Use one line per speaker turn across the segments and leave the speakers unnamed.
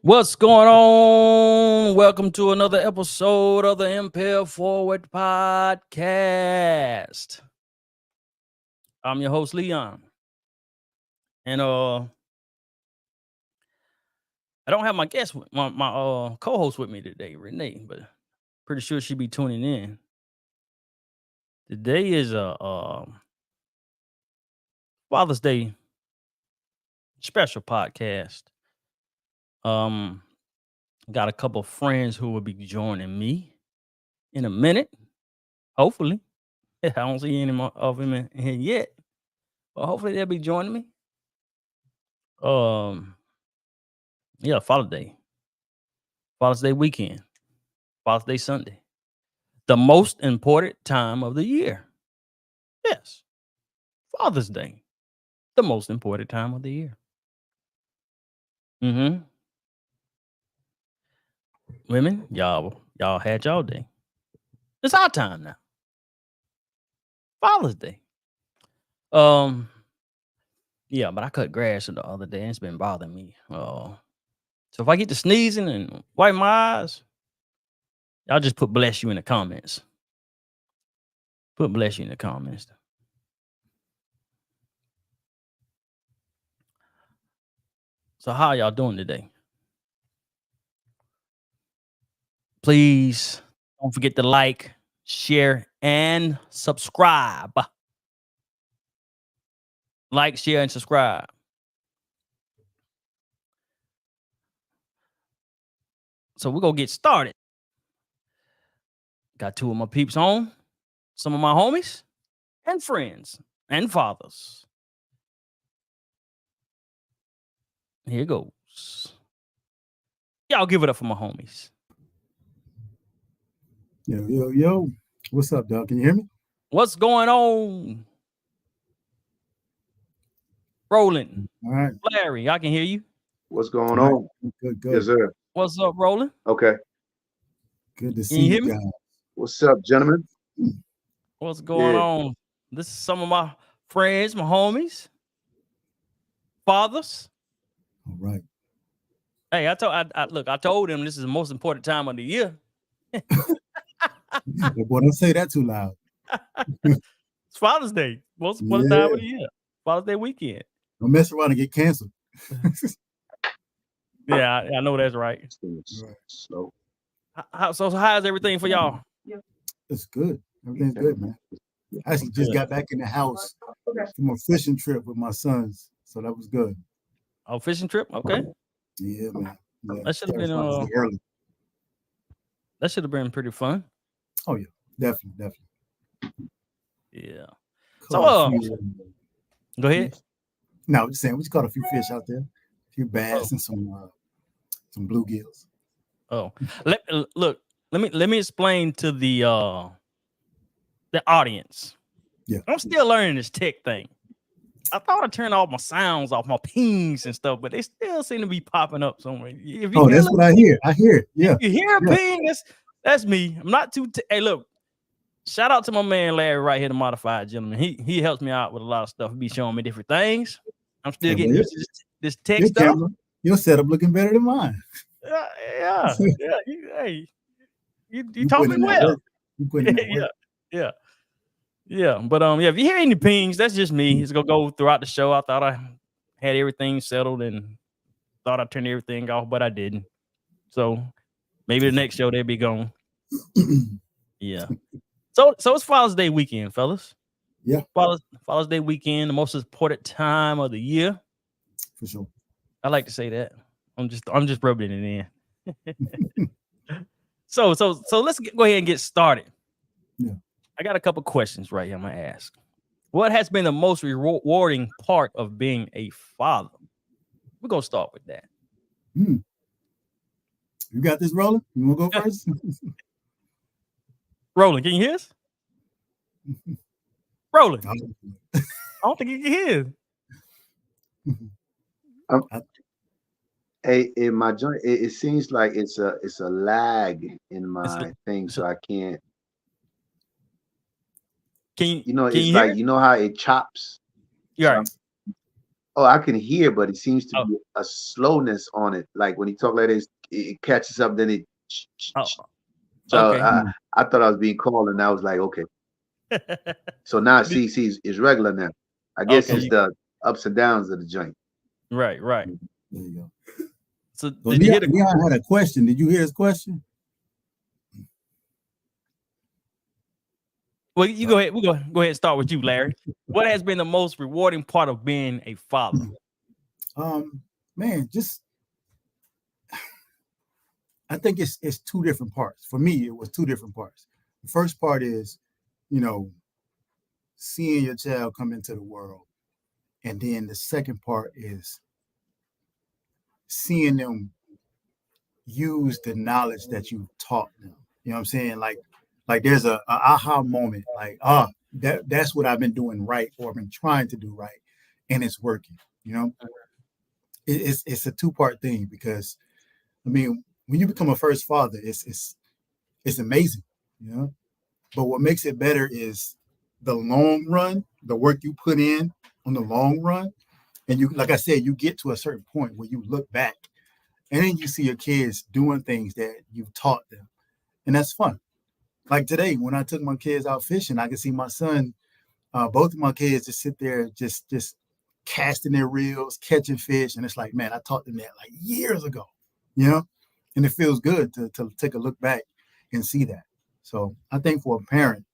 What's going on? Welcome to another episode of the Impel Forward Podcast. I'm your host, Leon. And I don't have my guest my co-host with me today, Renee, but pretty sure she'll be tuning in. Today is a Father's Day special podcast. Got a couple of friends who will be joining me in a minute. Hopefully. I don't see any more of them in here yet. But hopefully they'll be joining me. Yeah, Father's Day weekend, Father's Day Sunday, the most important time of the year. Yes, Father's Day, the most important time of the year. Mm-hmm. Women, y'all had y'all day. It's our time now. Father's Day. Yeah, but I cut grass the other day and it's been bothering me. So if I get to sneezing and wipe my eyes, y'all just put bless you in the comments. Put bless you in the comments. So how y'all doing today? Please don't forget to like, share, and subscribe. Like, share, and subscribe. So we're gonna get started. Got two of my peeps on, some of my homies, and friends, and fathers. Here goes. Y'all give it up for my homies.
Yo. What's up, dog? Can you hear me?
What's going on? Roland.
All right.
Larry, I can hear you.
What's going on?
Good.
Yes, sir.
What's up, Roland?
Okay.
Good to
Can
see
you
you
hear me?
guys.
What's up, gentlemen?
What's going on? This is some of my friends, my homies, fathers.
All right.
Hey, I told him this is the most important time of the year.
Boy, don't say that too loud.
It's Father's Day. Most important time of the year. Father's Day weekend.
Don't mess around and get canceled.
Yeah, I know that's right.
So
So how's everything for y'all?
It's good. Everything's good, man. I actually just got back in the house from a fishing trip with my sons, so that was good.
Oh, fishing trip? Okay.
Yeah, man. Yeah.
That should have been
early.
That should have been pretty fun.
Oh yeah, definitely.
Yeah.
Caught
Go ahead.
No, just saying we just caught a few fish out there, a few bass and some bluegills.
Oh, let me explain to the audience.
Yeah,
I'm still learning this tech thing. I thought I turned all my sounds off, my pings and stuff, but they still seem to be popping up somewhere.
That's what I hear. I hear it. Yeah.
You hear a ping? That's me. I'm not too. Hey, look. Shout out to my man Larry right here, the modified gentleman. He helps me out with a lot of stuff. He be showing me different things. I'm still getting used to this tech stuff.
Your setup looking better than mine.
Yeah. You taught me well. Yeah. But if you hear any pings, that's just me. It's gonna go throughout the show. I thought I had everything settled and thought I turned everything off, but I didn't. So maybe the next show they'll be gone. Yeah. So it's Father's Day weekend, fellas.
Yeah.
Father's Day weekend, the most important time of the year.
For sure.
I like to say that. I'm just rubbing it in. So let's go ahead and get started.
Yeah.
I got a couple questions right here I'm gonna ask. What has been the most rewarding part of being a father? We're gonna start with that.
You got this, Roland? You wanna go first?
Roland, can you hear us? Roland. I don't think you can hear.
Hey, in my joint, it seems like it's a lag in my thing, so I can't.
Can you?
It's like you know how it chops.
You're right.
Oh, I can hear, but it seems to
Oh,
be a slowness on it. Like when he talk like this, it catches up, then it.
oh,
So
okay.
I thought I was being called, and I was like, okay. So now
Did-
see, it's regular now. I guess
okay.
it's the ups and downs of the joint.
Right. Right.
There you go.
So
So
did you hear the?
Leon had a question. Did you hear his question?
Well, you go ahead. We'll go ahead and start with you, Larry. What has been the most rewarding part of being a father?
Man, just I think it's two different parts. For me, it was two different parts. The first part is, seeing your child come into the world. And then the second part is seeing them use the knowledge that you taught them. You know what I'm saying? Like there's a aha moment, like, that's what I've been doing right, or I've been trying to do right, and it's working. It's a two-part thing, because I mean, when you become a first father, it's amazing, But what makes it better is the long run, the work you put in on the long run. And you, like I said, you get to a certain point where you look back and then you see your kids doing things that you've taught them. And that's fun. Like today, when I took my kids out fishing, I could see my son, both of my kids just sit there, just casting their reels, catching fish. And it's like, man, I taught them that like years ago, and it feels good to take a look back and see that. So I think for a parent,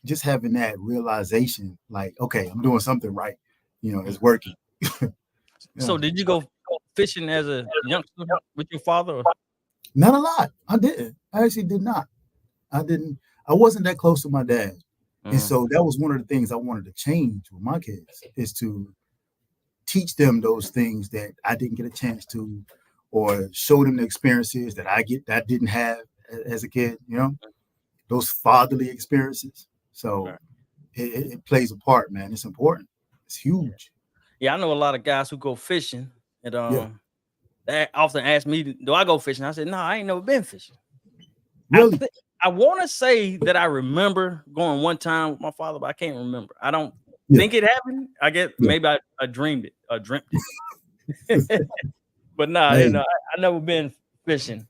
just having that realization, like, okay, I'm doing something right, it's working.
So did you go fishing as a youngster with your father? Or?
Not a lot. I didn't. I actually did not. I didn't. I wasn't that close to my dad. And so that was one of the things I wanted to change with my kids, is to teach them those things that I didn't get a chance to, or show them the experiences that I didn't have as a kid, those fatherly experiences. So it plays a part, man. It's important. It's huge.
Yeah, I know a lot of guys who go fishing, and they often ask me, "Do I go fishing?" I said, "No, I ain't never been fishing."
Really?
I want to say that I remember going one time with my father, but I can't remember. I don't think it happened. I guess maybe I dreamed it or dreamt it. But no, I never been fishing,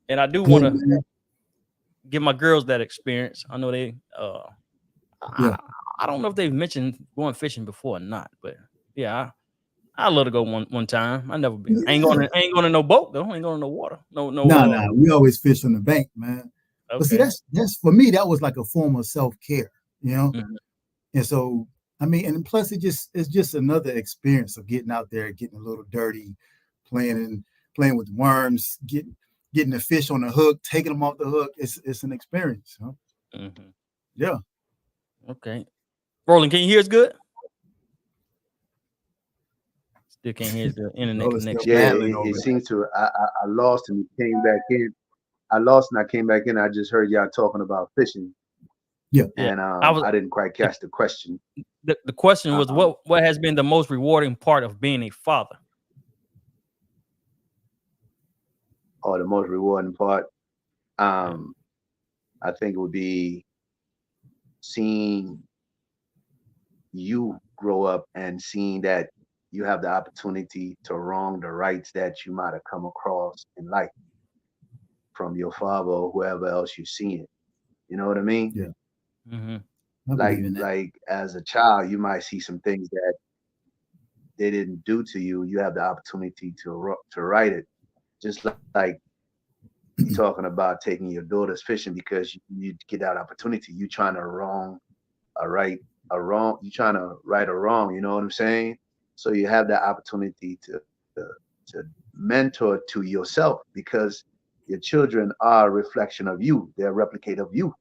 and I do want to give my girls that experience. I know they. I don't know if they've mentioned going fishing before or not, but yeah, I love to go one time. I never been. Ain't going to no boat though. Ain't going to no water. No.
No. We always fish on the bank, man. Okay. But see, that's for me. That was like a form of self-care, And so, I mean, and plus it's just another experience of getting out there, getting a little dirty, playing with worms, getting the fish on the hook, taking them off the hook. It's an experience, Yeah.
Okay. Roland, can you hear us good? Still can't hear the internet connection.
Yeah, it seems to. I lost and came back in. I lost and I came back in. I just heard y'all talking about fishing.
Yeah.
And I didn't quite catch the question.
The question was what has been the most rewarding part of being a father?
Oh, the most rewarding part. I think it would be seeing you grow up and seeing that you have the opportunity to wrong the rights that you might have come across in life from your father or whoever else you're seeing. You know what I mean?
Yeah.
Mm-hmm.
Like as a child, you might see some things that they didn't do to you. You have the opportunity to right it. Just like talking about taking your daughters fishing because you get that opportunity. You trying to wrong a right a wrong. You trying to right a wrong. You know what I'm saying? So you have that opportunity to mentor to yourself, because your children are a reflection of you. They're a replicate of you.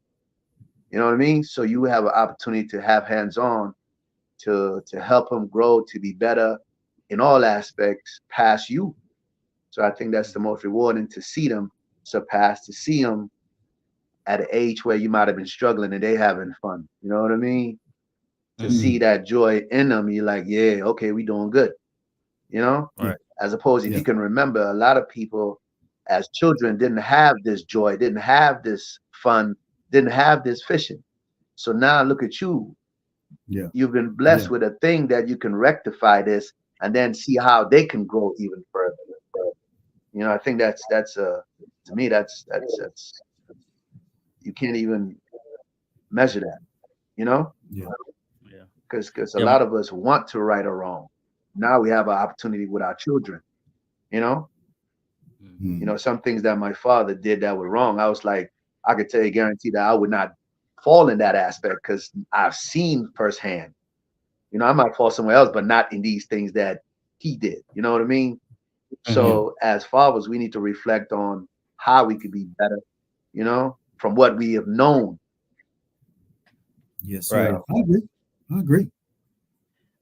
You know what I mean? So you have an opportunity to have hands-on to help them grow to be better in all aspects past you. So I think that's the most rewarding, to see them surpass, to see them at an age where you might have been struggling and they having fun. You know what I mean? To see that joy in them, you're like, yeah, okay, we doing good.
Right.
As opposed, if you can remember, a lot of people as children didn't have this joy, didn't have this fun, didn't have this fishing. So now look at you.
Yeah.
You've been blessed with a thing that you can rectify this and then see how they can grow even further. You know, I think that's to me that's you can't even measure that. You know,
Yeah.
Yeah.
because a
Yeah.
lot of us want to right or wrong. Now we have an opportunity with our children. You know,
Mm.
you know, some things that my father did that were wrong. I was like, I could tell you, guarantee that I would not fall in that aspect because I've seen firsthand. You know, I might fall somewhere else, but not in these things that he did. You know what I mean? So as fathers, we need to reflect on how we could be better, you know, from what we have known.
Yes,
Right.
sir. I agree. I agree.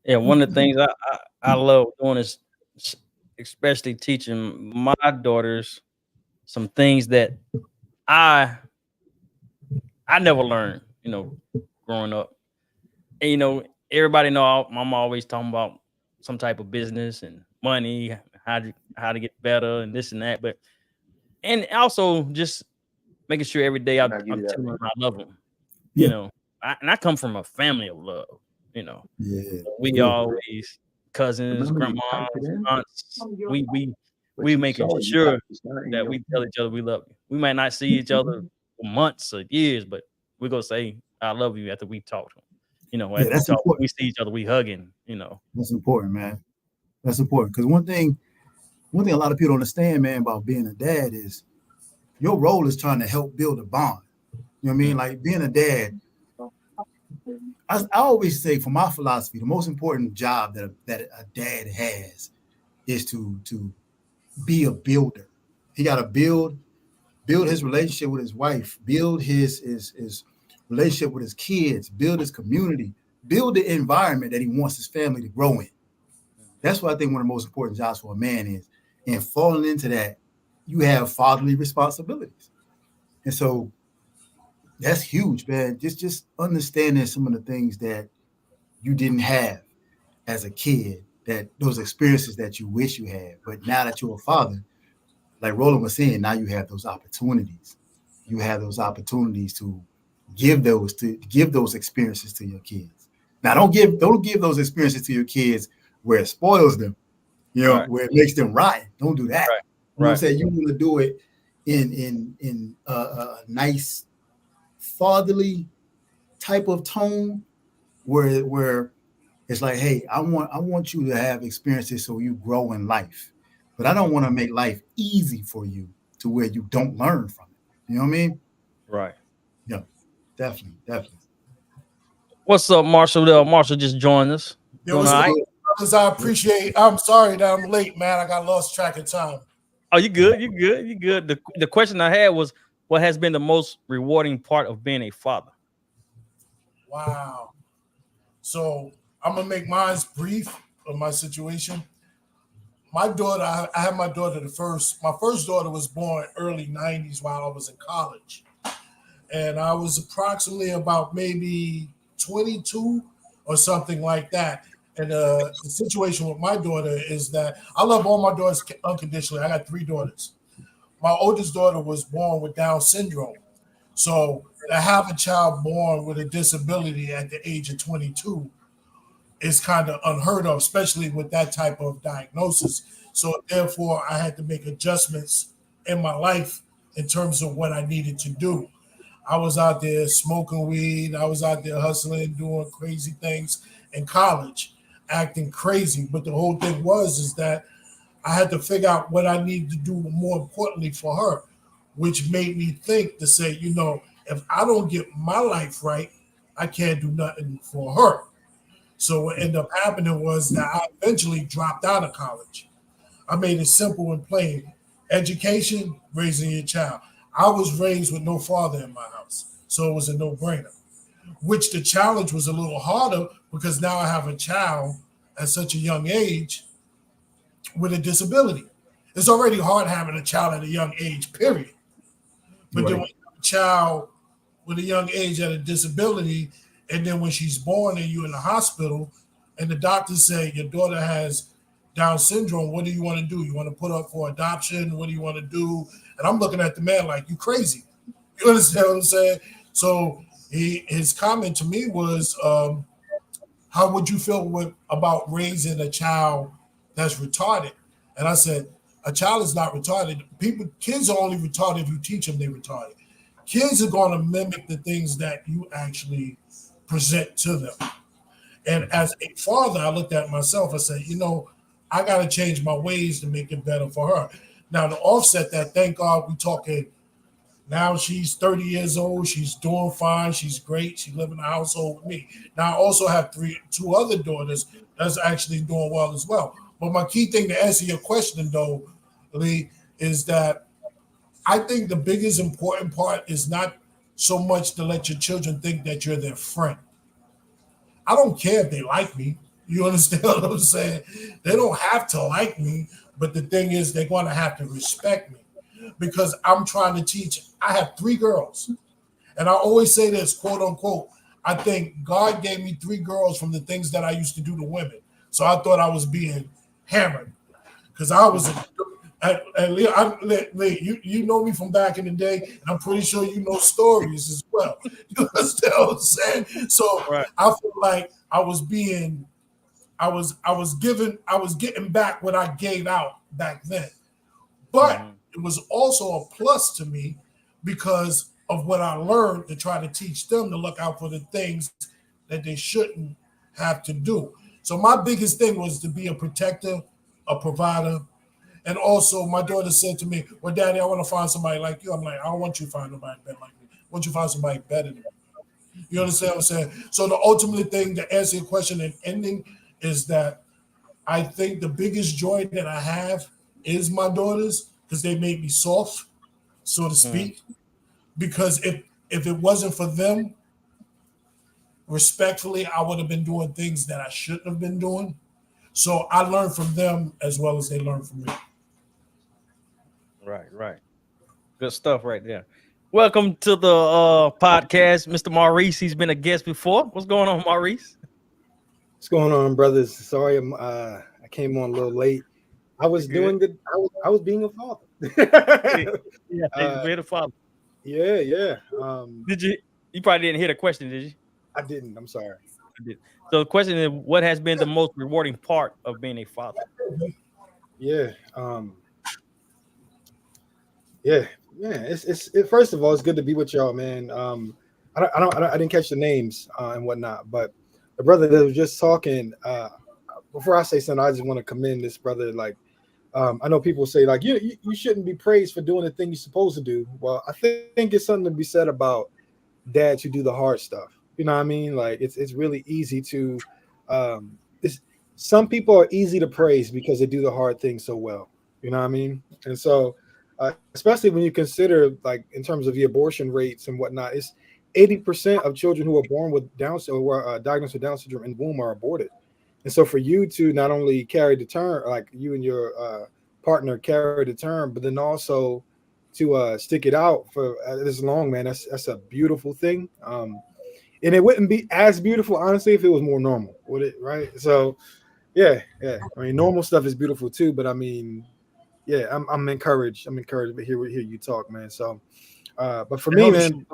Yeah, one of the things I love doing is especially teaching my daughters some things that I never learned, growing up. And everybody know I'm always talking about some type of business and money, how to get better and this and that, but and also just making sure every day
And I give
I'm
you that.
telling them I love them.
Yeah.
I come from a family of love.
Yeah.
We
Sure.
always cousins,
Remember, you
grandmas,
typed it in,
aunts. We
but
we
you
making
saw it. You
sure
typed it's not in
that
your
we tell each other we love you. We might not see each other for months or years, but we're gonna say I love you after we talk.
Yeah,
After we
that's
talk,
important.
we see each other, we hugging.
That's important, man. That's important. Because one thing a lot of people don't understand, man, about being a dad is your role is trying to help build a bond. You know what I mean? Like being a dad, I always say for my philosophy, the most important job that a dad has is to be a builder. He got to build his relationship with his wife, build his relationship with his kids, build his community, build the environment that he wants his family to grow in. That's what I think one of the most important jobs for a man is. And falling into that, you have fatherly responsibilities. And so that's huge, man. Just understanding some of the things that you didn't have as a kid, that those experiences that you wish you had. But now that you're a father, like Roland was saying, now you have those opportunities. You have those opportunities to give those experiences to your kids. Now don't give those experiences to your kids where it spoils them,
Right,
where it makes them rotten. Don't do that.
right,
You know what I'm
right,
saying? You want to do it in a nice fatherly type of tone where it's like, hey, I want you to have experiences so you grow in life, but I don't want to make life easy for you to where you don't learn from it. You know what I mean?
right.
Yeah, definitely.
What's up, Marshall? Marshall just joined us.
Yo,
Doing
what's
all
up,
right?
brothers? I appreciate. I'm sorry that I'm late, man. I got lost track of time.
Oh, you good? You good? You good? The question I had was, what has been the most rewarding part of being a father?
Wow. So I'm gonna make mine brief of my situation. My daughter, I had my daughter my first daughter was born early '90s while I was in college, and I was approximately about maybe 22 or something like that. And the situation with my daughter is that I love all my daughters unconditionally. I got three daughters. My oldest daughter was born with Down syndrome. So to have a child born with a disability at the age of 22 is kind of unheard of, especially with that type of diagnosis. So therefore, I had to make adjustments in my life in terms of what I needed to do. I was out there smoking weed. I was out there hustling, doing crazy things in college, acting crazy. But the whole thing is that I had to figure out what I needed to do more importantly for her, which made me think to say, if I don't get my life right, I can't do nothing for her. So what ended up happening was that I eventually dropped out of college. I made it simple and plain. Education, raising your child. I was raised with no father in my house, so it was a no-brainer. Which the challenge was a little harder because now I have a child at such a young age with a disability. It's already hard having a child at a young age, period. But then
Right.
when you have a child with a young age at a disability, and then when she's born and you're in the hospital, and the doctors say your daughter has Down syndrome, what do you want to do? You want to put her up for adoption? What do you want to do? And I'm looking at the man like, you crazy. You understand what I'm saying? So his comment to me was, how would you feel about raising a child that's retarded. And I said, a child is not retarded. Kids are only retarded if you teach them they're retarded. Kids are going to mimic the things that you actually present to them. And as a father, I looked at myself. I said, I got to change my ways to make it better for her. Now, to offset that, thank God we're talking. Now she's 30 years old. She's doing fine. She's great. She lives in a household with me. Now, I also have two other daughters that's actually doing well as well. But my key thing to answer your question, though, Lee, is that I think the biggest important part is not so much to let your children think that you're their friend. I don't care if they like me. You understand what I'm saying? They don't have to like me, but the thing is they're going to have to respect me because I'm trying to teach. I have 3 girls, and I always say this, quote unquote, I think God gave me 3 girls from the things that I used to do to women. So I thought I was being hammered because I was and Lee, you know me from back in the day, and I'm pretty sure you know stories as well. You understand what I'm saying? So right. I feel like I was getting back what I gave out back then. But it was also a plus to me because of what I learned to try to teach them to look out for the things that they shouldn't have to do. So my biggest thing was to be a protector, a provider. And also, my daughter said to me, well, Daddy, I want to find somebody like you. I'm like, I don't want you to find nobody better like me. I want you to find somebody better than me. You understand what I'm saying? So the ultimate thing to answer your question and ending is that I think the biggest joy that I have is my daughters because they made me soft, so to speak. Because if it wasn't for them, respectfully, I would have been doing things that I shouldn't have been doing. So I learned from them as well as they learned from me.
Right. Good stuff right there. Welcome to the podcast, Mr. Maurice. He's been a guest before. What's going on, Maurice?
What's going on, brothers? Sorry, I came on a little late. I was doing good. I was being a father.
Being a father.
Yeah.
Did you? You probably didn't hear the question, did you?
I didn't. I'm sorry.
I did. So the question is, what has been the most rewarding part of being a father?
Yeah. It's first of all, it's good to be with y'all, man. I didn't catch the names and whatnot, but the brother that was just talking. Before I say something, I just want to commend this brother. Like, I know people say like you shouldn't be praised for doing the thing you're supposed to do. Well, I think it's something to be said about dads who do the hard stuff. You know what I mean? Like it's really easy to. Some people are easy to praise because they do the hard thing so well. You know what I mean? And so. Especially when you consider, like, in terms of the abortion rates and whatnot, it's 80% of children who are born with Down syndrome or diagnosed with Down syndrome in womb are aborted. And so for you to not only carry the term, like you and your partner carry the term, but then also to stick it out for this long, man, that's a beautiful thing. And it wouldn't be as beautiful, honestly, if it was more normal, would it? Right? So, yeah. I mean, normal stuff is beautiful too, but I mean. Yeah, I'm encouraged. I'm encouraged to hear you talk, man. So, but for me, man.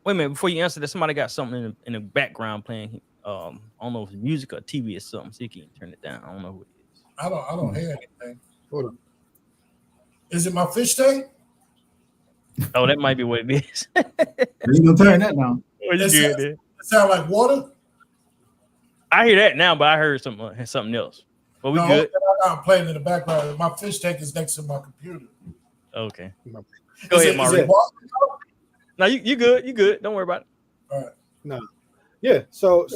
Wait a minute, before you answer that, somebody got something in the background playing. I don't know if it's music or TV or something. So you can turn it down. I don't know who it is.
I don't hear anything. Hold on. Is it my fish tank?
Oh, that might be what it is.
You gonna turn that down?
It sound like water.
I hear that now, but I heard something else. But we good.
I'm playing in the background. My fish tank is next to my computer.
Okay. Go ahead, Maurice. No, you good. You good. Don't worry about it.
All right. No. Yeah. So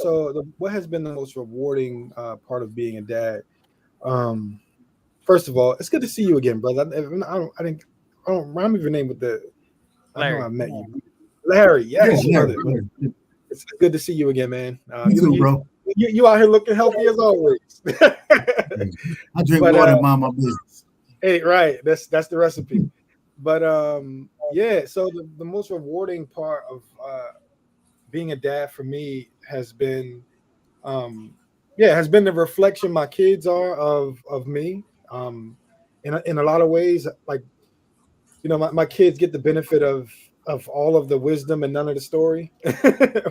what has been the most rewarding part of being a dad? First of all, it's good to see you again, brother. I don't remember your name with the.
Larry.
I know I met you. Larry. Yes, brother. It's good to see you again, man.
You too, bro.
You out here looking healthy as always.
I drink water and mind my business.
Hey, right. That's the recipe. But yeah, so the most rewarding part of being a dad for me has been the reflection my kids are of me. In a lot of ways, like, you know, my kids get the benefit of all of the wisdom and none of the story.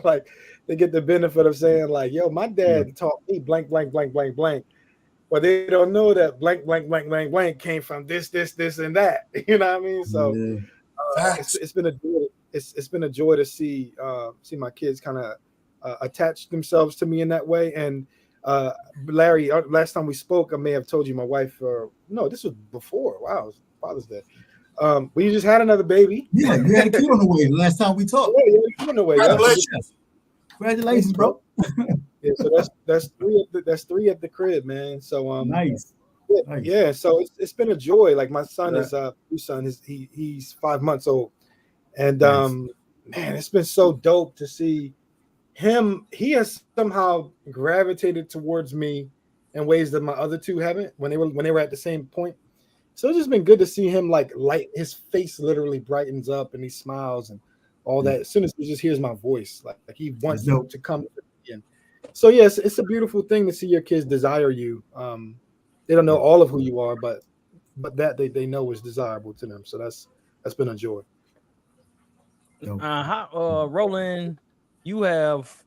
Like, they get the benefit of saying, like, yo, my dad taught me blank, blank, blank, blank, blank. but they don't know that blank, blank, blank, blank, blank came from this, and that. You know what I mean? So it's been a joy. It's been a joy to see my kids kind of attach themselves to me in that way. And Larry, last time we spoke, I may have told you my wife. No, this was before. Wow, it was Father's Day. We just had another baby.
Yeah, you had a kid on the way last time we talked.
Yeah, you on the way.
Congratulations.
Congratulations, bro.
Yeah, so that's three at the crib, man. So
Nice.
yeah. So it's been a joy. Like my son is he's 5 months old, and man, it's been so dope to see him. He has somehow gravitated towards me in ways that my other two haven't when they were at the same point. So it's just been good to see him like his face literally brightens up and he smiles and all that. As soon as he just hears my voice, like he wants to come again. So yes, it's a beautiful thing to see your kids desire you. They don't know all of who you are, but that they know is desirable to them. So that's been a joy.
Roland, you have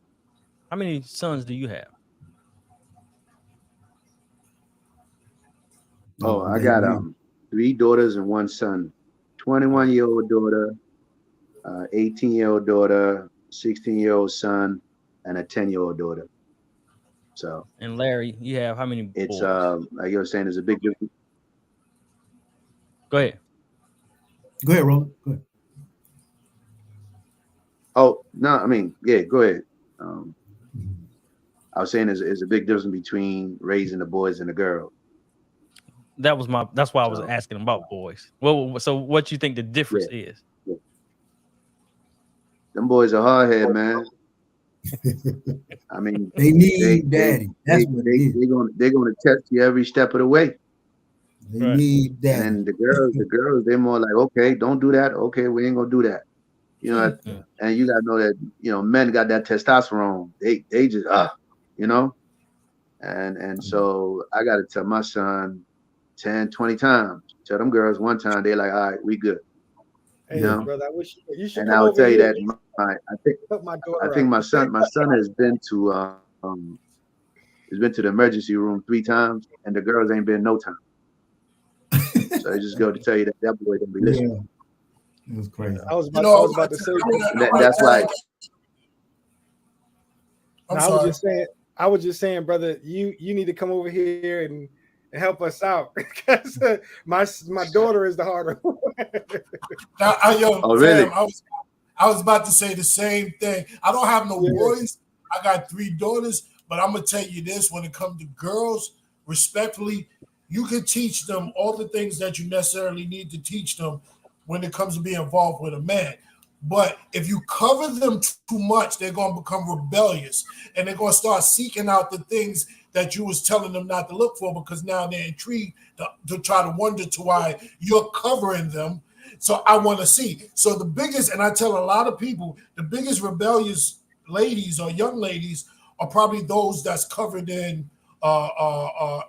how many sons do you have?
Oh, I got 3 daughters and 1 son. 21-year-old daughter, 18-year-old daughter, 16-year-old son, and a 10-year-old daughter. So.
And Larry, you have how many boys?
It's like you were saying, there's a big difference.
Go ahead.
Go ahead, Roland. Go ahead.
Oh no, I mean, yeah, go ahead. I was saying there's a big difference between raising the boys and the girls.
That's why I was asking about boys. Well, so what you think the difference is?
Yeah. Them boys are hard head, man. I mean,
they need daddy. That's what it is.
They're gonna test you every step of the way.
They need daddy.
And the girls, they're more like, okay, don't do that. Okay, we ain't gonna do that. You know, and you gotta know that men got that testosterone. They just and so I gotta tell my son 10, 20 times. Tell them girls one time, they're like, all right, we good.
Hey, brother, I wish you should.
And I will tell you that I think my son has been to the emergency room 3 times, and the girls ain't been no time. So I just go to tell you that boy don't be listening.
Yeah. It was crazy.
I was about to say
that's like.
I was just saying, brother, you need to come over here and help us out because my daughter is the harder one.
Really?
I was about to say the same thing. I don't have no boys. I got 3 daughters, but I'm gonna tell you this: when it comes to girls, respectfully, you can teach them all the things that you necessarily need to teach them when it comes to being involved with a man. But if you cover them too much, they're going to become rebellious and they're going to start seeking out the things that you was telling them not to look for because now they're intrigued to try to wonder to why you're covering them. So I want to see. So the biggest, and I tell a lot of people, the biggest rebellious ladies or young ladies are probably those that's covered in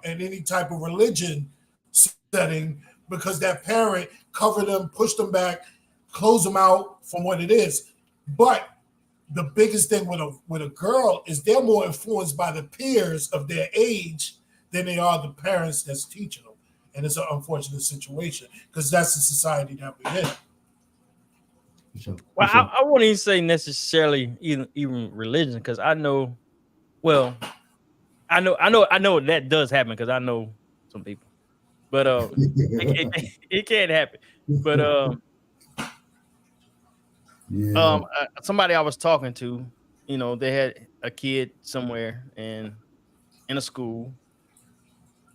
any type of religion setting because that parent covered them, pushed them back, close them out from what it is. But the biggest thing with a girl is they're more influenced by the peers of their age than they are the parents that's teaching them. And it's an unfortunate situation because that's the society that we're in.
Well, I won't even say necessarily even religion because I know that does happen because I know some people, but it can't happen. But somebody I was talking to, they had a kid somewhere in a school,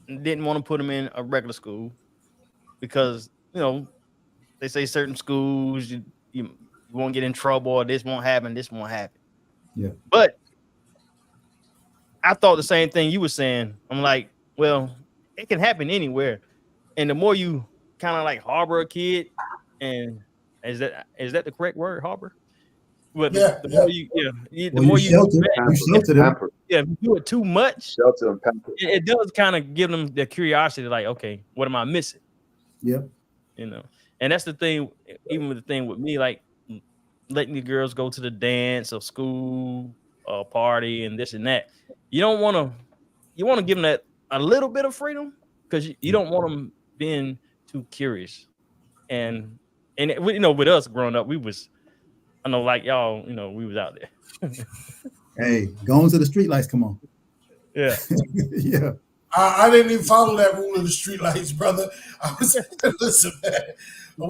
and didn't want to put him in a regular school because they say certain schools you won't get in trouble or this won't happen.
Yeah.
But I thought the same thing you were saying. I'm like, well, it can happen anywhere, and the more you kind of like harbor a kid, and is that the correct word, harbor? Well, the more you
shelter them.
If you do it too much,
Shelter and pamper.
it does kind of give them the curiosity, like, okay, what am I missing?
Yep.
And that's the thing. Even with the thing with me, like letting the girls go to the dance or school or party and this and that. You want to give them that a little bit of freedom because you don't want them being too curious. And with us growing up, I know like y'all, we was out there.
Hey, going to the street lights. Come on.
Yeah.
Yeah.
I didn't even follow that rule of the streetlights, brother. I was listen, man.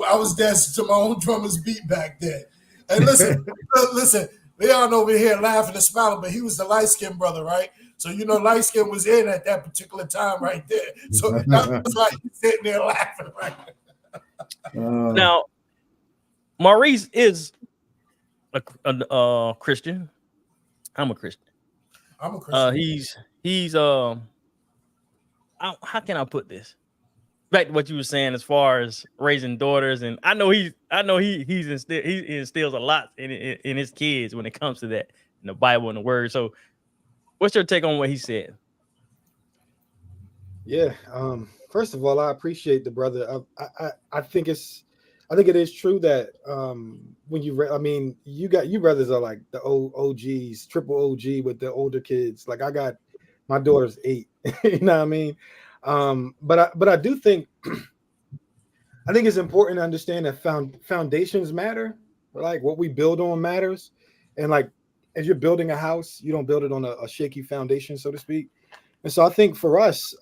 I was dancing to my own drummer's beat back then. And listen, Leon over here laughing and smiling, but he was the light-skinned brother, right? So light skin was in at that particular time right there. So that's why he's sitting there laughing right
Now, Maurice is a Christian. I'm a Christian.
I'm a Christian.
He's how can I put this? Back to what you were saying as far as raising daughters, and I know he instills a lot in his kids when it comes to that in the Bible and the Word. So, what's your take on what he said?
Yeah. First of all, I appreciate the brother. I think it is true that when you brothers are like the OGs, triple OG with the older kids. Like I got my daughter's 8. You know what I mean? But I do think I think it's important to understand that foundations matter. Like what we build on matters, and like as you're building a house, you don't build it on a shaky foundation, so to speak. And so I think for us,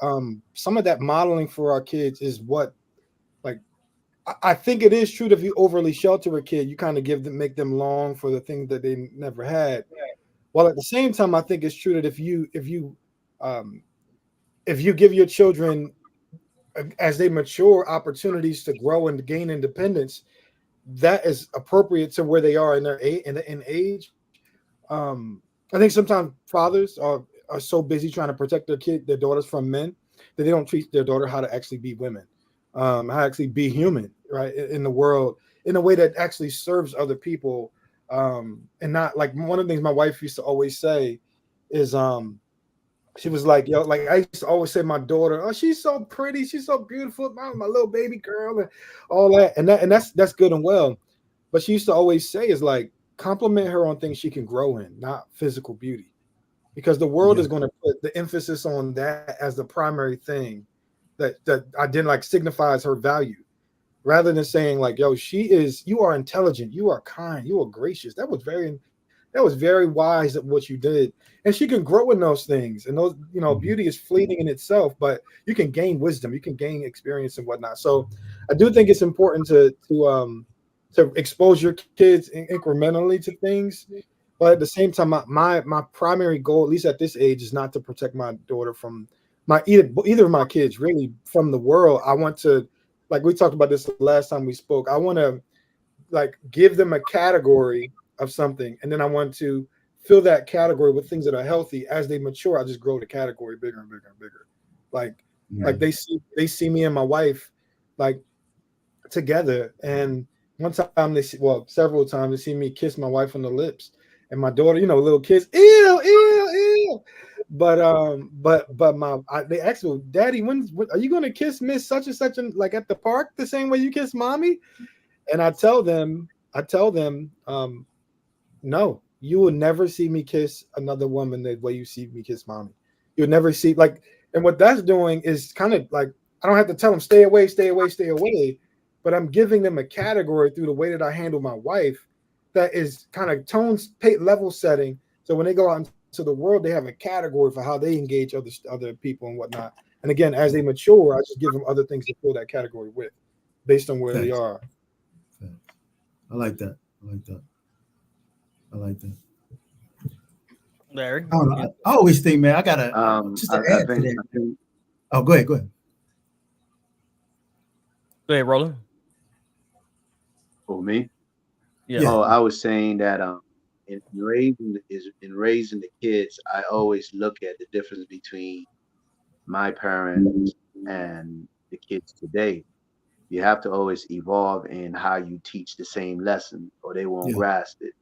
some of that modeling for our kids is what, like, I think it is true that if you overly shelter a kid, you kind of make them long for the things that they never had. While at the same time, I think it's true that if you give your children as they mature opportunities to grow and gain independence, that is appropriate to where they are in their in age. I think sometimes fathers are so busy trying to protect their daughters from men that they don't treat their daughter how to actually be women, how to actually be human, right, in the world in a way that actually serves other people, and not like one of the things my wife used to always say is she was like, yo, like I used to always say my daughter, oh, she's so pretty, she's so beautiful, my little baby girl, and all that, and that's good and well, but she used to always say is like compliment her on things she can grow in, not physical beauty, because the world is going to put the emphasis on that as the primary thing that I didn't like signifies her value, rather than saying like, yo, you are intelligent, you are kind, you are gracious. That was very wise of what you did. And she can grow in those things. And those, beauty is fleeting in itself, but you can gain wisdom, you can gain experience and whatnot. So I do think it's important to expose your kids incrementally to things. But at the same time, my primary goal, at least at this age, is not to protect my daughter from either of my kids really from the world. I want to, like we talked about this last time we spoke, I want to like give them a category of something, and then I want to fill that category with things that are healthy. As they mature, I just grow the category bigger and bigger and bigger. Like they see me and my wife like together, and one time several times they see me kiss my wife on the lips, and my daughter, little kids, ew. But they asked me, Daddy, when are you going to kiss Miss such and such, like at the park, the same way you kiss Mommy? And I tell them, no, you will never see me kiss another woman the way you see me kiss Mommy. You'll never see and what that's doing is kind of like, I don't have to tell them stay away, but I'm giving them a category through the way that I handle my wife that is kind of level setting. So when they go out into the world, they have a category for how they engage other people and whatnot. And again, as they mature, I just give them other things to fill that category with based on where they are.
I like that.
Larry,
I always think, man, I gotta just to add to that. Oh, go ahead.
Go ahead, Roland.
For me?
Yeah.
Oh, I was saying that in raising the kids, I always look at the difference between my parents and the kids today. You have to always evolve in how you teach the same lesson, or they won't grasp it.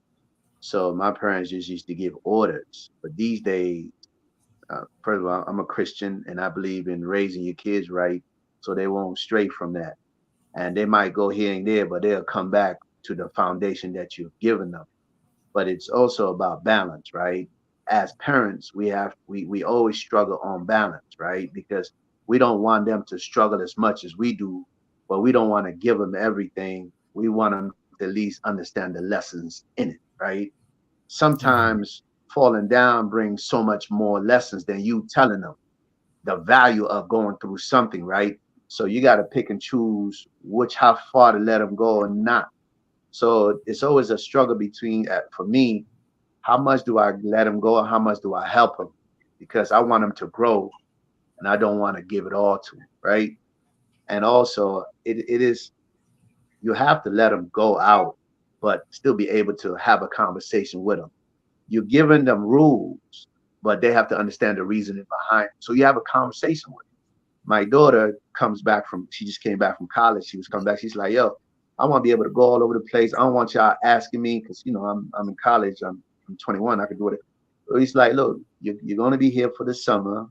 So my parents just used to give orders, but these days, first of all, I'm a Christian and I believe in raising your kids right, so they won't stray from that. And they might go here and there, but they'll come back to the foundation that you've given them. But it's also about balance, right? as parents, we always struggle on balance, right? Because we don't want them to struggle as much as we do, but we don't want to give them everything. We want them to at least understand the lessons in it, right? Sometimes falling down brings so much more lessons than you telling them the value of going through something, right? So you got to pick and choose how far to let them go or not. So it's always a struggle between, for me, how much do I let them go or how much do I help them? Because I want them to grow and I don't want to give it all to them, right? And also, it is, you have to let them go out, but still be able to have a conversation with them. You're giving them rules, but they have to understand the reasoning behind it. So you have a conversation with them. My daughter she just came back from college. She was coming back. She's like, yo, I want to be able to go all over the place. I don't want y'all asking me because, I'm in college. I'm 21. I can do it. So he's like, look, you're going to be here for the summer.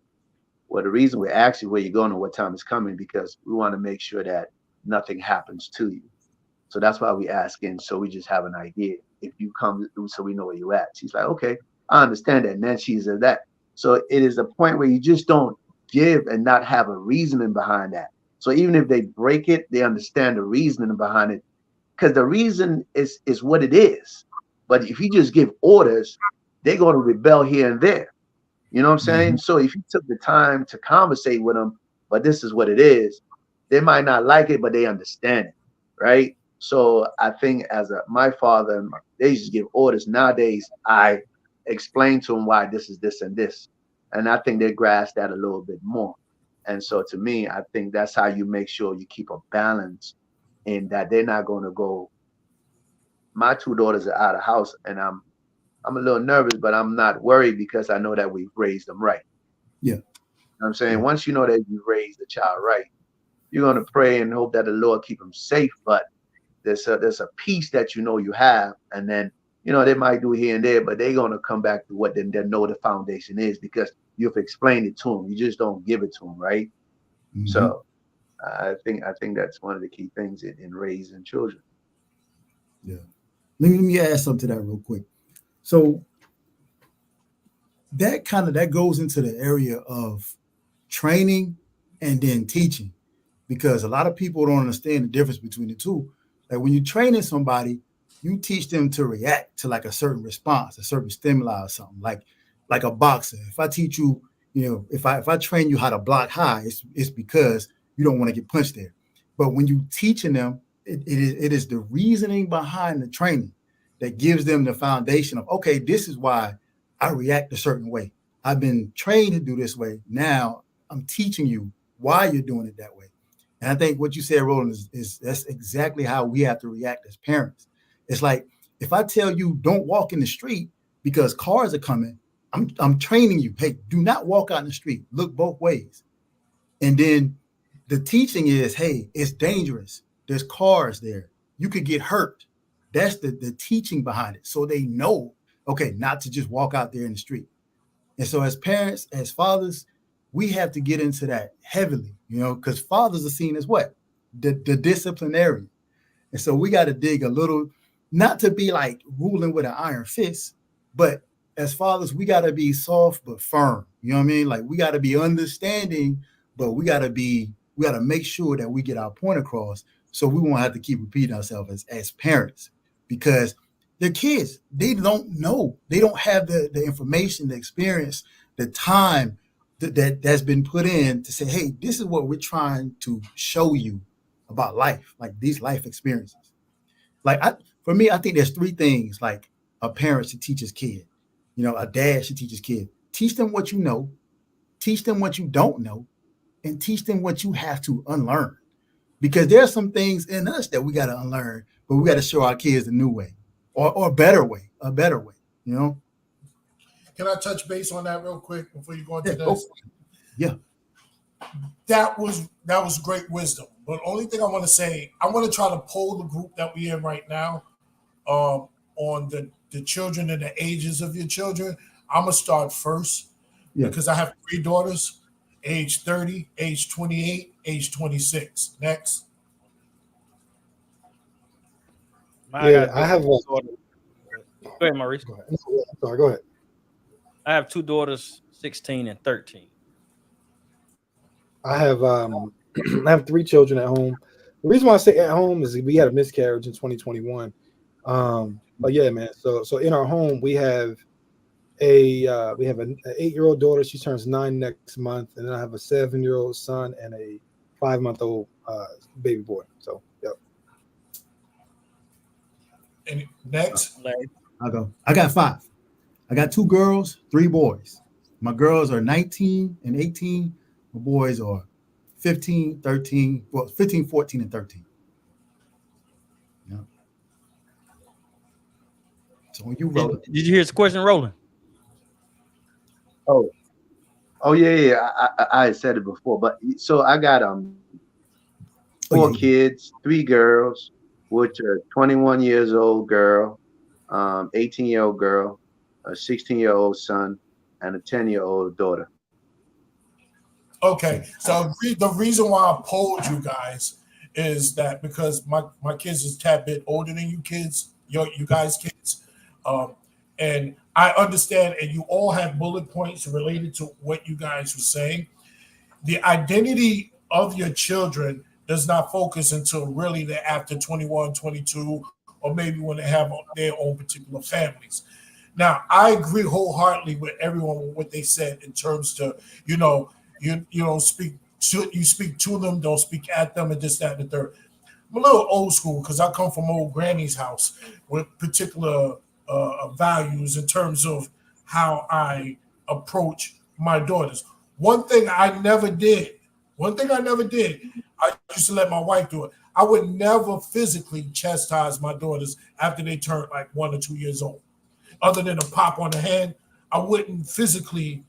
Well, the reason we ask you where you're going and what time is coming, because we want to make sure that nothing happens to you. So that's why we asking. So we just have an idea. If you come through, so we know where you're at. She's like, okay, I understand that. And then she's at that. So it is a point where you just don't give and not have a reasoning behind that. So even if they break it, they understand the reasoning behind it, because the reason is what it is. But if you just give orders, they're going to rebel here and there. You know what I'm saying? So if you took the time to conversate with them, but this is what it is, they might not like it, but they understand it, right? So I think my father, they just give orders. Nowadays, I explain to them why this is this and this. And I think they grasp that a little bit more. And so to me, I think that's how you make sure you keep a balance in that they're not going to go. My two daughters are out of house and I'm a little nervous, but I'm not worried because I know that we've raised them right.
Yeah.
You know what I'm saying? Once you know that you've raised the child right, you're going to pray and hope that the Lord keep them safe. But there's a peace that you have. And then, they might do here and there, but they're going to come back to what they know the foundation is because you've explained it to them. You just don't give it to them, right? So I think that's one of the key things in raising children.
Yeah. Let me add something to that real quick. So that goes into the area of training and then teaching, because a lot of people don't understand the difference between the two. Like when you're training somebody, you teach them to react to like a certain response, a certain stimuli or something. Like a boxer. If I teach you, if I train you how to block high, it's because you don't want to get punched there. But when you teaching them, it is the reasoning behind the training that gives them the foundation of, okay, this is why I react a certain way. I've been trained to do this way. Now I'm teaching you why you're doing it that way. And I think what you said, Roland, is that's exactly how we have to react as parents. It's like, if I tell you don't walk in the street because cars are coming, I'm training you. Hey, do not walk out in the street. Look both ways. And then the teaching is, hey, it's dangerous. There's cars there. You could get hurt. That's the teaching behind it. So they know, okay, not to just walk out there in the street. And so as parents, as fathers, we have to get into that heavily, because fathers are seen as what? The disciplinarian. And so we got to dig a little, not to be like ruling with an iron fist, but as fathers, we got to be soft but firm. You know what I mean? Like we got to be understanding, but we got to make sure that we get our point across, so we won't have to keep repeating ourselves as parents, because the kids, they don't know. They don't have the information, the experience, the time that's been put in to say, hey, this is what we're trying to show you about life, like these life experiences. Like for me, I think there's three things like a parent should teach his kid. A dad should teach his kid. Teach them what you know, teach them what you don't know, and teach them what you have to unlearn. Because there's some things in us that we got to unlearn, but we got to show our kids a new way or a better way. Can
I touch base on that real quick before you go into this?
Yeah.
That was great wisdom. But only thing I want to say, I want to try to poll the group that we're in right now on the children and the ages of your children. I'm going to start first because I have 3 daughters, age 30, age 28, age 26. Next.
I have one.
Go ahead, Maurice.
Sorry, go ahead.
I have two daughters, 16 and 13.
I have I have 3 children at home. The reason why I say at home is we had a miscarriage in 2021. But yeah, man. So in our home we have an 8-year-old daughter. She turns 9 next month, and then I have a 7-year-old son and a 5-month-old baby boy. So yep.
And next,
I'll go. I got 5. I got 2 girls, 3 boys. My girls are 19 and 18. My boys are 15, 13, well, 15, 14, and 13. Yeah. So when you roll,
Did you hear his question, Roland?
Oh yeah. I had said it before, but so I got 4 kids, 3 girls, which are 21 years old girl, 18-year-old girl, a 16-year-old son, and a 10-year-old daughter.
okay. So the reason why I polled you guys is that because my kids is a tad bit older than you kids, you guys kids, and I understand, and you all have bullet points related to what you guys were saying. The identity of your children does not focus until really they're after 21, 22, or maybe when they have their own particular families. Now, I agree wholeheartedly with everyone with what they said in terms to, you don't speak to, you speak to them, don't speak at them, and this, that, and the third. I'm a little old school because I come from old granny's house with particular values in terms of how I approach my daughters. One thing I never did, I used to let my wife do it. I would never physically chastise my daughters after they turned like 1 or 2 years old. Other than a pop on the hand, I wouldn't physically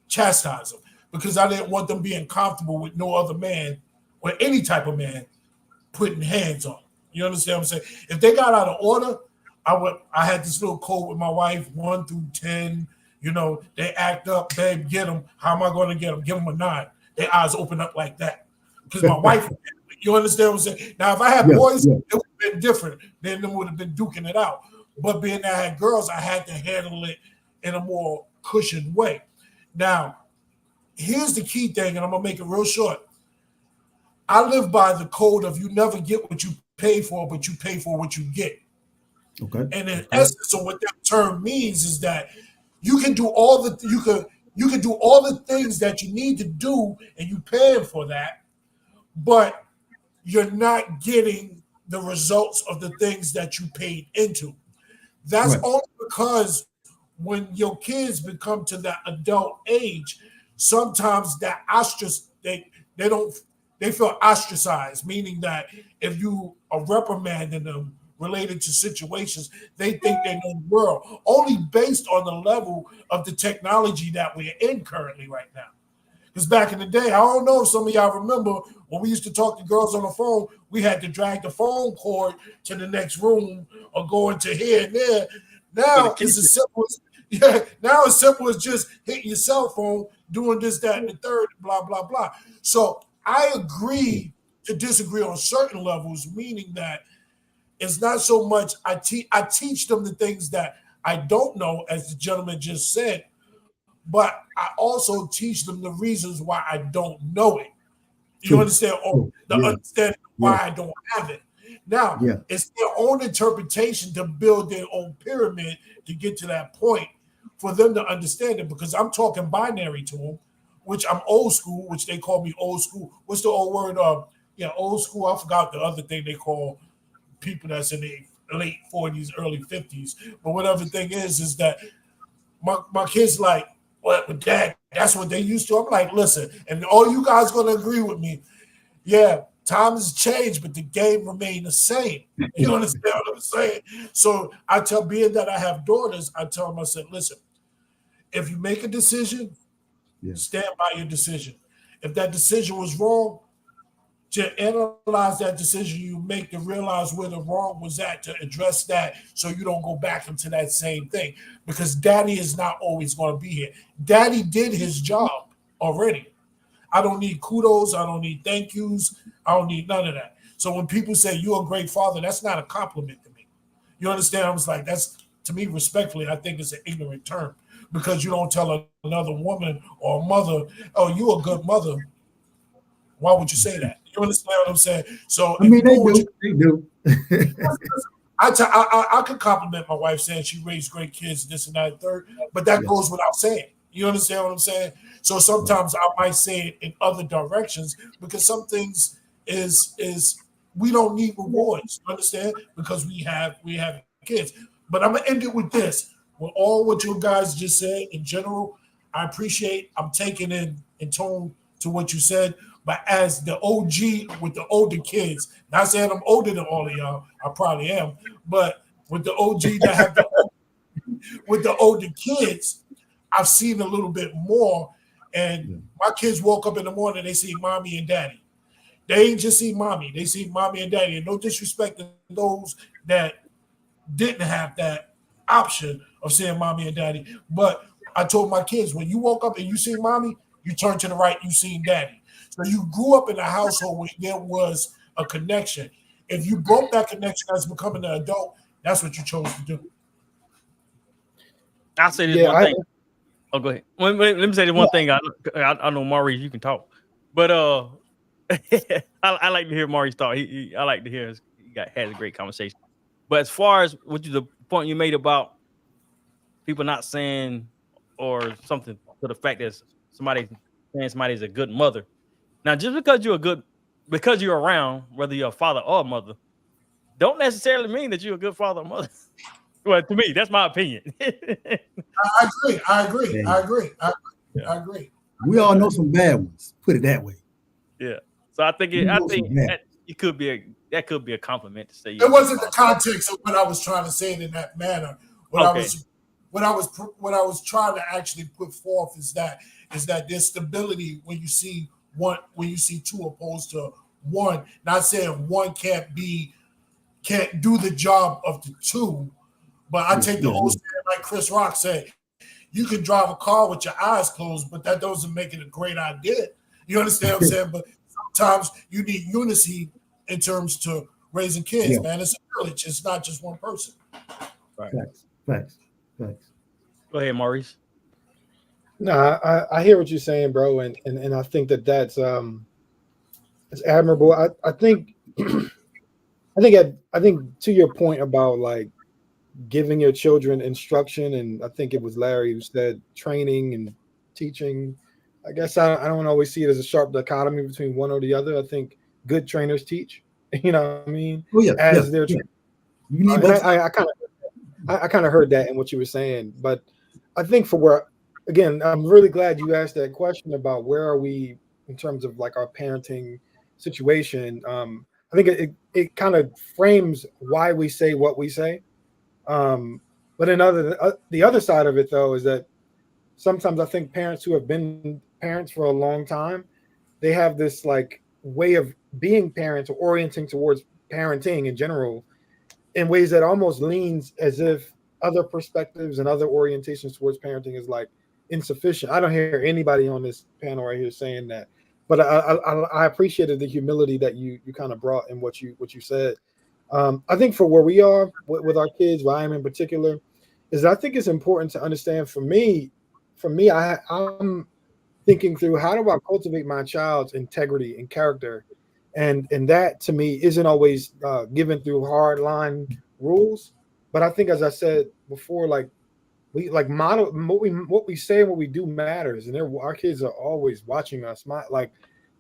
chastise them because I didn't want them being comfortable with no other man or any type of man putting hands on them. You understand what I'm saying? If they got out of order, I had this little code with my wife, 1 through 10. They act up, babe, get them. How am I going to get them? Give them a 9. Their eyes open up like that. Because my wife, you understand what I'm saying? Now, if I had boys, it would have been different. Then they would have been duking it out. But being that I had girls, I had to handle it in a more cushioned way. Now, here's the key thing, and I'm going to make it real short. I live by the code of you never get what you pay for, but you pay for what you get.
okay.
And in essence, so what that term means is that you can do all the you can do all the things that you need to do, and you paying for that, but you're not getting the results of the things that you paid into. That's only because when your kids become to that adult age, sometimes that they feel ostracized, meaning that if you are reprimanding them related to situations, they think they know the world, only based on the level of the technology that we're in currently right now. Because back in the day, I don't know if some of y'all remember when we used to talk to girls on the phone, we had to drag the phone cord to the next room or go into here and there. Now it's as simple as just hitting your cell phone, doing this, that, and the third, blah, blah, blah. So I agree to disagree on certain levels, meaning that it's not so much I teach them the things that I don't know, as the gentleman just said, but I also teach them the reasons why I don't know it. You understand? Or the understanding why I don't have it. Now, it's their own interpretation to build their own pyramid to get to that point for them to understand it, because I'm talking binary to them, which I'm old school, which they call me old school. What's the old word? Old school. I forgot the other thing they call people that's in the late 40s, early 50s. But whatever thing is that my kids like, but Dad, that's what they used to. I'm like, listen, and all you guys going to agree with me. Yeah, times changed, but the game remained the same. You understand what I'm saying? So I tell, being that I have daughters, I tell them, I said, listen, if you make a decision, stand by your decision. If that decision was wrong, to analyze that decision you make, to realize where the wrong was at, to address that so you don't go back into that same thing. Because Daddy is not always going to be here. Daddy did his job already. I don't need kudos. I don't need thank yous. I don't need none of that. So when people say you're a great father, that's not a compliment to me. You understand? I was like, that's, to me, respectfully, I think it's an ignorant term. because you don't tell another woman or a mother, "Oh, you a good mother." Why would you say that? You understand what I'm saying? So
I mean, they do.
I could compliment my wife saying she raised great kids, this and that, and third, but that goes without saying. You understand what I'm saying? So sometimes I might say it in other directions because some things is we don't need rewards. You understand? Because we have kids. But I'm gonna end it with this. With all what you guys just said in general, I appreciate. I'm taking in tone to what you said. But as the OG with the older kids, not saying I'm older than all of y'all, I probably am, but with the OG that have with the older kids, I've seen a little bit more. And my kids woke up in the morning, they see mommy and daddy. They ain't just see mommy, they see mommy and daddy. And no disrespect to those that didn't have that option of seeing mommy and daddy. But I told my kids, when you woke up and you see mommy, you turn to the right, you seen daddy. So you grew up in a household where there was a connection. If you broke that connection as becoming an adult, that's what you chose to do.
I'll say this one thing. Oh, go ahead. Let me say this one thing. I know Maurice, you can talk, but I like to hear Maurice talk. I like to hear has a great conversation. But as far as the point you made about people not saying or something to the fact that somebody saying somebody is a good mother. Now, just because you're around, whether you're a father or a mother, don't necessarily mean that you're a good father or mother. Well, to me, that's my opinion.
I agree.
We all know some bad ones. Put it that way.
Yeah. So I think it could be a compliment to say.
It wasn't the context of what I was trying to say it in that manner. What I was trying to actually put forth is that there's stability when you see two opposed to one. Not saying one can't do the job of the two, but I take the whole stand like Chris Rock said. You can drive a car with your eyes closed, but that doesn't make it a great idea. You understand what I'm saying? But sometimes you need unity in terms to raising kids, man. It's a village. It's not just one person.
Right.
Facts.
Go ahead, Maurice.
No, I hear what you're saying, bro, and I think that's it's admirable. I think to your point about like giving your children instruction, and I think it was Larry who said training and teaching. I guess I don't always see it as a sharp dichotomy between one or the other. I think good trainers teach. You know what I mean?
Oh, yeah.
As they're I kind of heard that in what you were saying, but I think again, I'm really glad you asked that question about where are we in terms of like our parenting situation. I think it kind of frames why we say what we say. But the other side of it, though, is that sometimes I think parents who have been parents for a long time, they have this like way of being parents or orienting towards parenting in general in ways that almost leans as if other perspectives and other orientations towards parenting is like insufficient. I don't hear anybody on this panel right here saying that, but I appreciated the humility that you kind of brought in what you said. I think for where we are with our kids, where I am in particular, is I think it's important to understand for me, I'm thinking through how do I cultivate my child's integrity and character, and that to me isn't always given through hard line rules. But I think, as I said before, like we like model what we say and what we do matters, and our kids are always watching us. Like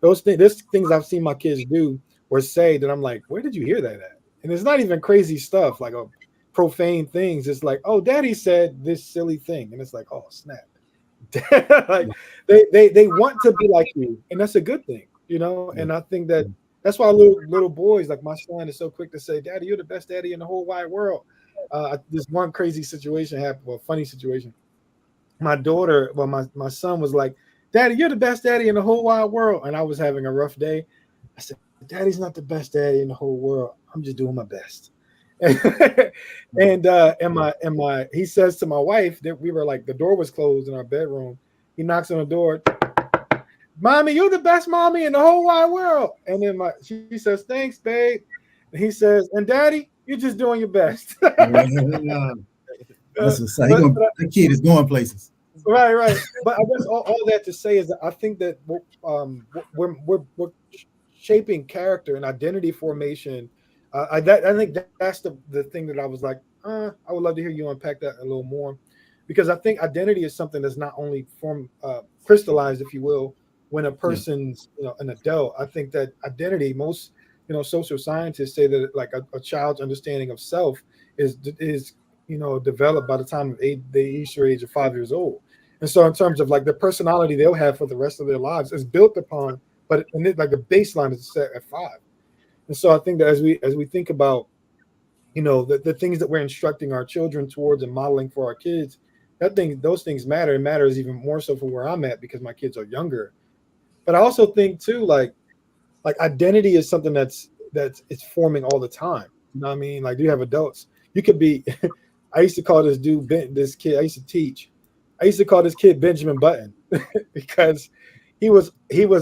there's things I've seen my kids do or say that I'm like, where did you hear that at? And it's not even crazy stuff like a profane things. It's like, oh, daddy said this silly thing, and it's like, oh snap. Like they want to be like you, and that's a good thing, you know. And I think that's why little boys like my son is so quick to say, "Daddy, you're the best daddy in the whole wide world." This one crazy situation happened, well, funny situation. My son was like, "Daddy, you're the best daddy in the whole wide world," and I was having a rough day. I said, "Daddy's not the best daddy in the whole world. I'm just doing my best." and he says to my wife that we were like, the door was closed in our bedroom. He knocks on the door. "Mommy, you're the best mommy in the whole wide world." And then she says, "Thanks, babe." And he says, "And daddy, you're just doing your best."
That's that kid is going places.
Right. But I guess all that to say is that I think that we're shaping character and identity formation. I think that's the thing that I was like, I would love to hear you unpack that a little more, because I think identity is something that's not only crystallized, if you will, when a person's an adult. I think that identity, most social scientists say that like a child's understanding of self is developed by the time of the Easter age of 5 years old. And so in terms of like the personality they'll have for the rest of their lives is built upon, but like the baseline is set at 5. And so I think that as we think about, the things that we're instructing our children towards and modeling for our kids, those things matter. It matters even more so for where I'm at because my kids are younger. But I also think too, like identity is something that's it's forming all the time. You know what I mean? Like, you have adults. You could be. I used to call this kid. I used to teach. I used to call this kid Benjamin Button because he was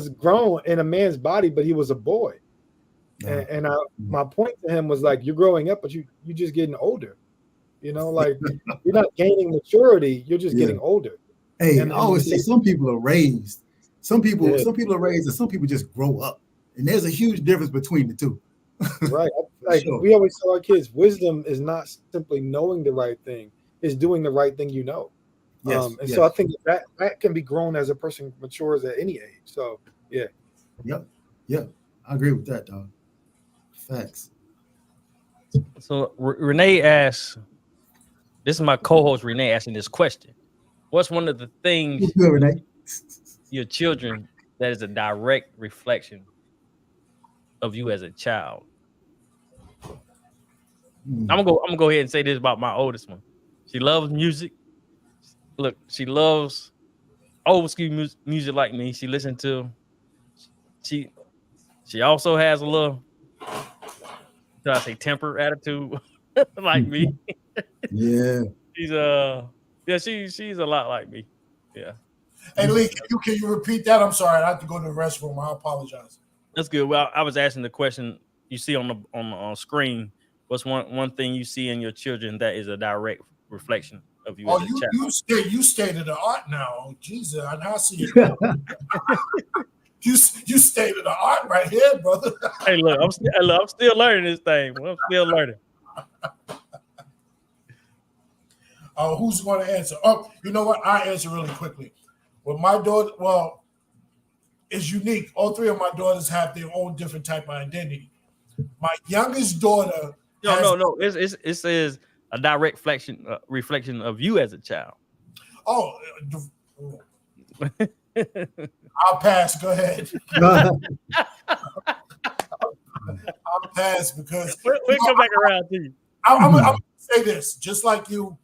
grown in a man's body, but he was a boy. And my point to him was like, you're growing up, but you're just getting older. Like you're not gaining maturity. You're just getting older.
Hey, I always say some people are raised. Some people are raised, and some people just grow up. And there's a huge difference between the two.
Right. Like we always tell our kids, wisdom is not simply knowing the right thing; it's doing the right thing. So I think that can be grown as a person matures at any age. So yeah.
Yep. I agree with that, dog. Facts.
So Renee asks, this is my co-host Renee asking this question. What's one of the things
What's good, Renee?
your children that is a direct reflection of you as a child? I'm gonna go ahead and say this about my oldest one. She loves music. Look, she loves old school music like me. She listens to. She also has a little, should I say, temper attitude like me.
Yeah.
She's a lot like me. Yeah.
Hey Lee, can you repeat that? I'm sorry, I have to go to the restroom. I apologize.
That's good. Well, I was asking the question you see on the screen. What's one thing you see in your children that is a direct reflection of you as a child?
You state of the art now. Oh, Jesus, I now see it. You state of the art right here, brother.
Hey, look, I'm still learning this thing. I'm still learning.
Who's going to answer? Oh, you know what? I answer really quickly. Well, my daughter, it's unique. All three of my daughters have their own different type of identity. My youngest daughter.
No. It says a direct reflection of you as a child.
Oh. I'll pass. Go ahead. I'll pass because
we'll come back around to you.
I'm gonna say this, just like you,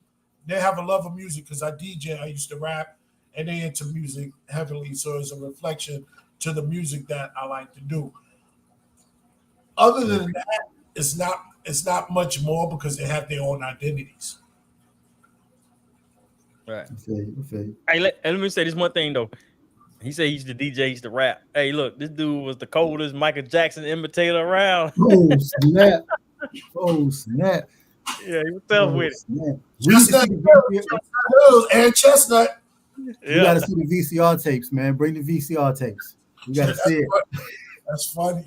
they have a love of music because I DJ. I used to rap, and they into music heavily, so it's a reflection to the music that I like to do. Other than that, it's not much more because they have their own identities.
Right.
Okay.
Hey, let me say this one thing though. He said he used to DJ, he used to rap. Hey, look, this dude was the coldest Michael Jackson imitator around.
Oh, snap. Oh, snap.
Yeah, he was tough with
it.
Chestnut and Chestnut.
You got to see the VCR tapes, man. Bring the VCR tapes. We got to see it.
That's funny.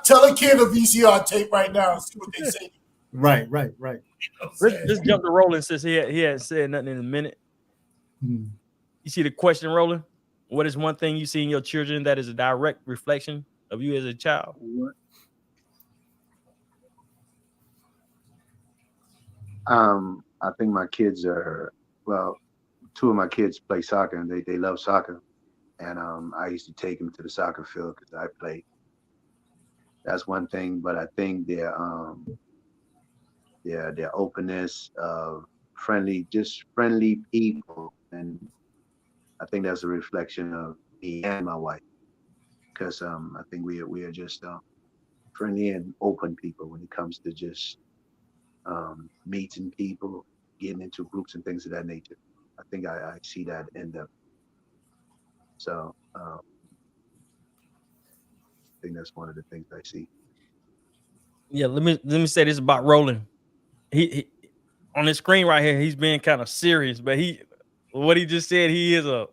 Tell a kid a VCR tape right now and see what they say.
Right.
Let's jump to Roland since he hadn't said nothing in a minute. You see the question, Roland? What is one thing you see in your children that is a direct reflection of you as a child?
I think my kids two of my kids play soccer and they love soccer. And I used to take them to the soccer field because I played. That's one thing, but I think their openness of friendly people, and I think that's a reflection of me and my wife, because I think we are just friendly and open people when it comes to just meeting people, getting into groups and things of that nature. I think I see that in them. So I think that's one of the things I see.
Yeah, let me say this about Roland. He on his screen right here, he's being kind of serious, but what he just said. He is a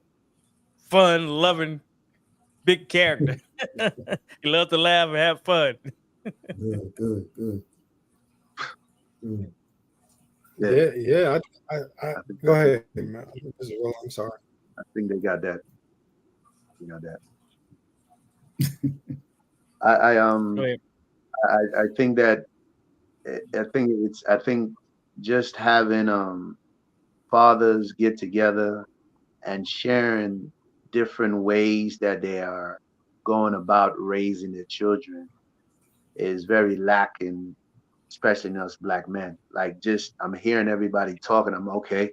fun, loving, big character. He loves to laugh and have fun.
Good, good, good. Good.
Yeah. I go ahead, man. I'm sorry.
I think they got that. You know that. I
Go ahead.
I think that I think just having fathers get together and sharing different ways that they are going about raising their children is very lacking, especially in us black men. Like, just I'm hearing everybody talking, I'm okay,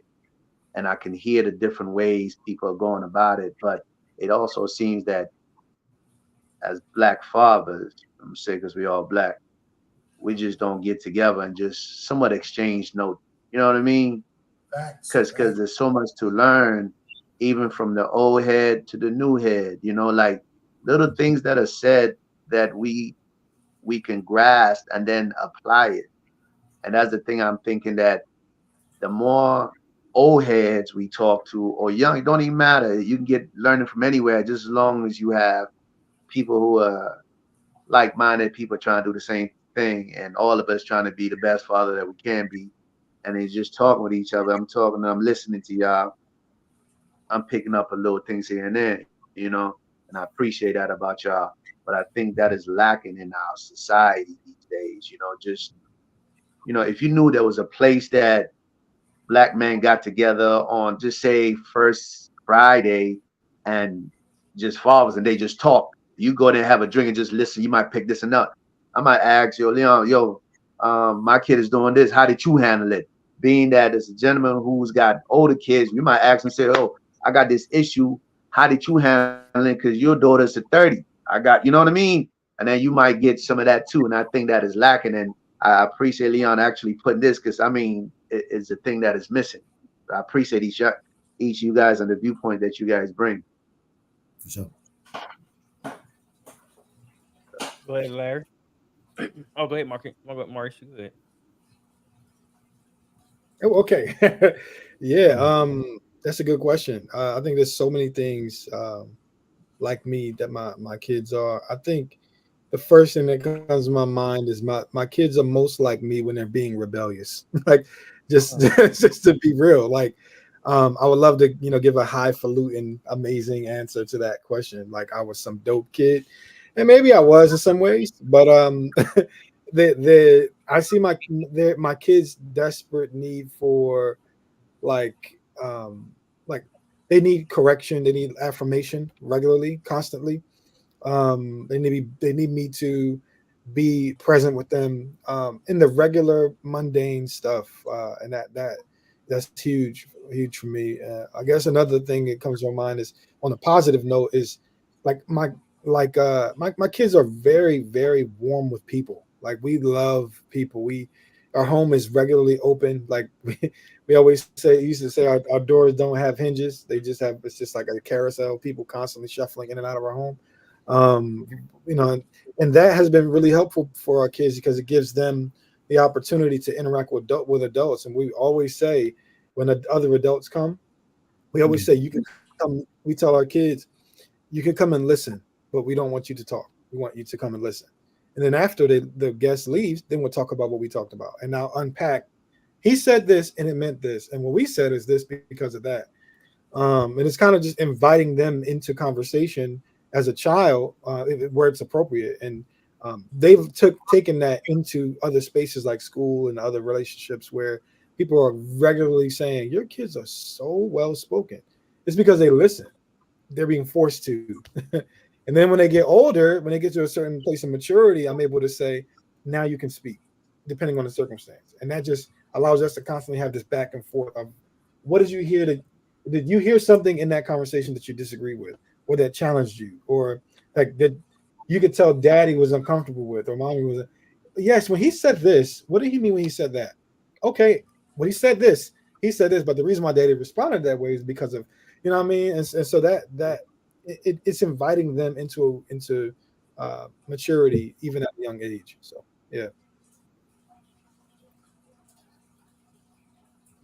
and I can hear the different ways people are going about it, but it also seems that as black fathers, I'm saying because we all black, we just don't get together and just somewhat exchange notes. You know what I mean?
Facts.
Because there's so much to learn, even from the old head to the new head. You know, like little things that are said that we can grasp and then apply it. And that's the thing I'm thinking, that the more old heads we talk to or young, it don't even matter. You can get learning from anywhere, just as long as you have people who are like-minded, people trying to do the same thing, and all of us trying to be the best father that we can be. And it's just talking with each other. I'm listening to y'all. I'm picking up a little things here and there, and I appreciate that about y'all. But I think that is lacking in our society these days. Just if you knew there was a place that black men got together on, just say First Friday, and just fathers, and they just talk. You go there and have a drink and just listen. You might pick this and that. I might ask you, Leon, my kid is doing this. How did you handle it? Being that it's a gentleman who's got older kids, you might ask and say, oh, I got this issue. How did you handle it? Because your daughter's at 30. You know what I mean? And then you might get some of that too. And I think that is lacking. And I appreciate Leon actually putting this, because I mean, it's a thing that is missing. I appreciate each of you guys and the viewpoint that you guys bring.
For sure.
Go ahead, Larry. Oh, go ahead, Mark. Maurice. Go ahead.
Oh, okay. Yeah, that's a good question. I think there's so many things like me that my kids are. I think the first thing that comes to my mind is my kids are most like me when they're being rebellious. Like, just just to be real. Like, I would love to give a highfalutin amazing answer to that question. Like, I was some dope kid, and maybe I was in some ways, but I see my kids' desperate need for like like they need correction, they need affirmation regularly, constantly. They need me to be present with them in the regular mundane stuff, and that's huge for me. I guess another thing that comes to my mind is, on a positive note, is like my kids are very, very warm with people. Like, we love people. Our home is regularly open. Like, we always used to say our doors don't have hinges. It's just like a carousel, people constantly shuffling in and out of our home. um and that has been really helpful for our kids, because it gives them the opportunity to interact with adults. And we always say, when other adults come, we always say, you can come. We tell our kids, you can come and listen, but we don't want you to talk. We want you to come and listen. And then after the guest leaves, then we'll talk about what we talked about, and now unpack. He said this and it meant this, and what we said is this because of that. And it's kind of just inviting them into conversation as a child, where it's appropriate. And they've taken that into other spaces like school and other relationships, where people are regularly saying, your kids are so well spoken. It's because they listen. They're being forced to. And then when they get older, when they get to a certain place of maturity, I'm able to say, now you can speak, depending on the circumstance. And that just allows us to constantly have this back and forth of, what did you hear? Did you hear something in that conversation that you disagree with, or that challenged you, or like that you could tell daddy was uncomfortable with, or mommy was? Yes, when he said this, what did he mean when he said that? Okay, when he said this, but the reason why daddy responded that way is because of, you know what I mean? And so that it's inviting them into maturity, even at a young age. So yeah.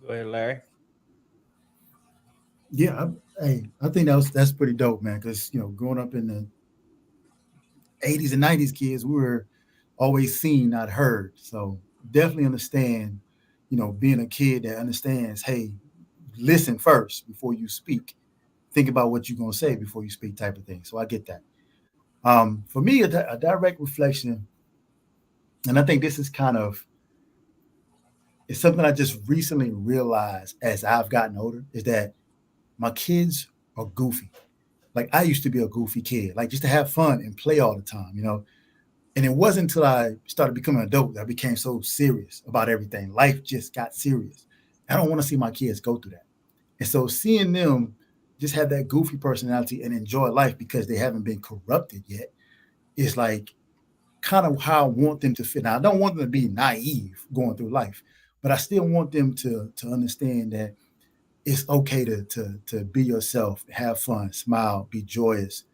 Go ahead, Larry.
Yeah, I think that's pretty dope, man. Because growing up in the '80s and '90s, kids, we were always seen, not heard. So definitely understand, being a kid that understands, hey, listen first before you speak. Think about what you're gonna say before you speak, type of thing. So I get that. For me, a direct reflection, and I think this is kind of it's something I just recently realized as I've gotten older, is that my kids are goofy. Like I used to be a goofy kid, like just to have fun and play all the time. And it wasn't until I started becoming an adult that I became so serious about everything. Life just got serious. I don't want to see my kids go through that. And so seeing them just have that goofy personality and enjoy life because they haven't been corrupted yet is like kind of how I want them to fit. Now I don't want them to be naive going through life, but I still want them to understand that it's okay to be yourself, have fun, smile, be joyous,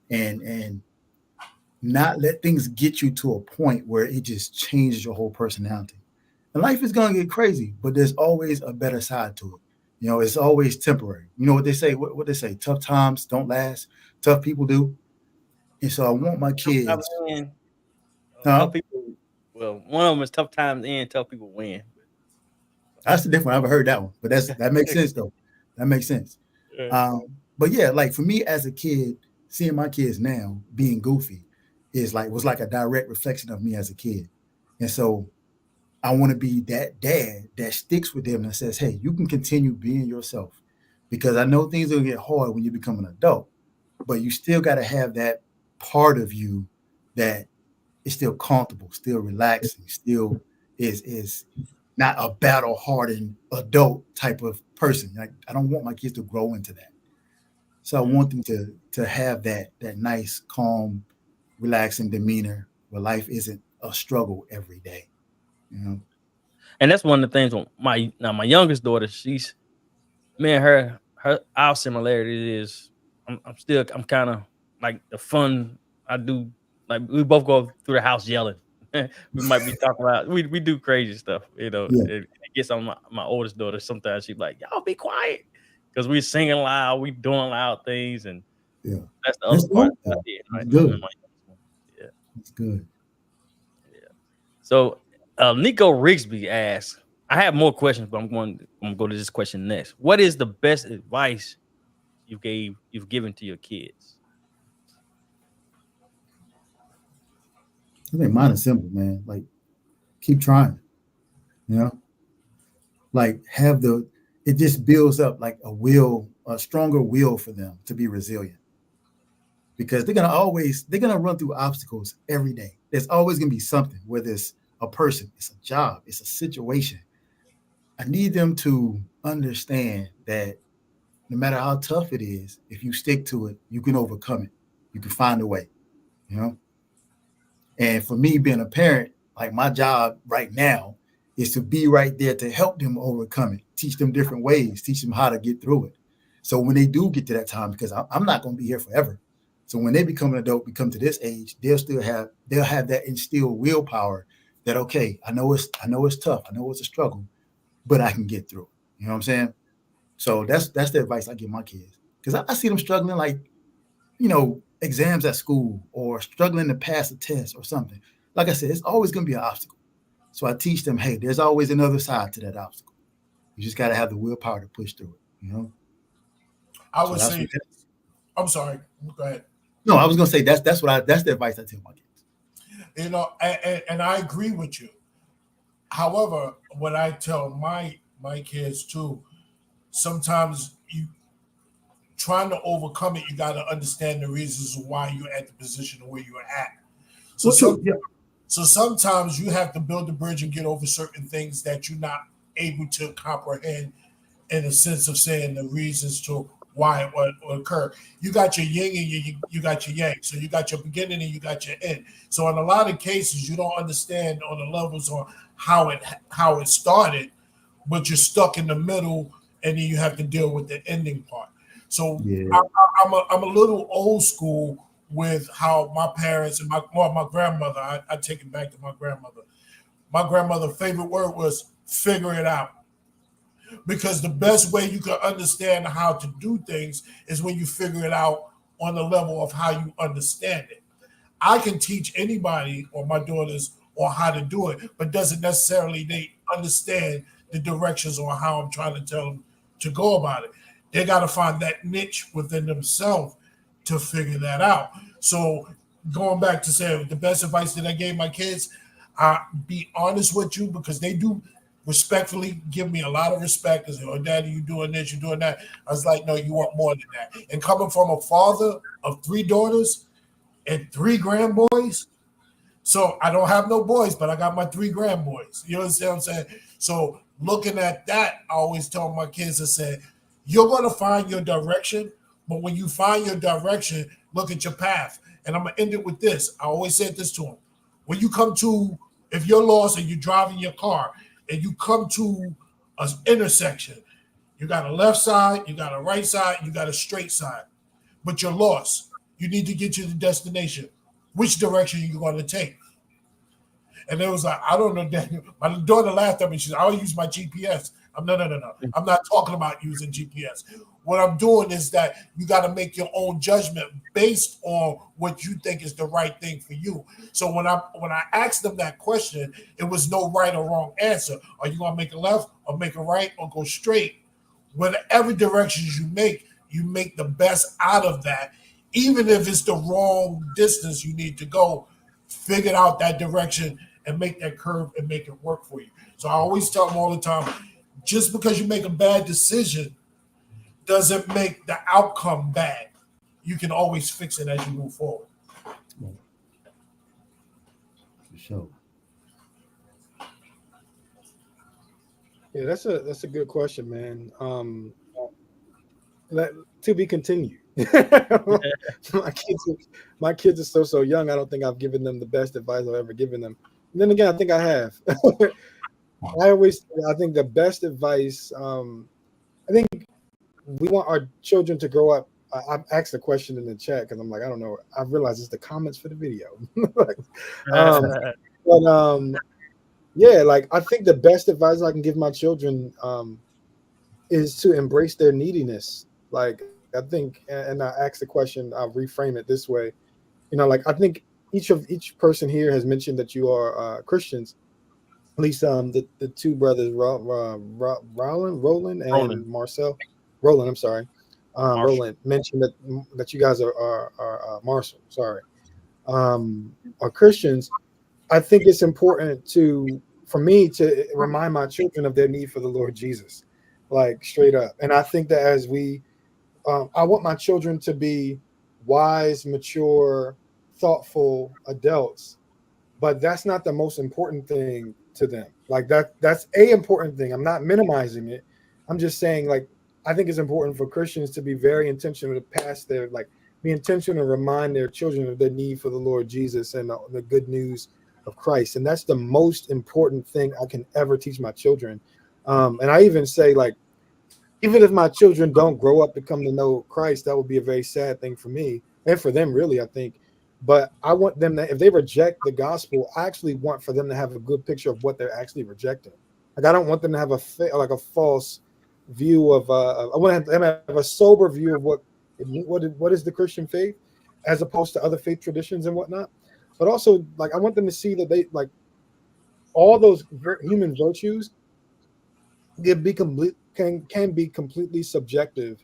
and not let things get you to a point where it just changes your whole personality. And life is gonna get crazy, but there's always a better side to it. It's always temporary. You know what they say? What they say? Tough times don't last. Tough people do. And so I want my kids.
Tough people. Well, one of them is tough times and tough people win.
That's the difference. I haven't heard that one, but that makes sense though. That makes sense. But yeah, like for me as a kid, seeing my kids now being goofy was like a direct reflection of me as a kid. And so I want to be that dad that sticks with them and says, hey, you can continue being yourself. Because I know things will get hard when you become an adult, but you still got to have that part of you that is still comfortable, still relaxing, still is not a battle hardened adult type of person. Like I don't want my kids to grow into that. So I want them to have that nice, calm, relaxing demeanor where life isn't a struggle every day.
And that's one of the things. My youngest daughter, she's me and her our similarity is I'm kind of like the fun I do. Like we both go through the house yelling. We might be talking about we do crazy stuff.
Yeah.
It gets on my oldest daughter. Sometimes she's like, "Y'all be quiet," because we singing loud, we doing loud things, and that's the other part.
That's good.
Yeah,
it's good.
Yeah. So Nico Rigsby asks, I have more questions, but I'm going to go to this question next. What is the best advice you've given to your kids?
I think mine is simple, man. Like keep trying. Like it just builds up like a stronger will for them to be resilient. Because they're gonna run through obstacles every day. There's always gonna be something, whether it's a person, it's a job, it's a situation. I need them to understand that no matter how tough it is, if you stick to it, you can overcome it. You can find a way, And for me, being a parent, like my job right now is to be right there to help them overcome it, teach them different ways, teach them how to get through it. So when they do get to that time, because I'm not going to be here forever. So when they become an adult, become to this age, they'll have that instilled willpower that, okay, I know it's tough. I know it's a struggle, but I can get through it. You know what I'm saying? So that's the advice I give my kids. Because I see them struggling like, exams at school or struggling to pass a test or something. Like I said, it's always going to be an obstacle. So I teach them, hey, there's always another side to that obstacle. You just got to have the willpower to push through it,
I would say, I'm sorry, go ahead.
No, I was going to say that's the advice I tell my kids.
And I agree with you. However, what I tell my kids too, sometimes you trying to overcome it, you got to understand the reasons why you're at the position where you're at. So sometimes you have to build the bridge and get over certain things that you're not able to comprehend in a sense of saying the reasons to why it would occur. You got your yin and you got your yang. So you got your beginning and you got your end. So in a lot of cases, you don't understand on the levels on how it started, but you're stuck in the middle and then you have to deal with the ending part. So I'm a little old school with how my parents and my grandmother, I take it back to my grandmother. My grandmother's favorite word was figure it out. because the best way you can understand how to do things is when you figure it out on the level of how you understand it. I can teach anybody or my daughters on how to do it, but doesn't necessarily they understand the directions on how I'm trying to tell them to go about it. They got to find that niche within themselves to figure that out. So going back to say the best advice that I gave my kids, be honest with you, because they do respectfully give me a lot of respect. Because, oh, Daddy, you doing this, you doing that. I was like, no, you want more than that. And coming from a father of 3 daughters and 3 grandboys, so I don't have no boys, but I got my 3 grandboys. You understand what I'm saying? So looking at that, I always tell my kids, I said, you're going to find your direction, but when you find your direction, look at your path. And I'm going to end it with this. I always said this to them. When you come to, if you're lost and you're driving your car and you come to an intersection, you got a left side, you got a right side, you got a straight side, but you're lost. You need to get to the destination. Which direction are you going to take? And it was like, I don't know, Daniel. My daughter laughed at me. She said, I'll use my GPS. No. I'm not talking about using GPS. What I'm doing is that you got to make your own judgment based on what you think is the right thing for you. So when I asked them that question, it was no right or wrong answer. Are you going to make a left or make a right or go straight? Whatever directions you make the best out of that. Even if it's the wrong distance you need to go, figure out that direction and make that curve and make it work for you. So I always tell them all the time, just because you make a bad decision doesn't make the outcome bad. You can always fix it as you move forward.
For sure.
Yeah, that's a good question, man. To be continued. my kids are so young. I don't think I've given them the best advice I've ever given them. And then again, I think I have. I think the best advice. I think we want our children to grow up. I've asked a question in the chat because I'm like, I don't know. I realize it's the comments for the video. Yeah, like I think the best advice I can give my children is to embrace their neediness. Like I think, and I asked the question, I'll reframe it this way. Like I think each person here has mentioned that you are Christians. At least the 2 brothers, Roland and Marcel. Roland, I'm sorry. Roland mentioned that you guys are Marshall, sorry, are Christians. I think it's important for me to remind my children of their need for the Lord Jesus, like straight up. And I think that as I want my children to be wise, mature, thoughtful adults, but that's not the most important thing to them. Like that's a important thing. I'm not minimizing it. I'm just saying, like, I think it's important for Christians to be very intentional to pass be intentional and remind their children of their need for the Lord Jesus and the good news of Christ. And that's the most important thing I can ever teach my children. And I even say, like, even if my children don't grow up to come to know Christ, that would be a very sad thing for me and for them, really, I think. But I want them to, if they reject the gospel, I actually want for them to have a good picture of what they're actually rejecting. Like, I don't want them to have a false view of, I want them to have a sober view of what is the Christian faith, as opposed to other faith traditions and whatnot. But also, like, I want them to see that they, like, all those human virtues can be completely subjective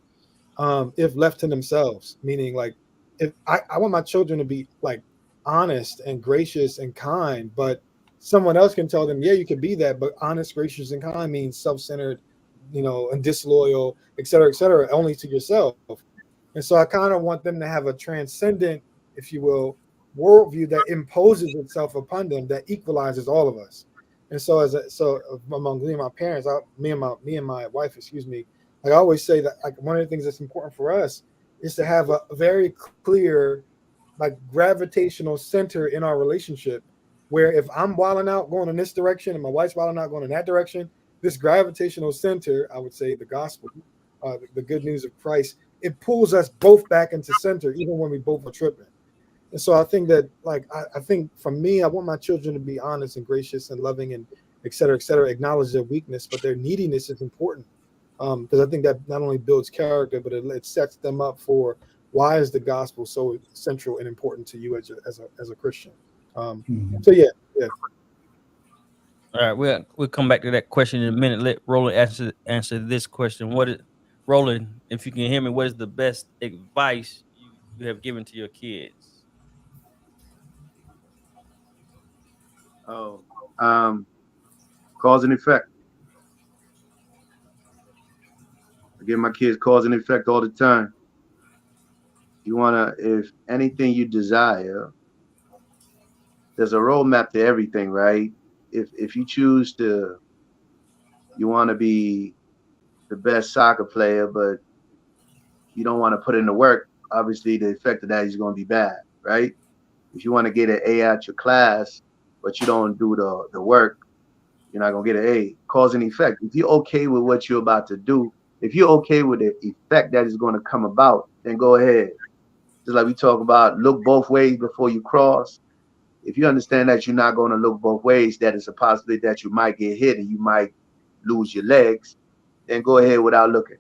if left to themselves. Meaning, like, if I want my children to be, like, honest and gracious and kind, but someone else can tell them, yeah, you can be that, but honest, gracious, and kind means self-centered, and disloyal, et cetera, only to yourself. And so I kind of want them to have a transcendent, if you will, worldview that imposes itself upon them, that equalizes all of us. And so among me and my parents, me and my wife, like I always say that, like, one of the things that's important for us is to have a very clear, like, gravitational center in our relationship, where if I'm wilding out going in this direction and my wife's wilding out going in that direction, this gravitational center, I would say the gospel, the good news of Christ, it pulls us both back into center, even when we both are tripping. And so I think that, like, I think for me, I want my children to be honest and gracious and loving and et cetera, acknowledge their weakness, but their neediness is important. because I think that not only builds character, but it sets them up for why is the gospel so central and important to you as a Christian. So yeah.
All right, we'll come back to that question in a minute. Let Roland answer this question. Roland, if you can hear me, what is the best advice you have given to your kids?
Oh, cause and effect. I give my kids cause and effect all the time. If anything you desire, there's a roadmap to everything, right? If you choose you want to be the best soccer player, but you don't want to put in the work, obviously the effect of that is going to be bad, right? If you want to get an A at your class, but you don't do the work, you're not going to get an A. Cause and effect. If you're okay with what you're about to do, if you're okay with the effect that is going to come about, then go ahead. Just like we talk about, look both ways before you cross. If you understand that you're not going to look both ways, that it's a possibility that you might get hit and you might lose your legs, then go ahead without looking.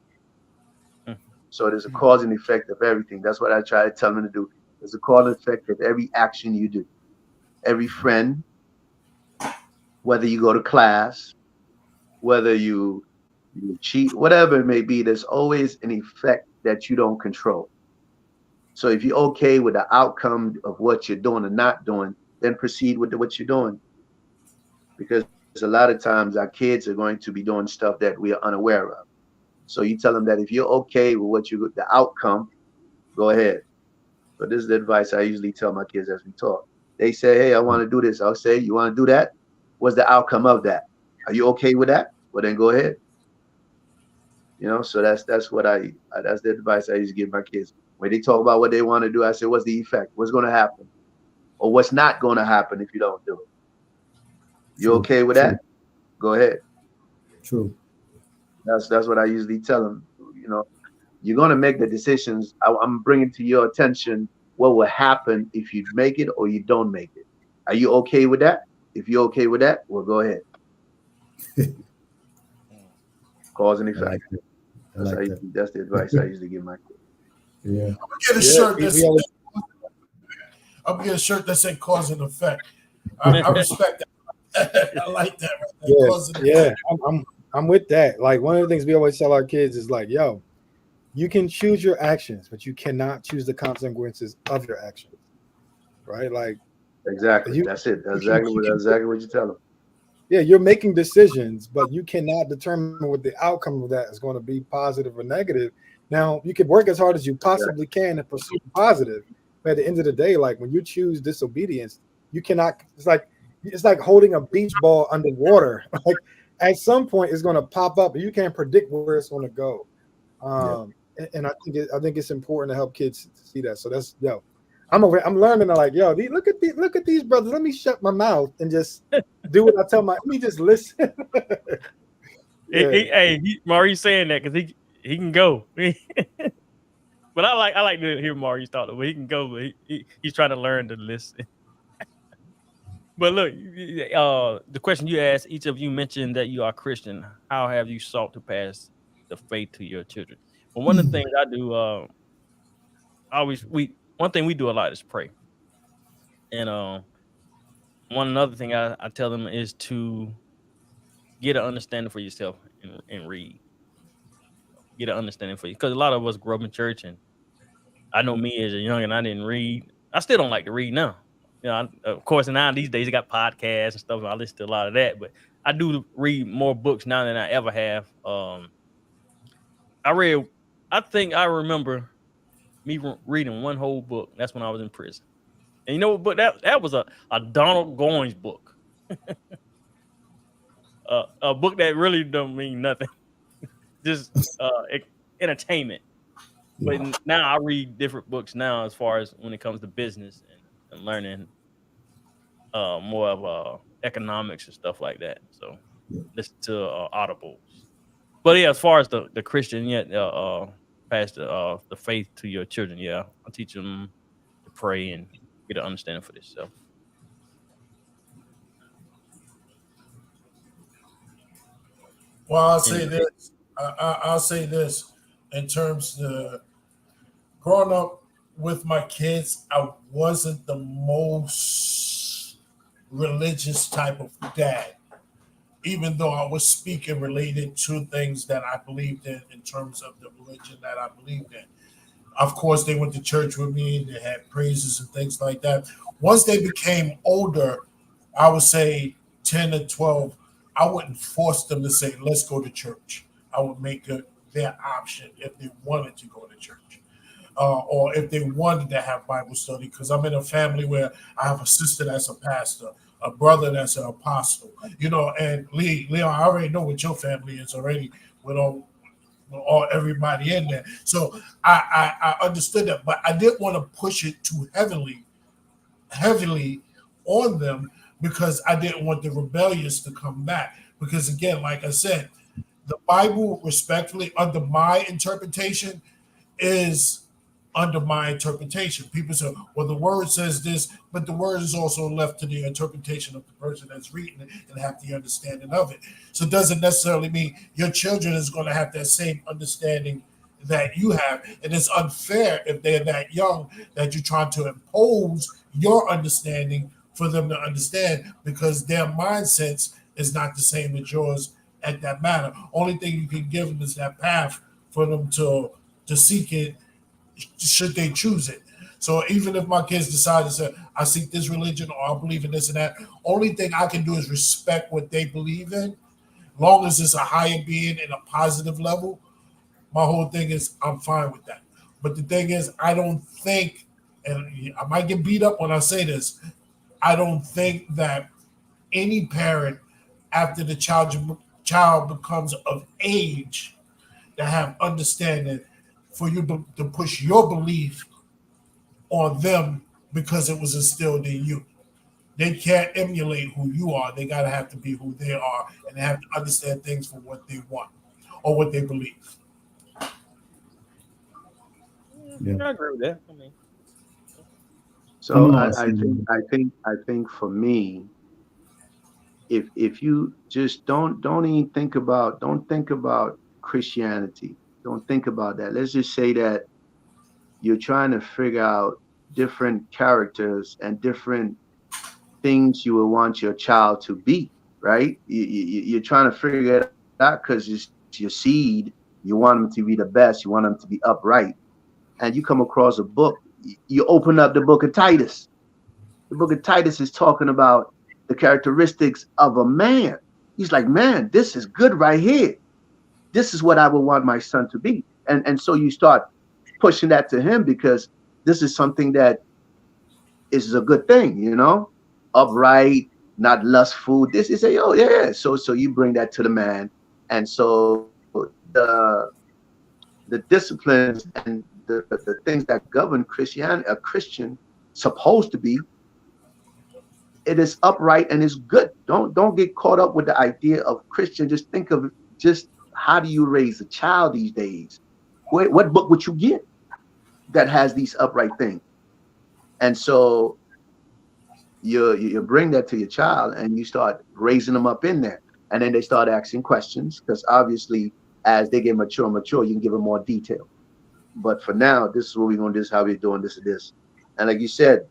So there's a cause and effect of everything. That's what I try to tell them to do. There's a cause and effect of every action you do. Every friend, whether you go to class, whether you cheat, whatever it may be, there's always an effect that you don't control. So if you're okay with the outcome of what you're doing or not doing, then proceed with what you're doing. Because a lot of times our kids are going to be doing stuff that we are unaware of. So you tell them that if you're okay with the outcome, go ahead. But this is the advice I usually tell my kids as we talk. They say, hey, I want to do this. I'll say, you want to do that? What's the outcome of that? Are you okay with that? Well, then go ahead. So that's the advice I used to give my kids. When they talk about what they want to do, I say, what's the effect? What's going to happen? Or what's not going to happen if you don't do it? You okay with that? Go ahead.
True.
That's what I usually tell them. You're going to make the decisions. I'm bringing to your attention what will happen if you make it or you don't make it. Are you okay with that? If you're okay with that, well, go ahead. Cause and effect. That's the advice I usually give my kids.
Yeah.
I'm gonna get a shirt that said cause and effect. I respect that. I like that.
Yeah. I'm with that. Like, one of the things we always tell our kids is like, yo, you can choose your actions, but you cannot choose the consequences of your actions. Right? Like,
exactly. That's it. That's exactly what you tell them.
Yeah, you're making decisions, but you cannot determine what the outcome of that is going to be, positive or negative. Now, you can work as hard as you possibly can and pursue positive, but at the end of the day, like, when you choose disobedience, you cannot. It's like holding a beach ball underwater. Like, at some point, it's going to pop up, and you can't predict where it's going to go. And I think it's important to help kids see that. So that's I'm learning to, like, look at these brothers. Let me shut my mouth and just do what I tell let me just listen.
Maurice saying that because he can go. But I like to hear Maurice talk. But he can go. But he's trying to learn to listen. But look, the question you asked, each of you mentioned that you are Christian. How have you sought to pass the faith to your children? Well, one of the things I do, one thing we do a lot is pray. And one another thing I tell them is to get an understanding for yourself and read. Get an understanding for you, because a lot of us grew up in church, and I know me as a young and I didn't read. I still don't like to read now. Of course, now these days you got podcasts and stuff. And I listen to a lot of that, but I do read more books now than I ever have. I think I remember me reading one whole book. That's when I was in prison. And you know what? But that was a Donald Goines book. A book that really don't mean nothing. Just entertainment. But now I read different books now, as far as when it comes to business and learning more of economics and stuff like that. So listen to audibles. But yeah, as far as the Christian, pass the faith to your children. Yeah, I'll teach them to pray and get an understanding for themselves.
Well, I'll say this. I'll say this in terms of growing up with my kids. I wasn't the most religious type of dad, even though I was speaking related to things that I believed in terms of the religion that I believed in. Of course, they went to church with me. They had praises and things like that. Once they became older, I would say 10 or 12, I wouldn't force them to say, let's go to church. I would make it their option if they wanted to go to church. Or if they wanted to have Bible study, because I'm in a family where I have a sister that's a pastor, a brother that's an apostle, and Leon, I already know what your family is already with all everybody in there. So I understood that, but I didn't want to push it too heavily on them, because I didn't want the rebellious to come back. Because again, like I said, the Bible, respectfully, under my interpretation, is under my interpretation. People say, well, the word says this, but the word is also left to the interpretation of the person that's reading it and have the understanding of it. So it doesn't necessarily mean your children is going to have that same understanding that you have. And it's unfair if they're that young that you're trying to impose your understanding for them to understand, because their mindsets is not the same as yours at that matter. Only thing you can give them is that path for them to seek it, should they choose it. So even if my kids decide to say, I seek this religion or I believe in this and that, only thing I can do is respect what they believe in. Long as it's a higher being in a positive level, my whole thing is I'm fine with that. But the thing is, I don't think, and I might get beat up when I say this, I don't think that any parent, after the child becomes of age, that have understanding for you to push your belief on them because it was instilled in you. They can't emulate who you are. They gotta have to be who they are, and they have to understand things for what they want or what they believe.
Yeah, I agree with that.
So I think for me, if you just don't even think about Christianity, don't think about that. Let's just say that you're trying to figure out different characters and different things you would want your child to be, right? You're trying to figure it out because it's your seed. You want them to be the best. You want them to be upright. And you come across a book. You open up the book of Titus. The book of Titus is talking about the characteristics of a man. He's like, man, this is good right here. This is what I would want my son to be. And so you start pushing that to him, because this is something that is a good thing, upright, not lustful. This is yeah. So you bring that to the man. And so the disciplines and the things that govern Christianity, a Christian supposed to be, it is upright and it's good. Don't get caught up with the idea of Christian. Just think of just how do you raise a child these days? What book would you get that has these upright things? And so you bring that to your child and you start raising them up in there. And then they start asking questions, because obviously as they get mature, you can give them more detail. But for now, this is what we're going to do, this is how we're doing this and this. And like you said,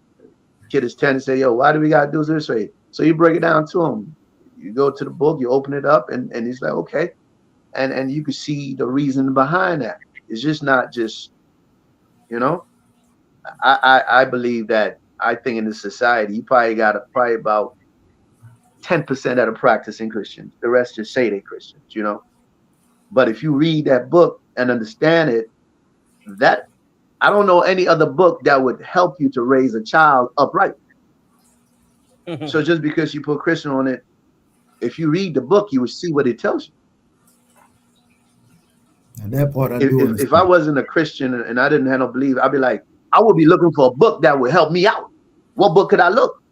kid is 10 and say, yo, why do we got to do this way? So you break it down to him. You go to the book, you open it up, and he's like, okay. And you can see the reason behind that. It's just not just, I believe that, I think in this society, you probably got about 10% that are practicing Christians. The rest just say they're Christians, But if you read that book and understand it, that I don't know any other book that would help you to raise a child upright. So just because you put Christian on it, if you read the book, you will see what it tells you.
And that part
if I wasn't a Christian and I didn't have no belief, I'd be like, I would be looking for a book that would help me out. What book could I look?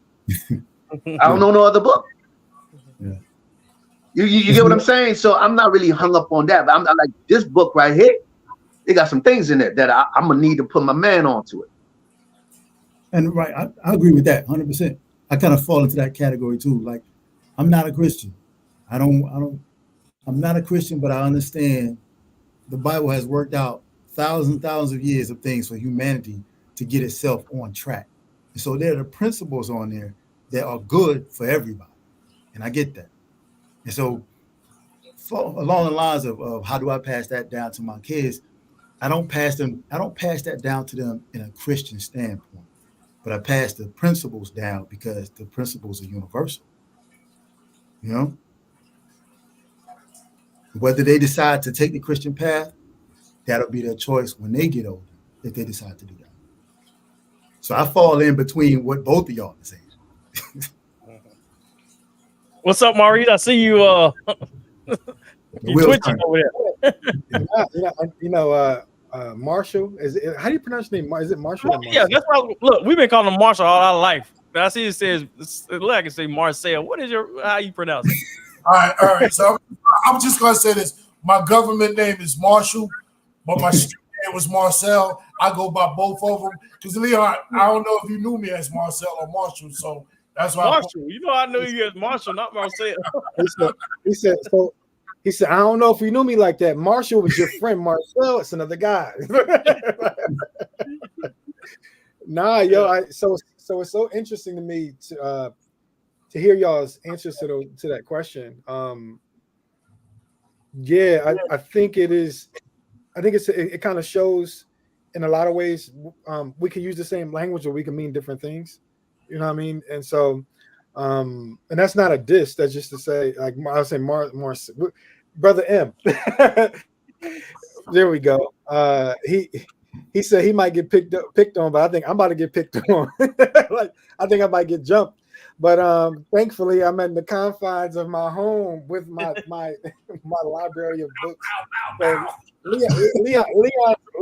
I don't know no other book.
Yeah.
You get what I'm saying? So I'm not really hung up on that. But I'm like, this book right here, it got some things in it that I'm going to need to put my man onto it.
And right, I agree with that 100%. I kind of fall into that category too. Like, I'm not a Christian. I'm not a Christian, but I understand the Bible has worked out thousands of years of things for humanity to get itself on track. And so there are the principles on there that are good for everybody. And I get that. And so along the lines of how do I pass that down to my kids, I don't pass that down to them in a Christian standpoint, but I pass the principles down because the principles are universal. You know, whether they decide to take the Christian path, that'll be their choice when they get older, if they decide to do that. So I fall in between what both of y'all are saying.
What's up, Maurice? I see you. You twitching over there.
Marshall. How do you pronounce your name? Is it Marshall? Or Marshall?
Yeah, that's why. Look, we've been calling him Marshall all our life. I see it says, look, I can say Marcel. What is how you pronounce it?
All right. So I'm just gonna say this. My government name is Marshall, but my street name was Marcel. I go by both of them because Leon, I don't know if you knew me as Marcel or Marshall, so that's why.
Marshall, I knew you as Marshall, not Marcel.
He said, I don't know if you knew me like that. Marshall was your friend. Marcel, it's another guy. Nah, yo, so it's so interesting to me to hear y'all's answers to that question. I think it is. I think it kind of shows in a lot of ways. We can use the same language, or we can mean different things. You know what I mean? And so, and that's not a diss. That's just to say, like I was saying, Brother M. There we go. He said he might get picked on, but I think I'm about to get picked on. Like I think I might get jumped. But thankfully, I'm in the confines of my home with my library of books. So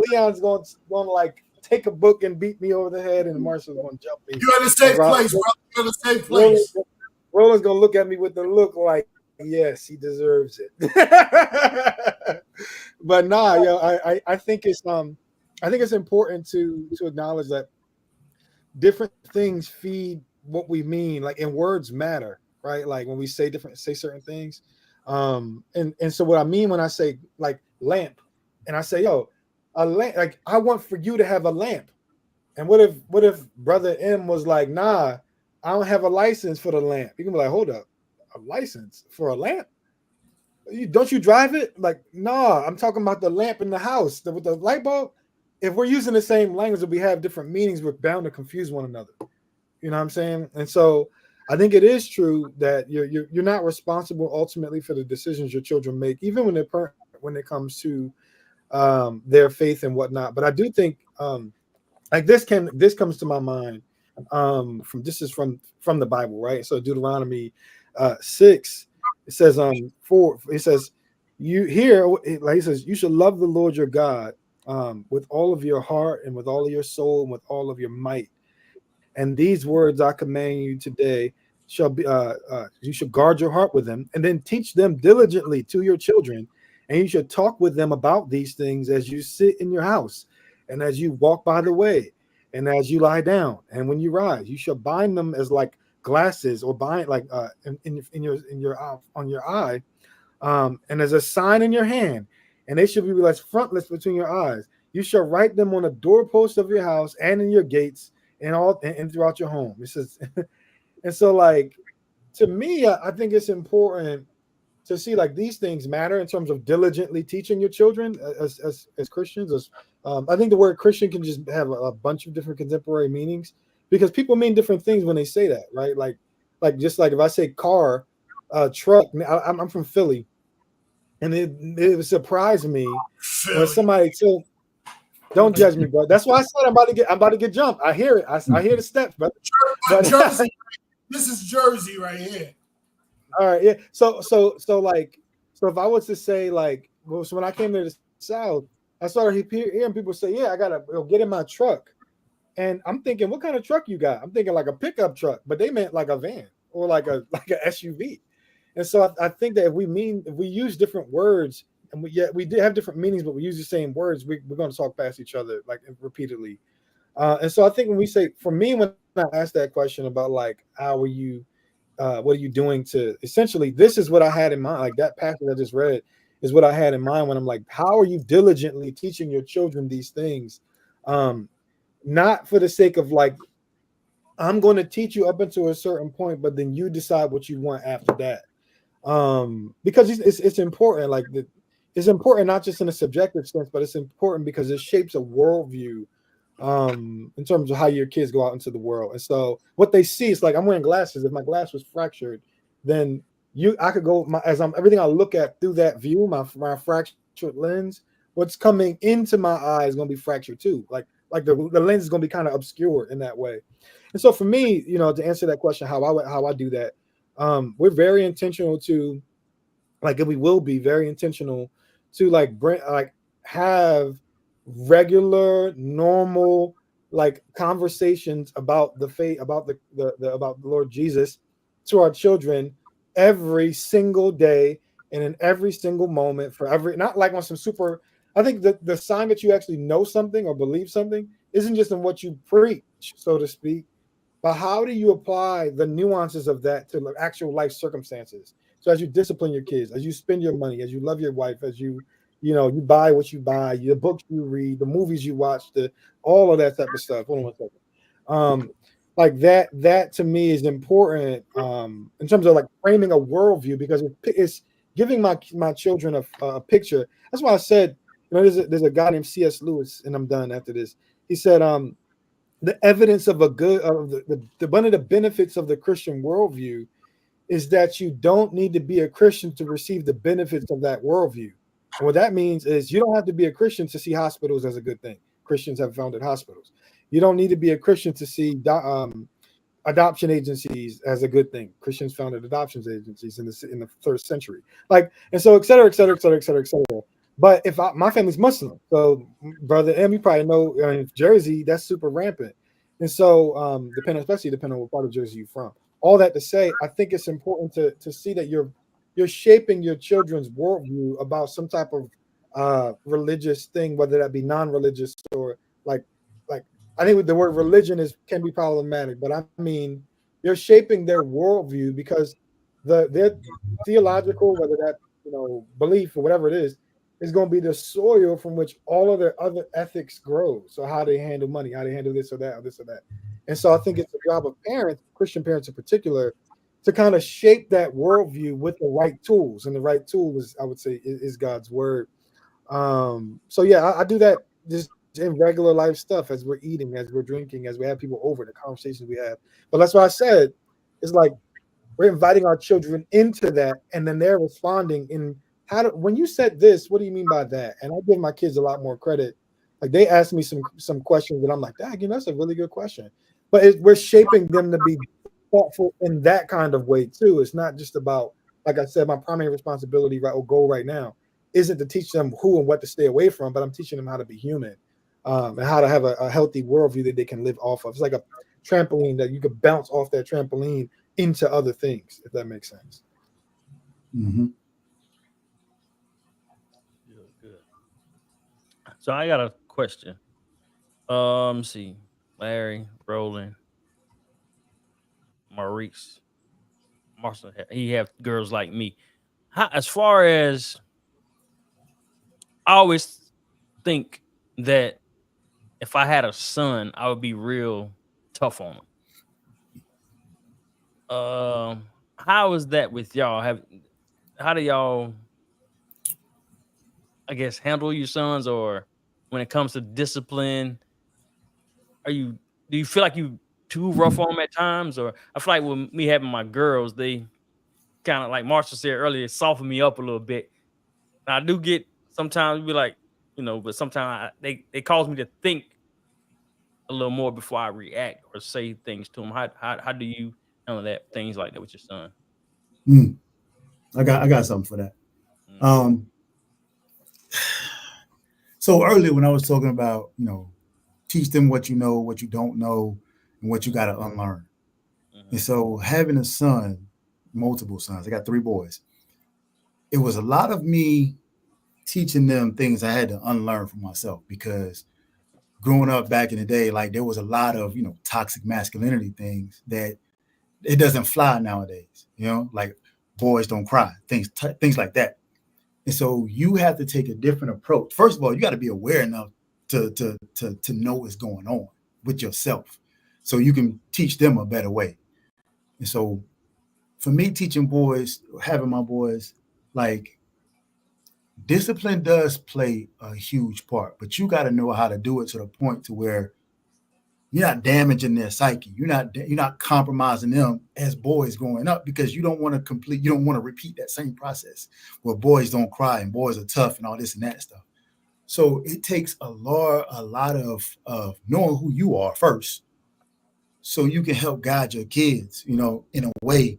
Leon's going to like take a book and beat me over the head, and Marshall's going to jump me.
You're in a safe place, bro. You're in a safe place.
Roland's going to look at me with the look like, yes, he deserves it. But nah, I think it's important to acknowledge that different things feed what we mean, like, and words matter, right? Like when we say certain things. And so what I mean when I say like lamp, and I say, yo, a lamp, like I want for you to have a lamp. And what if Brother M was like, nah, I don't have a license for the lamp? You can be like, hold up, a license for a lamp? Don't you drive it? Like, nah, I'm talking about the lamp in the house with the light bulb. If we're using the same language and we have different meanings, we're bound to confuse one another. You know what I'm saying? And so I think it is true that you're not responsible ultimately for the decisions your children make, even when it comes to their faith and whatnot. But I do think like this comes to my mind from the Bible, right? So Deuteronomy 6, it says 4, it says you should love the Lord your God with all of your heart and with all of your soul and with all of your might. And these words I command you today shall be you should guard your heart with them, and then teach them diligently to your children, and you should talk with them about these things as you sit in your house, and as you walk by the way, and as you lie down, and when you rise. You shall bind them as like glasses, or bind like in your eye, and as a sign in your hand, and they shall be like frontlets between your eyes. You shall write them on the doorpost of your house and in your gates, and throughout your home. It says, and so like to me, I think it's important to see like these things matter in terms of diligently teaching your children as Christians. I think the word Christian can just have a bunch of different contemporary meanings, because people mean different things when they say that, right? Like just like if I say car, truck, I'm from Philly, and it surprised me when somebody said, don't judge me, bro. That's why I said I'm about to get jumped. I hear it. I hear the steps, but
Jersey, this is Jersey right here.
All right, yeah. So if I was to say like, well, so when I came to the South, I started hearing people say, yeah, I gotta get in my truck, and I'm thinking, what kind of truck you got? I'm thinking like a pickup truck, but they meant like a van or like a SUV. And so I think that if we use different words, and we did have different meanings, but we use the same words, we're going to talk past each other like repeatedly. And so I think when we say, for me, when I ask that question about like, how are you, what are you doing to essentially, this is what I had in mind, like that passage I just read. is what I had in mind when I'm like, how are you diligently teaching your children these things? Not for the sake of like, I'm going to teach you up until a certain point, but then you decide what you want after that. Because it's important. Like it's important not just in a subjective sense, but it's important because it shapes a worldview in terms of how your kids go out into the world. And so what they see is like, I'm wearing glasses. If my glass was fractured, then I could go everything I look at through that view, my fractured lens, what's coming into my eye is going to be fractured too. Like the lens is going to be kind of obscured in that way. And so for me, to answer that question, how I do that, we're very intentional to, like, we will be very intentional to have regular, normal, like, conversations about the faith, about about the Lord Jesus to our children every single day and in every single moment not like on some super. I think the sign that you actually know something or believe something isn't just in what you preach, so to speak, but how do you apply the nuances of that to actual life circumstances? So as you discipline your kids, as you spend your money, as you love your wife, as you buy what you buy, the books you read, the movies you watch, all of that type of stuff. Hold on 1 second. Like that to me is important in terms of like framing a worldview, because it's giving my children a picture. That's why I said, there's a guy named C.S. Lewis, and I'm done after this. He said, the evidence of one of the benefits of the Christian worldview is that you don't need to be a Christian to receive the benefits of that worldview. And what that means is you don't have to be a Christian to see hospitals as a good thing. Christians have founded hospitals. You don't need to be a Christian to see adoption agencies as a good thing. Christians founded adoption agencies in the 3rd century. Like, and so et cetera, et cetera, et cetera, et cetera, et cetera. But my family's Muslim, so Brother M, you probably know in Jersey that's super rampant, and so especially depending on what part of Jersey you're from. All that to say, I think it's important to see that you're shaping your children's worldview about some type of religious thing, whether that be non-religious or like I think the word religion can be problematic, but I mean you're shaping their worldview because their theological, whether that belief or whatever it is going to be the soil from which all of their other ethics grow. So how they handle money, how they handle this or that or this or that. And so I think it's the job of parents, Christian parents in particular, to kind of shape that worldview with the right tools. And the right tool is, I would say, is God's word. So yeah, I do that just in regular life stuff, as we're eating, as we're drinking, as we have people over, the conversations we have. But that's what I said. It's like we're inviting our children into that, and then they're responding in when you said this, what do you mean by that? And I give my kids a lot more credit. Like, they ask me some questions that I'm like, that's a really good question. But we're shaping them to be thoughtful in that kind of way too. It's not just about, like I said, my primary responsibility or goal right now isn't to teach them who and what to stay away from, but I'm teaching them how to be human and how to have a healthy worldview that they can live off of. It's like a trampoline that you could bounce off that trampoline into other things, if that makes sense.
Mm-hmm.
Good. So I got a question. Let's see, Larry, Roland, Maurice, Marcel, he have girls like me. As far as, I always think that if I had a son, I would be real tough on him. How is that with y'all? How do y'all, I guess, handle your sons, or when it comes to discipline, do you feel like you too rough on them at times? Or I feel like with me having my girls, they kind of, like Marshall said earlier, soften me up a little bit. And I do get sometimes be like, but sometimes they cause me to think a little more before I react or say things to them. How do you handle that, things like that with your son?
I got something for that. So earlier when I was talking about, teach them what you know, what you don't know, and what you got to unlearn. Mm-hmm. And so having a son, multiple sons, I got 3 boys. It was a lot of me teaching them things I had to unlearn for myself, because growing up back in the day, like, there was a lot of, toxic masculinity things that it doesn't fly nowadays, like boys don't cry, things like that. And so you have to take a different approach. First of all, you got to be aware enough to know what's going on with yourself, so you can teach them a better way. And so, for me, teaching boys, having my boys, like, discipline does play a huge part, but you got to know how to do it to the point to where you're not damaging their psyche. You're not compromising them as boys growing up, because you don't want to repeat that same process where boys don't cry and boys are tough and all this and that stuff. So it takes a lot of knowing who you are first, so you can help guide your kids, in a way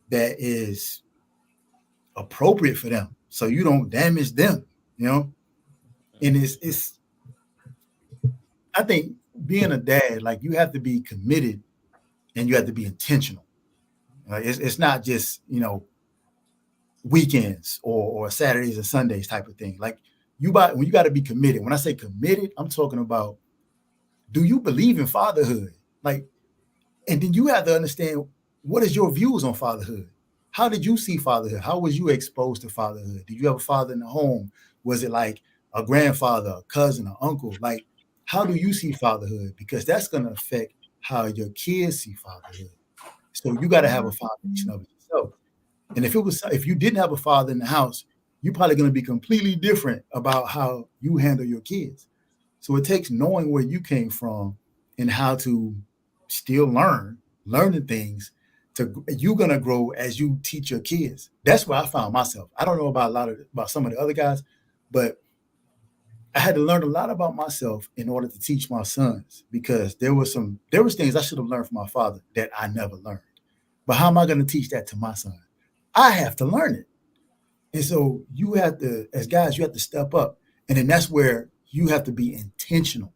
that is appropriate for them, so you don't damage them, And it's I think being a dad, like, you have to be committed and you have to be intentional. It's not just, weekends or Saturdays and Sundays type of thing. Like, when you got to be committed. When I say committed, I'm talking about, do you believe in fatherhood? Like, and then you have to understand, what is your views on fatherhood? How did you see fatherhood? How was you exposed to fatherhood? Did you have a father in the home? Was it like a grandfather, a cousin, an uncle? Like, how do you see fatherhood? Because that's going to affect how your kids see fatherhood. So you got to have a foundation of it yourself. And if you didn't have a father in the house, you're probably going to be completely different about how you handle your kids. So it takes knowing where you came from and how to still learning things. You're going to grow as you teach your kids. That's where I found myself. I don't know about some of the other guys, but I had to learn a lot about myself in order to teach my sons, because there was things I should have learned from my father that I never learned. But how am I going to teach that to my son? I have to learn it. And so you have to, as guys, you have to step up. And then that's where you have to be intentional.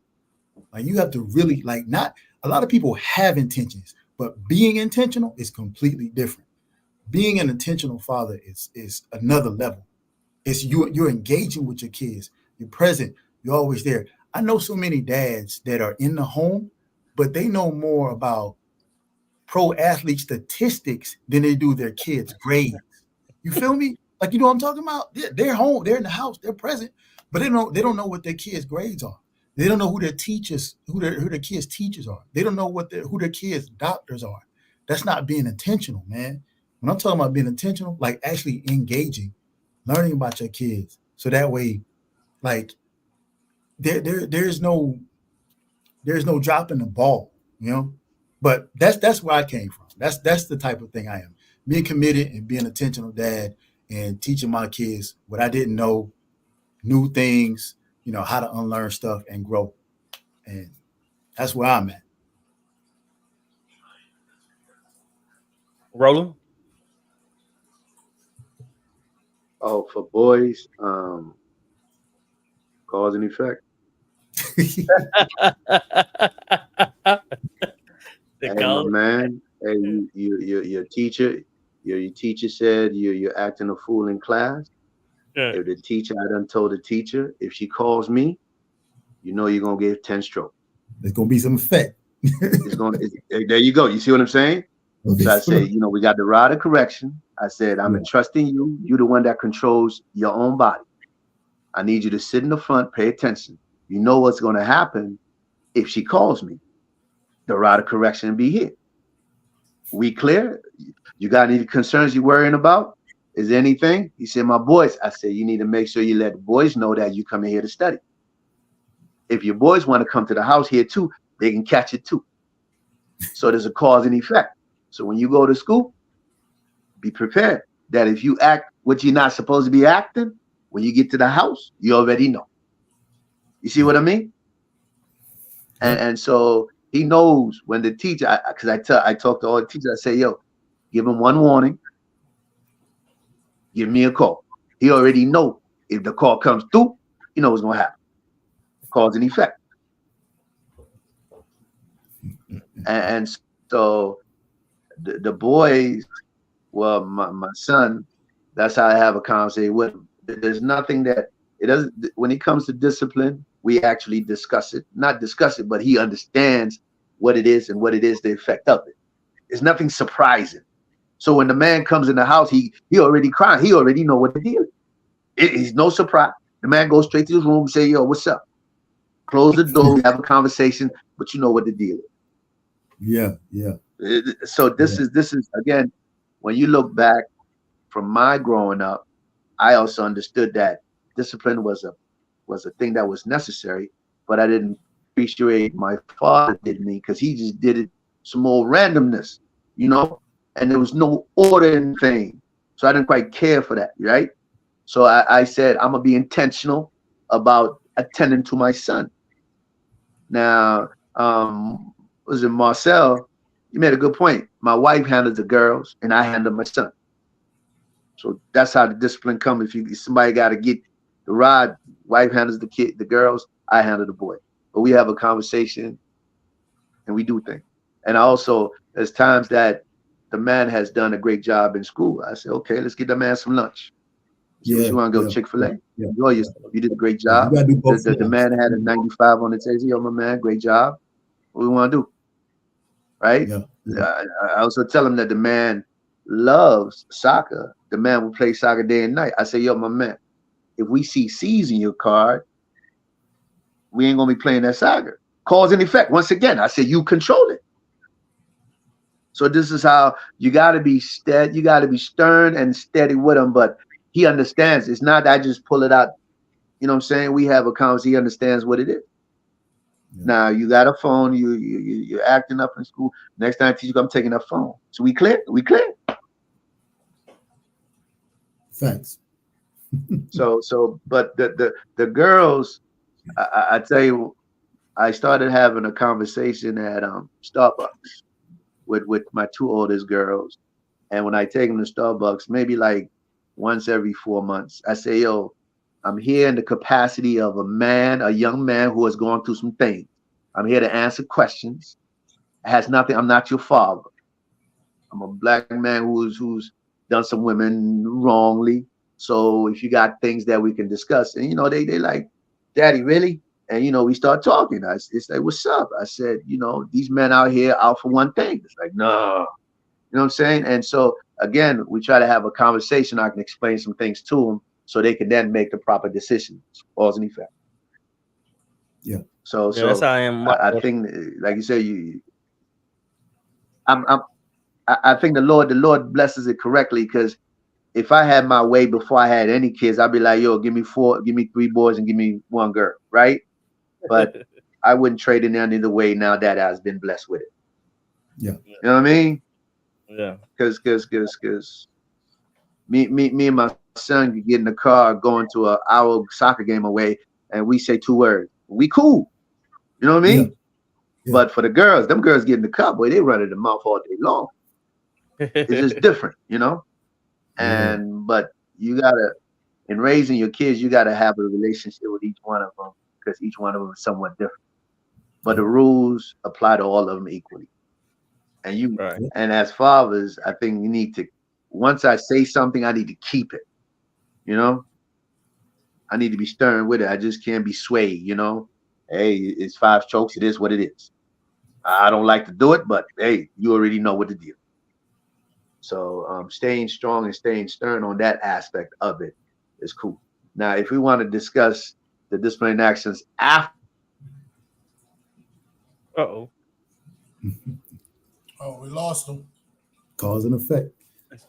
Like, you have to really, like, not a lot of people have intentions, but being intentional is completely different. Being an intentional father is another level. It's you're engaging with your kids. You're present. You're always there. I know so many dads that are in the home, but they know more about pro athlete statistics than they do their kids' grades. You feel me? Like, you know what I'm talking about? They're home. They're in the house. They're present, but they don't know what their kids' grades are. They don't know who their teachers, who their kids' teachers are. They don't know who their kids' doctors are. That's not being intentional, man. When I'm talking about being intentional, like, actually engaging, learning about your kids, so that way, like, there's no dropping the ball, But that's where I came from. That's the type of thing I am. Being committed and being an intentional dad and teaching my kids what I didn't know, new things, how to unlearn stuff and grow. And that's where I'm at.
Roland?
Oh, for boys, cause and effect. Hey, my man. Hey, your teacher. Your teacher said you're acting a fool in class. Yeah. If the teacher, I done told the teacher, if she calls me, you're gonna give 10 strokes.
There's gonna be some effect.
There you go. You see what I'm saying? So I say, we got the rod of correction. I said, I'm entrusting you. You're the one that controls your own body. I need you to sit in the front, pay attention. You know what's going to happen if she calls me. The rod of correction will be here. We clear? You got any concerns you're worrying about? Is there anything? He said, my boys. I said, you need to make sure you let the boys know that you come in here to study. If your boys want to come to the house here too, they can catch it too. So there's a cause and effect. So when you go to school, be prepared that if you act what you're not supposed to be acting, when you get to the house, you already know. You see what I mean? And so he knows when the teacher, because I talk to all the teachers, I say, yo, give him one warning. Give me a call. He already know if the call comes through, you know what's going to happen. Cause and effect. And so the boys, well, my son, that's how I have a conversation with him. There's nothing that it doesn't, when it comes to discipline, we actually discuss it. Not discuss it, but he understands what it is and what it is, the effect of it. It's nothing surprising. So when the man comes in the house, he already crying. He already know what the deal is. It's no surprise. The man goes straight to his room and say, yo, what's up? Close the door, we have a conversation, but you know what the deal is.
Yeah.
So this is again, when you look back from my growing up, I also understood that discipline was a thing that was necessary, but I didn't appreciate my father did me because he just did it some old randomness, you know, and there was no order in thing. So I didn't quite care for that, right? So I said, I'm gonna be intentional about attending to my son. Now, was it Marcel? You made a good point. My wife handles the girls and I handle my son. So that's how the discipline comes. If somebody got to get the rod, wife handles the girls, I handle the boy. But we have a conversation and we do things. And also, there's times that the man has done a great job in school. I say, okay, let's get the man some lunch. So you want to go Chick-fil-A? Enjoy yourself. You did a great job. The man had a 95 on the table. Yo, my man, great job. What do we want to do? Right? I also tell him that the man loves soccer. The man will play soccer day and night. I say, yo, my man, if we see C's in your card, we ain't gonna be playing that soccer. Cause and effect. Once again, I say you control it. So this is how you gotta be steady, you gotta be stern and steady with him, but he understands. It's not that I just pull it out. You know what I'm saying? We have a conversation, he understands what it is. Now you got a phone, you're acting up in school. Next time I teach you, I'm taking that phone. So we clear? We clear?
Thanks.
But the girls, I tell you, I started having a conversation at Starbucks with my two oldest girls. And when I take them to Starbucks, maybe like once every 4 months, I say, yo, I'm here in the capacity of a young man who has gone through some things. I'm here to answer questions. It has nothing, I'm not your father. I'm a black man who's done some women wrongly. So if you got things that we can discuss, and they like, Daddy, really? And we start talking. It's like, what's up? I said, these men out here out for one thing. It's like, no. You know what I'm saying? And so again, we try to have a conversation. I can explain some things to them so they can then make the proper decisions. Cause and effect.
Yeah.
So
that's how I am.
I think, like you said, I think the Lord blesses it correctly, because if I had my way before I had any kids, I'd be like, yo, give me 3 boys and give me 1 girl, right? But I wouldn't trade in any other way now that I've been blessed with it.
Yeah.
You know what I mean?
Yeah.
Because me and my son could get in the car going to an hour soccer game away, and we say 2 words. We cool. You know what I mean?
Yeah.
But for the girls, them girls get in the car, boy, they run in the mouth all day long. It's just different, But you gotta, in raising your kids, you gotta have a relationship with each one of them, because each one of them is somewhat different. But the rules apply to all of them equally. And and as fathers, I think you need to, once I say something, I need to keep it. I need to be stern with it. I just can't be swayed. Hey, it's 5 strokes. It is what it is. I don't like to do it, but hey, you already know what to do. So staying strong and staying stern on that aspect of it is cool. Now, if we want to discuss the disciplinary actions after.
Uh-oh.
Oh, we lost him.
Cause and effect.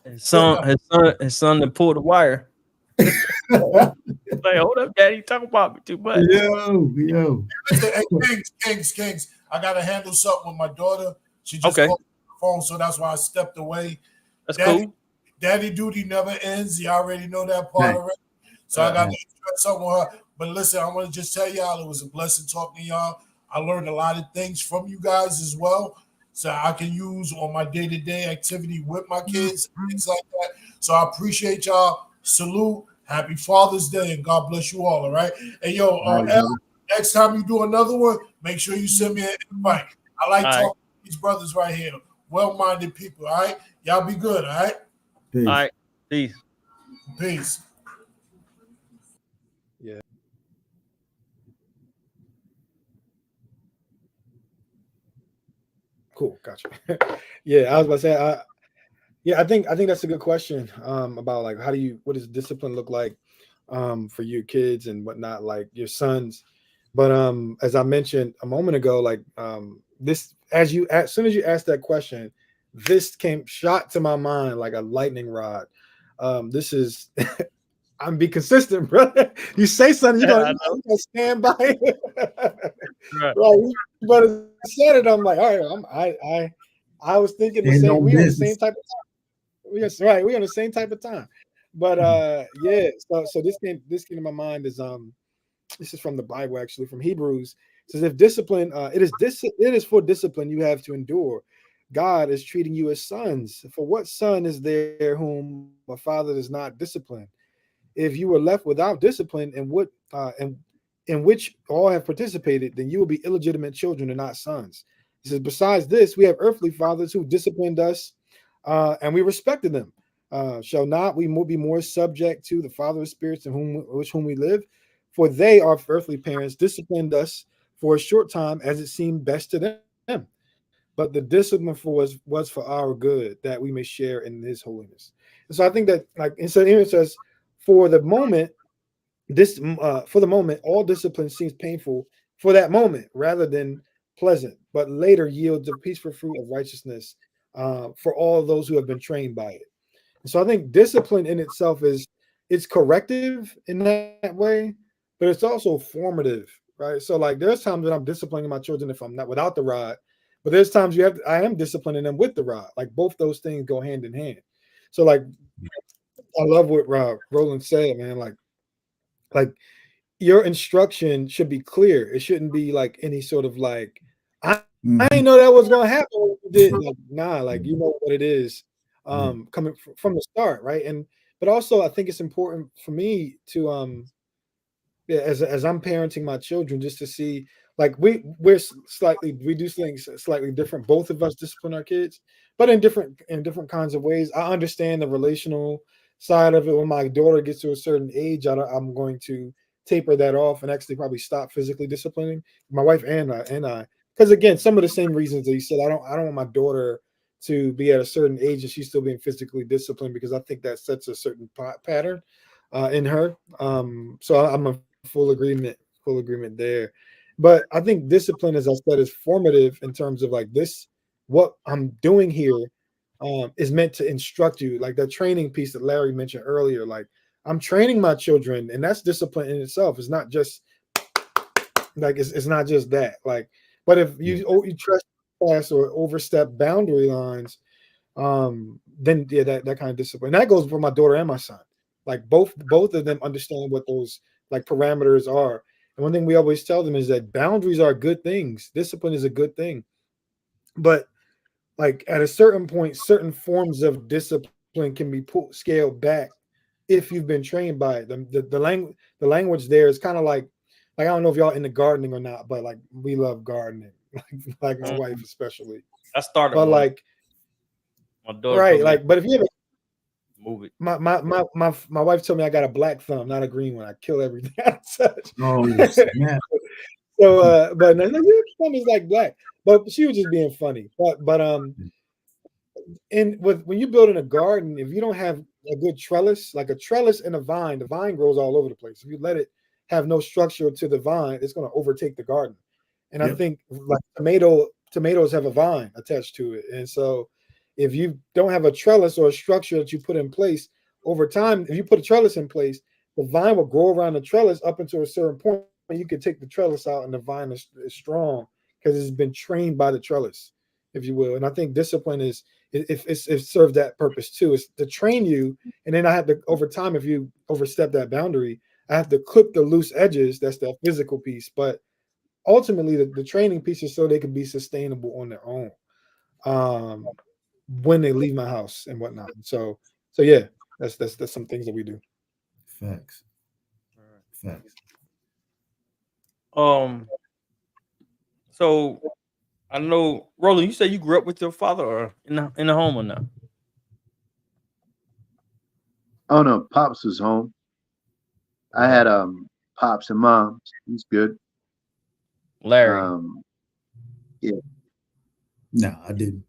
His son that pulled the wire. Like, hold up, Daddy, talk about me too much.
Yo.
Hey, Kings. I gotta handle something with my daughter. She just called the phone, so that's why I stepped away.
That's cool.
Daddy duty never ends. You already know that part already. So I got to express something with her. But listen, I want to just tell y'all it was a blessing talking to y'all. I learned a lot of things from you guys as well, so I can use on my day-to-day activity with my kids and things like that. So I appreciate y'all. Salute. Happy Father's Day, and God bless you all right? And yo, El, next time you do another one, make sure you send me an invite. I like talking to these brothers right here. Well-minded people, all right? Y'all be good, all right?
Peace.
All right.
Peace.
Yeah. Cool, gotcha. Yeah, I was about to say, I think that's a good question about like what does discipline look like? for your kids and whatnot, like your sons. But as I mentioned a moment ago, like this, as soon as you asked that question, this came shot to my mind like a lightning rod. This is I'm be consistent, brother. You say something, you're
I
gonna stand by it.
Right.
Right. But it said it, I'm like, all right, I was thinking the
Stand
same.
on
We on the
business.
same type of time. Yes, right. We on the same type of time. But yeah, so this came to my mind is this is from the Bible, actually, from Hebrews. It says, if discipline, it is for discipline you have to endure. God is treating you as sons. For what son is there whom a father does not discipline? If you were left without discipline and in which all have participated, then you will be illegitimate children and not sons. He says, besides this, we have earthly fathers who disciplined us, and we respected them. Shall not we be more subject to the Father of spirits in whom we live? For they, our earthly parents, disciplined us for a short time as it seemed best to them. But the discipline for us was for our good, that we may share in his holiness. And so I think that, like, and so here it says, for the moment, all discipline seems painful for that moment rather than pleasant, but later yields a peaceful fruit of righteousness for all those who have been trained by it. So I think discipline in itself it's corrective in that way, but it's also formative, right? So like there's times that I'm disciplining my children if I'm not without the rod, but there's times I am disciplining them with the rod. Like both those things go hand in hand. So like I love what Roland said, man. Like your instruction should be clear. It shouldn't be like any sort of like I didn't know that was gonna happen. Like, nah, like you know what it is. Coming from the start, right? But also I think it's important for me to yeah, as I'm parenting my children, just to see like we do things slightly different. Both of us discipline our kids, but in different kinds of ways. I understand the relational side of it. When my daughter gets to a certain age, I'm going to taper that off and actually probably stop physically disciplining my wife and I. Because again, some of the same reasons that you said, I don't want my daughter to be at a certain age and she's still being physically disciplined, because I think that sets a certain pattern in her. So I'm a full agreement there. But I think discipline, as I said, is formative in terms of like this, what I'm doing here is meant to instruct you, like that training piece that Larry mentioned earlier. Like I'm training my children, and that's discipline in itself. It's not just like it's not just that. Like, but if you trespass or overstep boundary lines, then yeah, that kind of discipline. And that goes for my daughter and my son. Like both of them understand what those like parameters are. And one thing we always tell them is that boundaries are good things. Discipline is a good thing. But like at a certain point, certain forms of discipline can be scaled back if you've been trained by it. The language there is kind of like I don't know if y'all into gardening or not, but like we love gardening, like my wife especially.
I started,
but like
my daughter,
right, like, but if you ever
move it,
my wife told me I got a black thumb, not a green one. I kill everything I touch.
Oh, yeah.
So, but no, your thumb is like black. But she was just being funny. But when you're building a garden, if you don't have a good trellis, like a trellis and a vine, the vine grows all over the place. If you let it have no structure to the vine, it's going to overtake the garden. And I think like tomatoes have a vine attached to it. And so if you don't have a trellis or a structure that you put in place over time, if you put a trellis in place, the vine will grow around the trellis up until a certain point. You can take the trellis out and the vine is strong because it's been trained by the trellis, if you will. And I think discipline is it serves that purpose too. It's to train you, and then I have to over time, if you overstep that boundary, I have to clip the loose edges. That's that physical piece, but ultimately the training piece is so they can be sustainable on their own when they leave my house and whatnot. So yeah, that's some things that we do.
Facts.
So I know, Roland, you said you grew up with your father or in the home or not?
Oh no, Pops was home. I had Pops and Mom. He's good.
Larry.
Yeah.
No, I didn't.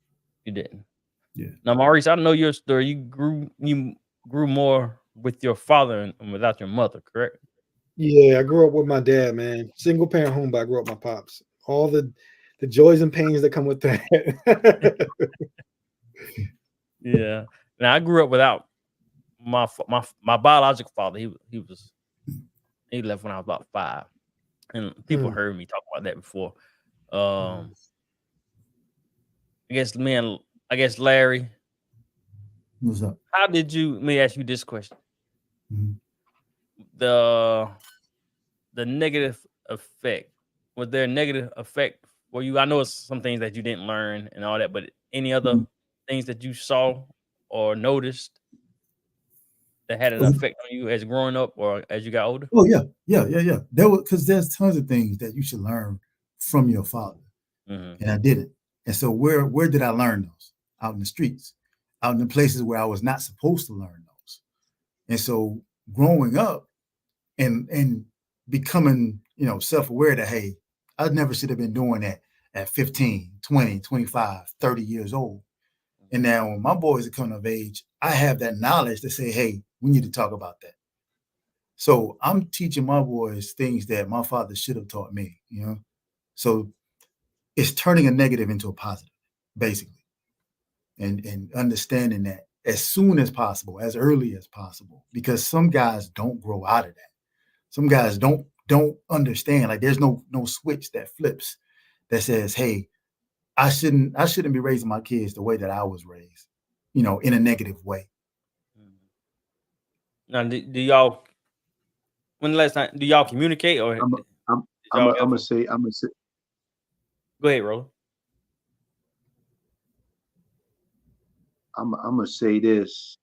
You didn't.
Yeah.
Now, Maurice, I know your story. You grew more with your father and without your mother, correct?
Yeah, I grew up with my dad, man. Single parent home, but I grew up with my pops. All the joys and pains that come with that.
Yeah. Now I grew up without my biological father. He left when I was about 5, and people heard me talk about that before. I guess Larry.
What's up?
How did you? Let me ask you this question.
Mhm.
The negative effect. Was there a negative effect for you? I know it's some things that you didn't learn and all that, but any other things that you saw or noticed that had an effect on you as growing up or as you got older?
Oh yeah. There was, because there's tons of things that you should learn from your father, and I didn't. And so where did I learn those? Out in the streets, out in the places where I was not supposed to learn those. And so growing up and becoming, self-aware that, hey, I never should have been doing that at 15, 20, 25, 30 years old. And now when my boys are coming of age, I have that knowledge to say, hey, we need to talk about that. So I'm teaching my boys things that my father should have taught me, So it's turning a negative into a positive, basically. And understanding that as soon as possible, as early as possible, because some guys don't grow out of that. Some guys don't understand. Like there's no switch that flips that says, hey, I shouldn't be raising my kids the way that I was raised, in a negative way.
Now, do y'all? When the last time do y'all communicate or?
I'm gonna say.
Go ahead, Roland.
I'm gonna say this.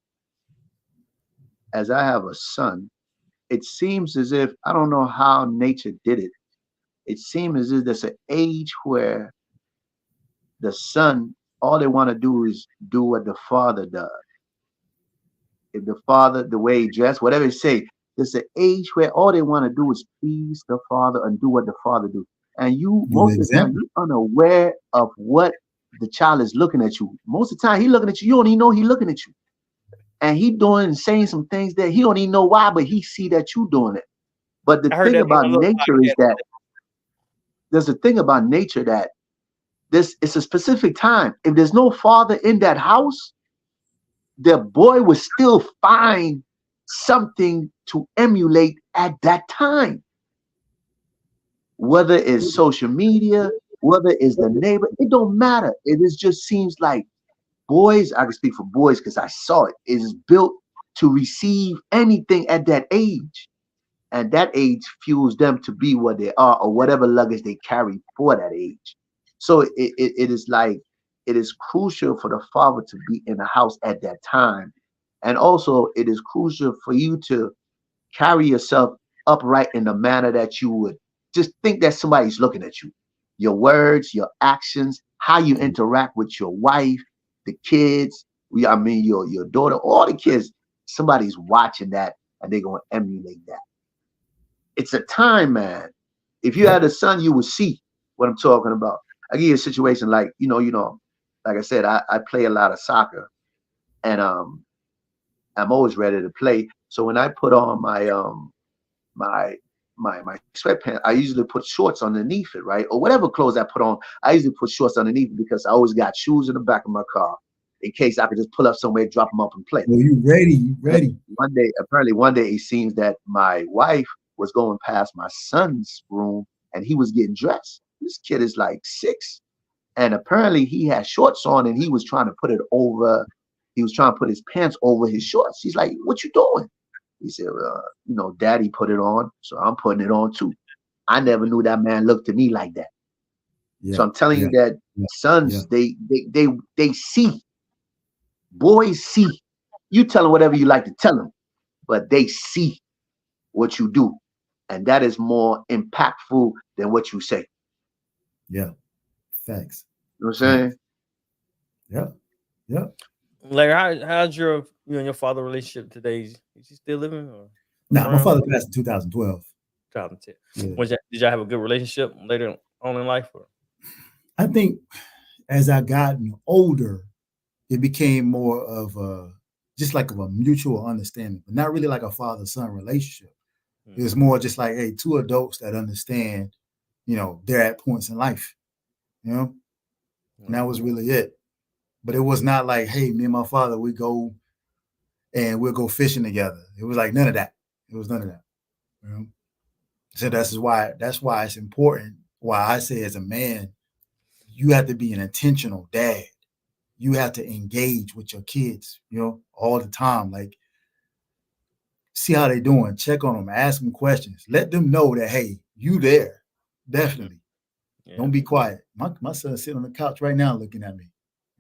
As I have a son, it seems as if, I don't know how nature did it. It seems as if there's an age where the son, all they want to do is do what the father does. If the father, the way he dressed, whatever he say, there's an age where all they want to do is please the father and do what the father do. And you, most of the time, you're unaware of what the child is looking at you. Most of the time, he looking at you. You don't even know he looking at you. And he doing and saying some things that he don't even know why, but he see that you doing it. But the thing about nature is that there's a thing about nature that it's a specific time. If there's no father in that house, the boy will still find something to emulate at that time. Whether it's social media, whether it's the neighbor, it don't matter. It just seems like boys, I can speak for boys because I saw it, is built to receive anything at that age. And that age fuels them to be what they are or whatever luggage they carry for that age. So it is like, it is crucial for the father to be in the house at that time. And also it is crucial for you to carry yourself upright in the manner that you would just think that somebody's looking at you. Your words, your actions, how you interact with your wife, the kids, your daughter, all the kids, somebody's watching that and they're going to emulate that. It's a time, man. If you had a son, you would see what I'm talking about. I give you a situation like, like I said, I play a lot of soccer and I'm always ready to play. So when I put on my my sweatpants, I usually put shorts underneath it, right? Or whatever clothes I put on, I usually put shorts underneath it because I always got shoes in the back of my car in case I could just pull up somewhere, drop them up and play.
Well, you ready.
Apparently one day it seems that my wife was going past my son's room and he was getting dressed. This kid is like 6. And apparently he had shorts on and he was trying to put it over. He was trying to put his pants over his shorts. He's like, what you doing? He said, daddy put it on, so I'm putting it on too. I never knew that man looked at me like that. Yeah, so I'm telling you that sons, they see. Boys see. You tell them whatever you like to tell them, but they see what you do. And that is more impactful than what you say.
Yeah. Thanks.
You know what I'm
saying? Yeah.
Larry, how's you and your father relationship today? Is he still living? Or
nah, my father passed in 2012.
2010.
Yeah.
Did y'all have a good relationship later on in life? Or?
I think as I gotten older, it became more of just like of a mutual understanding, but not really like a father-son relationship.
Mm.
It was more just like, hey, two adults that understand, they're at points in life, and that was really it. But it was not like, hey, me and my father, we go and we'll go fishing together. It was like none of that. It was none of that. So that's why it's important. Why I say as a man, you have to be an intentional dad. You have to engage with your kids, all the time. Like, see how they doing, check on them, ask them questions, let them know that, hey, you there, definitely. Yeah. Don't be quiet. My son's sitting on the couch right now looking at me.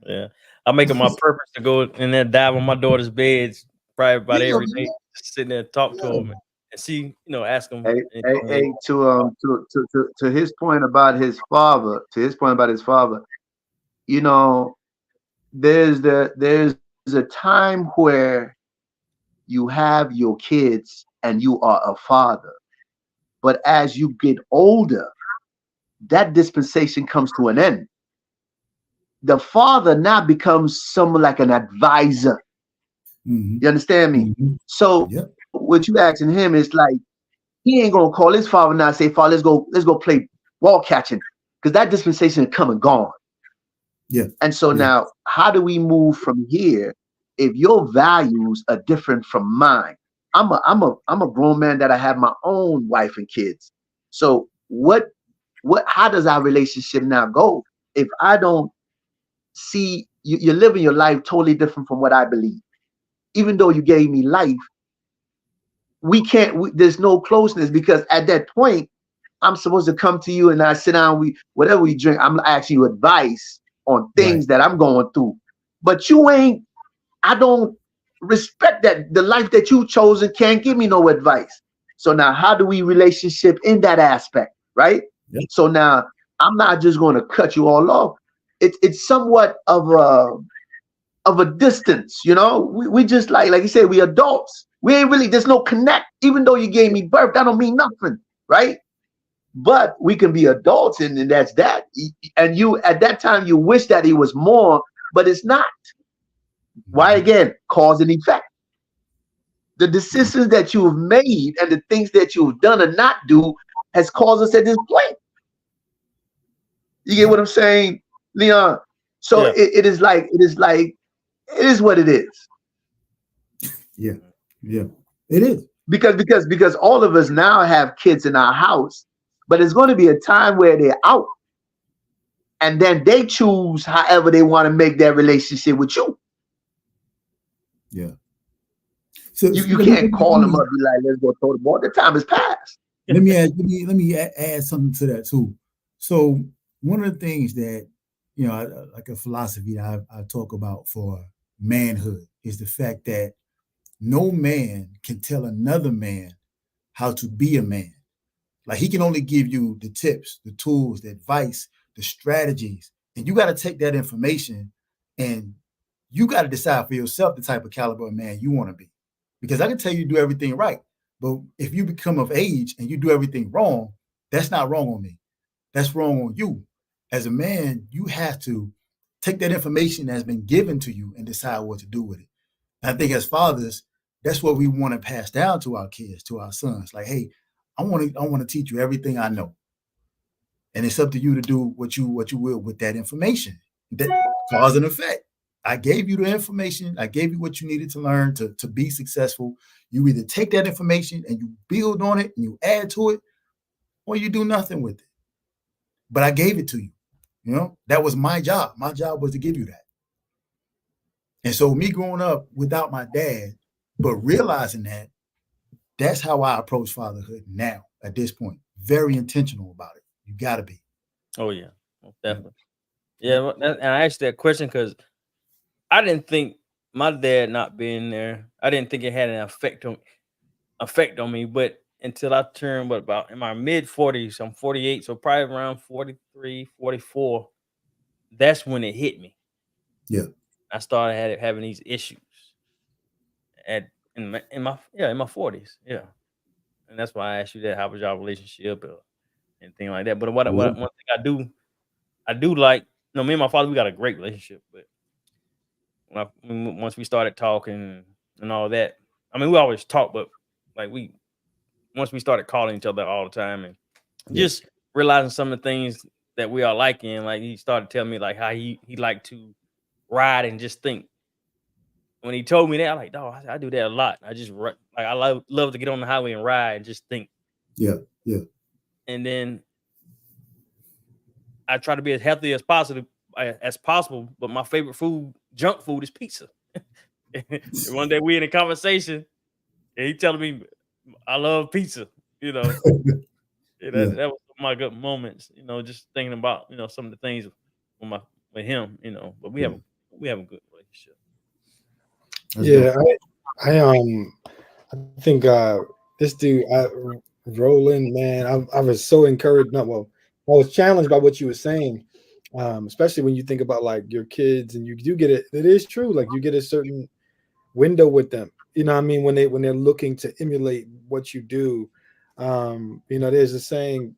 Yeah, I make it my purpose to go in there, dive on my daughter's beds, probably about every day, sitting there, talk to him, and see, ask him.
Hey, to his point about his father, there's a time where you have your kids and you are a father, but as you get older, that dispensation comes to an end. The father now becomes someone like an advisor. Mm-hmm. You understand me? Mm-hmm. So what you asking him is like, he ain't gonna call his father now and say, "Father, let's go play ball catching," because that dispensation is come and gone.
Yeah.
And so now, how do we move from here if your values are different from mine? I'm a grown man that I have my own wife and kids. So how does our relationship now go if I don't see you're living your life totally different from what I believe? Even though you gave me life, there's no closeness, because at that point, I'm supposed to come to you and I sit down, whatever we drink, I'm asking you advice on things that I'm going through. But I don't respect that. The life that you chosen can't give me no advice. So now how do we relationship in that aspect, right? Yep. So now I'm not just going to cut you all off. It's somewhat of a distance, we just like you said, we adults. We ain't really, there's no connect. Even though you gave me birth, that don't mean nothing, right? But we can be adults, and that's that. And you, at that time, you wish that it was more, but it's not. Why? Again, cause and effect. The decisions that you've made and the things that you've done or not do has caused us at this point. You get what I'm saying, Leon? So it is what it is.
Yeah, it is.
Because all of us now have kids in our house, but it's going to be a time where they're out, and then they choose however they want to make their relationship with you.
Yeah.
So you can't call them up and be like, "Let's go throw the ball." The time has passed.
Let me add something to that too. So one of the things that like a philosophy that I talk about for manhood is the fact that no man can tell another man how to be a man. Like, he can only give you the tips, the tools, the advice, the strategies, and you got to take that information and you got to decide for yourself the type of caliber of man you want to be. Because I can tell you do everything right, but if you become of age and you do everything wrong, that's not wrong on me. That's wrong on you. As a man, you have to take that information that's been given to you and decide what to do with it. And I think as fathers, that's what we want to pass down to our kids, to our sons. Like, hey, I want to teach you everything I know, and it's up to you to do what you will with that information. That cause and effect. I gave you the information. I gave you what you needed to learn to be successful. You either take that information and you build on it and you add to it, or you do nothing with it. But I gave it to you. That was my job. My job was to give you that. And so me growing up without my dad, but realizing that, that's how I approach fatherhood now at this point. Very intentional about it. You got to be.
Oh, yeah. Definitely. Yeah. And I asked that question because I didn't think my dad not being there, I didn't think it had an effect on me. But until I turned, about in my mid 40s, I'm 48, so probably around 43, 44, that's when it hit me.
Yeah.
I started having these issues in my 40s. Yeah. And that's why I asked you that. How was your relationship or anything like that? But one thing I do like, me and my father, we got a great relationship, but once we started talking and all that. I mean, we always talk, but like once we started calling each other all the time and
Yeah.
just realizing some of the things that we are liking. Like he started telling me like how he liked to ride and just think. When he told me that, I'm like, dog, I do that a lot. I just like I love to get on the highway and ride and just think.
Yeah.
And then I try to be as healthy as possible, but my favorite junk food, is pizza. One day we in a conversation, and he telling me I love pizza. That was my good moments. Just thinking about some of the things with him. But we have a good relationship.
I think this dude, Roland, man, I was so encouraged. I was challenged by what you were saying, especially when you think about like your kids, and you do get it. It is true, like you get a certain window with them. You know what I mean? When they're looking to emulate what you do. There's a saying.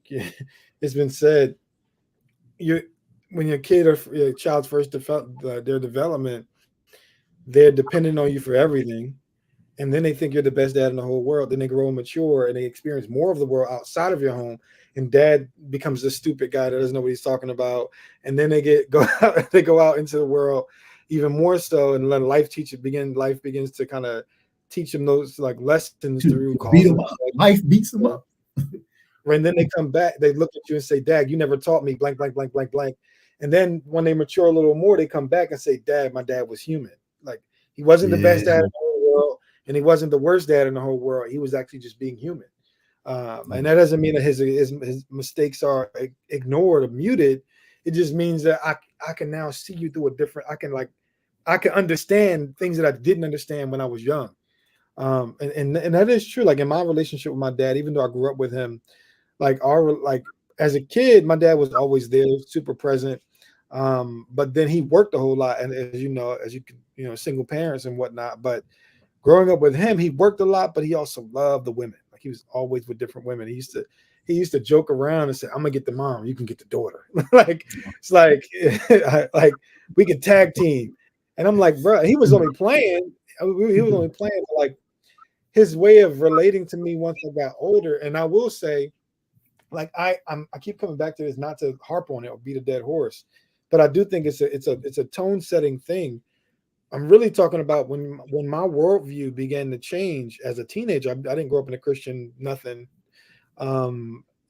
It's been said. When your kid or your child's first their development, they're dependent on you for everything. And then they think you're the best dad in the whole world. Then they grow and mature and they experience more of the world outside of your home. And dad becomes the stupid guy that doesn't know what he's talking about. And then they go out into the world even more so, and let life begins to kind of teach them those like lessons through
life beats them up.
And then they come back, they look at you and say, Dad, you never taught me blank, blank, blank, blank, blank. And then when they mature a little more, they come back and say, Dad, my dad was human. Like he wasn't the best dad in the whole world, and he wasn't the worst dad in the whole world. He was actually just being human. And that doesn't mean that his mistakes are ignored or muted. It just means that I can now see you through I can understand things that I didn't understand when I was young. And that is true. Like in my relationship with my dad, even though I grew up with him, as a kid, my dad was always there, super present. But then he worked a whole lot, and single parents and whatnot. But growing up with him, he worked a lot, but he also loved the women. Like he was always with different women. He used to joke around and say, "I'm gonna get the mom, you can get the daughter." It's like we could tag team. And I'm like, bro, he was only playing. He was only playing. Like his way of relating to me once I got older. And I will say, like I keep coming back to this, not to harp on it or beat a dead horse, but I do think it's a tone setting thing. I'm really talking about when my worldview began to change as a teenager. I didn't grow up in a Christian nothing, but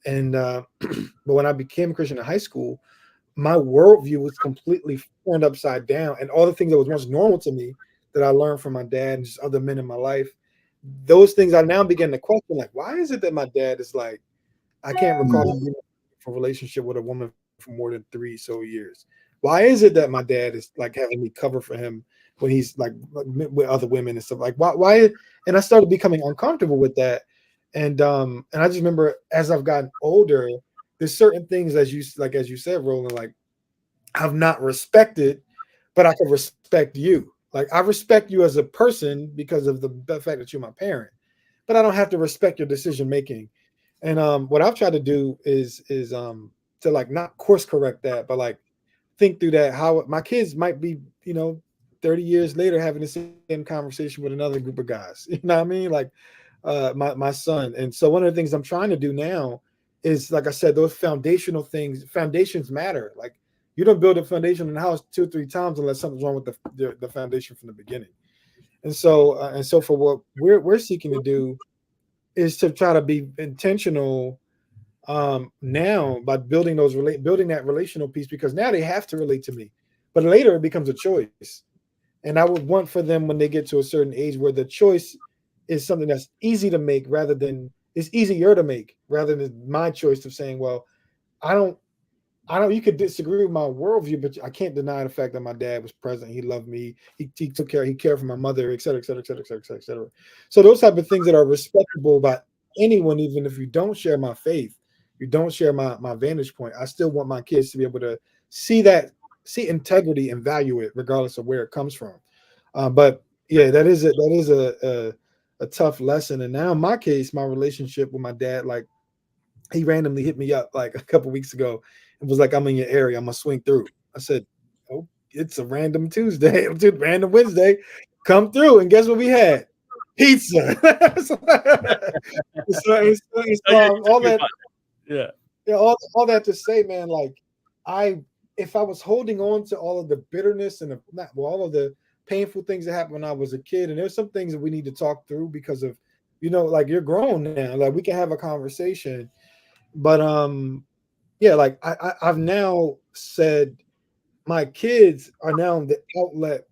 when I became a Christian in high school, my worldview was completely turned upside down, and all the things that was once normal to me that I learned from my dad and just other men in my life, those things I now begin to question. Like, why is it that my dad is like, I can't recall a relationship with a woman for more than 3 years? Why is it that my dad is like having me cover for him when he's like with other women and stuff? Like, why? And I started becoming uncomfortable with that. And I just remember as I've gotten older, there's certain things, as you said, Roland, like I've not respected, but I can respect you. Like I respect you as a person because of the fact that you're my parent, but I don't have to respect your decision making. And what I've tried to do is to like not course correct that, but like think through that, how my kids might be, 30 years later having the same conversation with another group of guys. You know what I mean? Like my son. And so one of the things I'm trying to do now is, like I said, those foundations matter. Like you don't build a foundation in the house 2 or 3 times unless something's wrong with the foundation from the beginning. And so for what we're seeking to do is to try to be intentional now by building that relational piece, because now they have to relate to me, but later it becomes a choice. And I would want for them, when they get to a certain age, where the choice is something that's easy to make it's easier to make rather than my choice of saying, well, I don't, you could disagree with my worldview, but I can't deny the fact that my dad was present. He loved me. He took care. He cared for my mother, et cetera, et cetera, et cetera, et cetera, et cetera. So those type of things that are respectable by anyone, even if you don't share my faith, you don't share my vantage point, I still want my kids to be able to see integrity and value it regardless of where it comes from. But yeah, that is a tough lesson. And now in my case, my relationship with my dad, like he randomly hit me up like a couple weeks ago and was like, I'm in your area, I'm gonna swing through. I said, it's a random Tuesday, random Wednesday. Come through, and guess what we had? Pizza. All that.
Yeah.
Yeah, all that to say, man, like if I was holding on to all of the bitterness and all of the painful things that happened when I was a kid, and there's some things that we need to talk through because of, like you're grown now, like we can have a conversation. But yeah, like I've now said my kids are now the outlet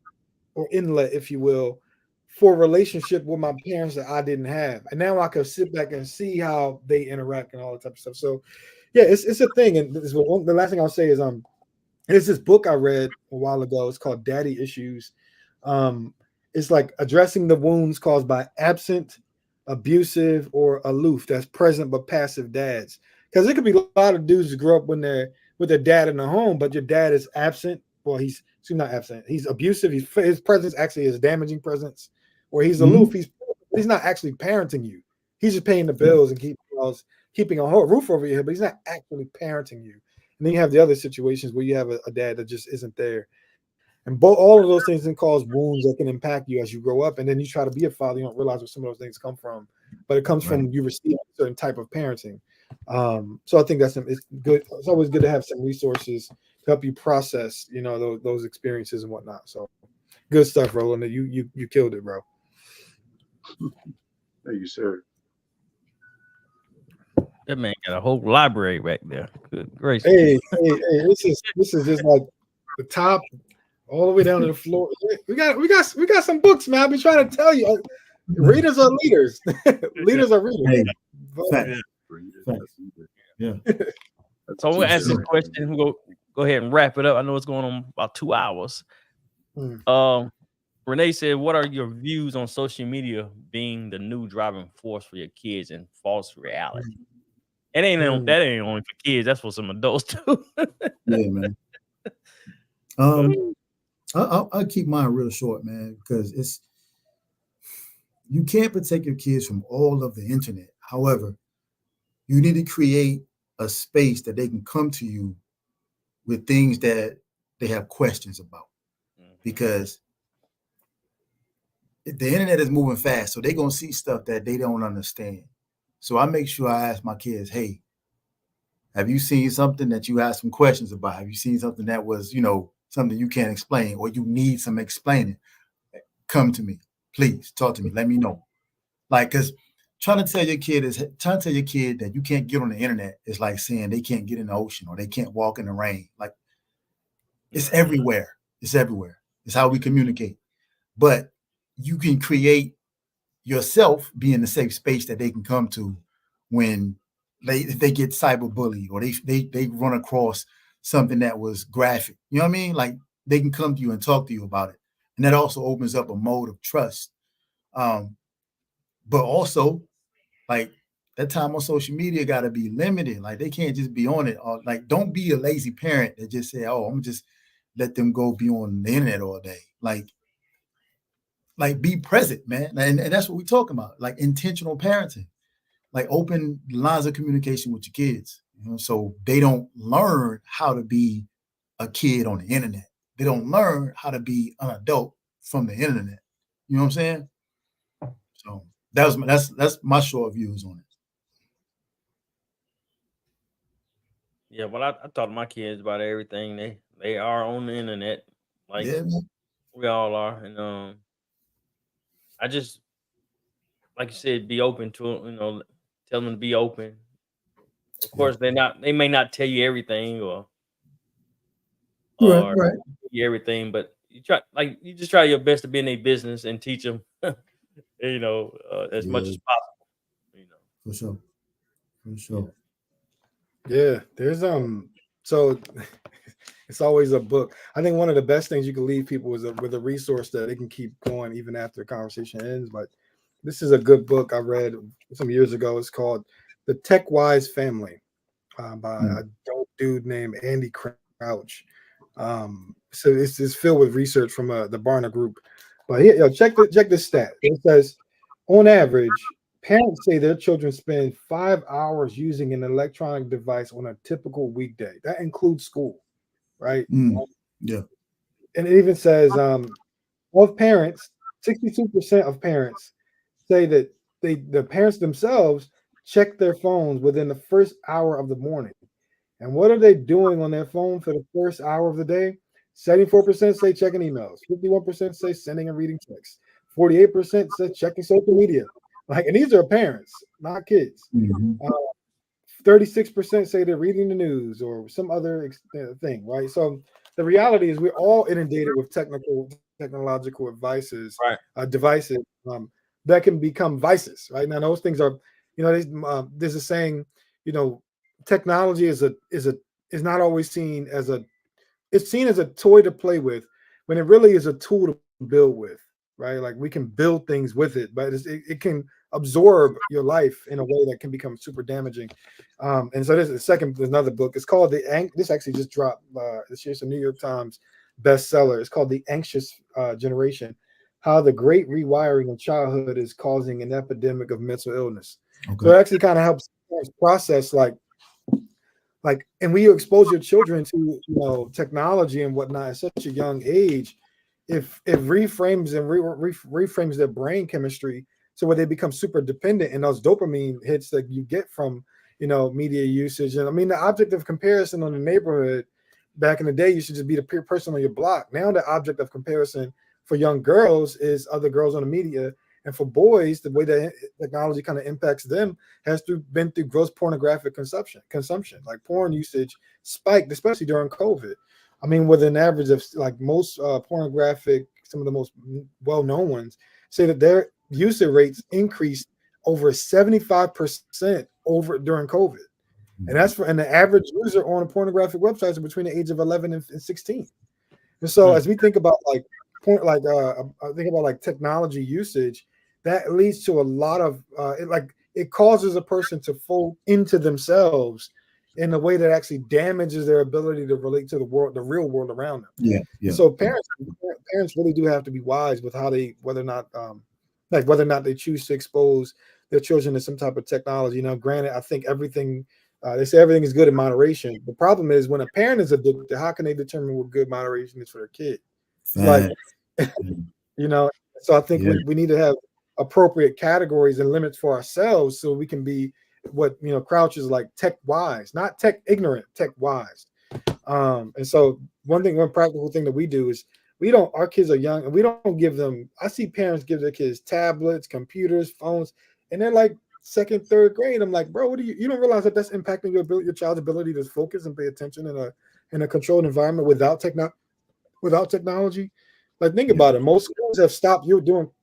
or inlet, if you will, for a relationship with my parents that I didn't have. And now I can sit back and see how they interact and all that type of stuff. So yeah, it's a thing. And the last thing I'll say is there's this book I read a while ago. It's called Daddy Issues. It's like addressing the wounds caused by absent, abusive, or aloof, that's present but passive dads. Because it could be a lot of dudes who grew up with their dad in the home, but your dad is absent. Well, he's not absent. He's abusive. His presence actually is damaging presence. Or he's aloof. He's not actually parenting you. He's just paying the bills and keeping a whole roof over your head, but he's not actually parenting you. And then you have the other situations where you have a dad that just isn't there. And all of those things can cause wounds that can impact you as you grow up. And then you try to be a father, you don't realize where some of those things come from. But it comes from you receiving a certain type of parenting. So I think it's good. It's always good to have some resources to help you process, those experiences and whatnot. So good stuff, Roland. You killed it, bro.
Thank you, sir.
That man got a whole library back there. Good gracious.
Hey, this is just like the top all the way down to the floor. We got some books, man. I've been trying to tell you. Readers are leaders. Leaders are readers.
Hey, yeah.
So I'm gonna ask this question. We'll go ahead and wrap it up. I know it's going on about 2 hours. Renee said, "What are your views on social media being the new driving force for your kids and false reality?" That ain't only for kids. That's for some adults too.
Yeah, man. I'll keep mine real short, man, because you can't protect your kids from all of the internet. However, you need to create a space that they can come to you with things that they have questions about, because the internet is moving fast, so they're gonna see stuff that they don't understand. So I make sure I ask my kids, "Hey, have you seen something that you asked some questions about? Have you seen something that was, something you can't explain or you need some explaining? Come to me, please. Talk to me. Let me know." Like, because trying to tell your kid that you can't get on the internet is like saying they can't get in the ocean or they can't walk in the rain. Like, it's everywhere. It's everywhere. It's how we communicate. But you can create yourself being the safe space that they can come to when they get cyberbullied or they run across something that was graphic. You know what I mean? Like, they can come to you and talk to you about it. And that also opens up a mode of trust. But also, like, that time on social media got to be limited. Like, they can't just be on it. Or, like, don't be a lazy parent that just say, "Oh, I'm gonna just let them go be on the internet all day." Like be present, man. And that's what we're talking about. Like, intentional parenting. Like, open lines of communication with your kids, so they don't learn how to be a kid on the internet. They don't learn how to be an adult from the internet. You know what I'm saying? So that's my short views on it.
Yeah, well, I talk to my kids about everything. They are on the internet, like we all are, and I just, like you said, be open to it. Tell them to be open. Of course, they may not tell you everything or
right.
everything, but you just try your best to be in their business and teach them, as much as possible.
For sure.
Yeah, there's so it's always a book. I think one of the best things you can leave people is with a resource that they can keep going even after the conversation ends. But this is a good book I read some years ago. It's called The Tech Wise Family by a dope dude named Andy Crouch. So it's filled with research from the Barna Group. But here, check this stat. It says, on average, parents say their children spend 5 hours using an electronic device on a typical weekday. That includes school, right?
Yeah.
and it even says of parents, 62% of parents say that the parents themselves check their phones within the first hour of the morning. And what are they doing on their phone for the first hour of the day? 74% say checking emails, 51% say sending and reading texts, 48% say checking social media. Like, and these are parents, not kids. 36% say they're reading the news or some other thing, right? So the reality is we're all inundated with technological devices,
Right.
Devices that can become vices, right? Now those things are, there's a saying, technology is not always seen as it's seen as a toy to play with when it really is a tool to build with, right? Like we can build things with it, but it can absorb your life in a way that can become super damaging. And so there's another book. It's called this actually just dropped this year. It's a New York Times bestseller. It's called The Anxious Generation: How the Great Rewiring of Childhood is Causing an Epidemic of Mental Illness. Okay. So it actually kind of helps process like, and when you expose your children to technology and whatnot at such a young age, if it reframes and reframes their brain chemistry so where they become super dependent, and those dopamine hits that you get from media usage. And I mean, the object of comparison on the neighborhood back in the day used to just be the peer person on your block. Now the object of comparison for young girls is other girls on the media, and for boys, the way that technology kind of impacts them has been through gross pornographic consumption. Like porn usage spiked, especially during COVID. I mean, with an average of like most pornographic, some of the most well-known ones say that their user rates increased over 75% during COVID. And that's and the average user on a pornographic website is between the age of 11 and 16. And so as we think about think about like technology usage, that leads to a lot of it causes a person to fall into themselves in a way that actually damages their ability to relate to the real world around them.
Yeah.
So parents really do have to be wise with whether or not they choose to expose their children to some type of technology. Now, granted, I think everything they say everything is good in moderation. The problem is when a parent is addicted, how can they determine what good moderation is for their kid? Like, so I think we need to have appropriate categories and limits for ourselves so we can be what Crouch is like, tech wise, not tech ignorant, tech wise. And so one practical thing that we do is our kids are young and we don't give them, I see parents give their kids tablets, computers, phones, and they're like second, third grade. I'm like, bro, you don't realize that that's impacting your child's ability to focus and pay attention in a controlled environment without technology. Like, think about it. Most schools have stopped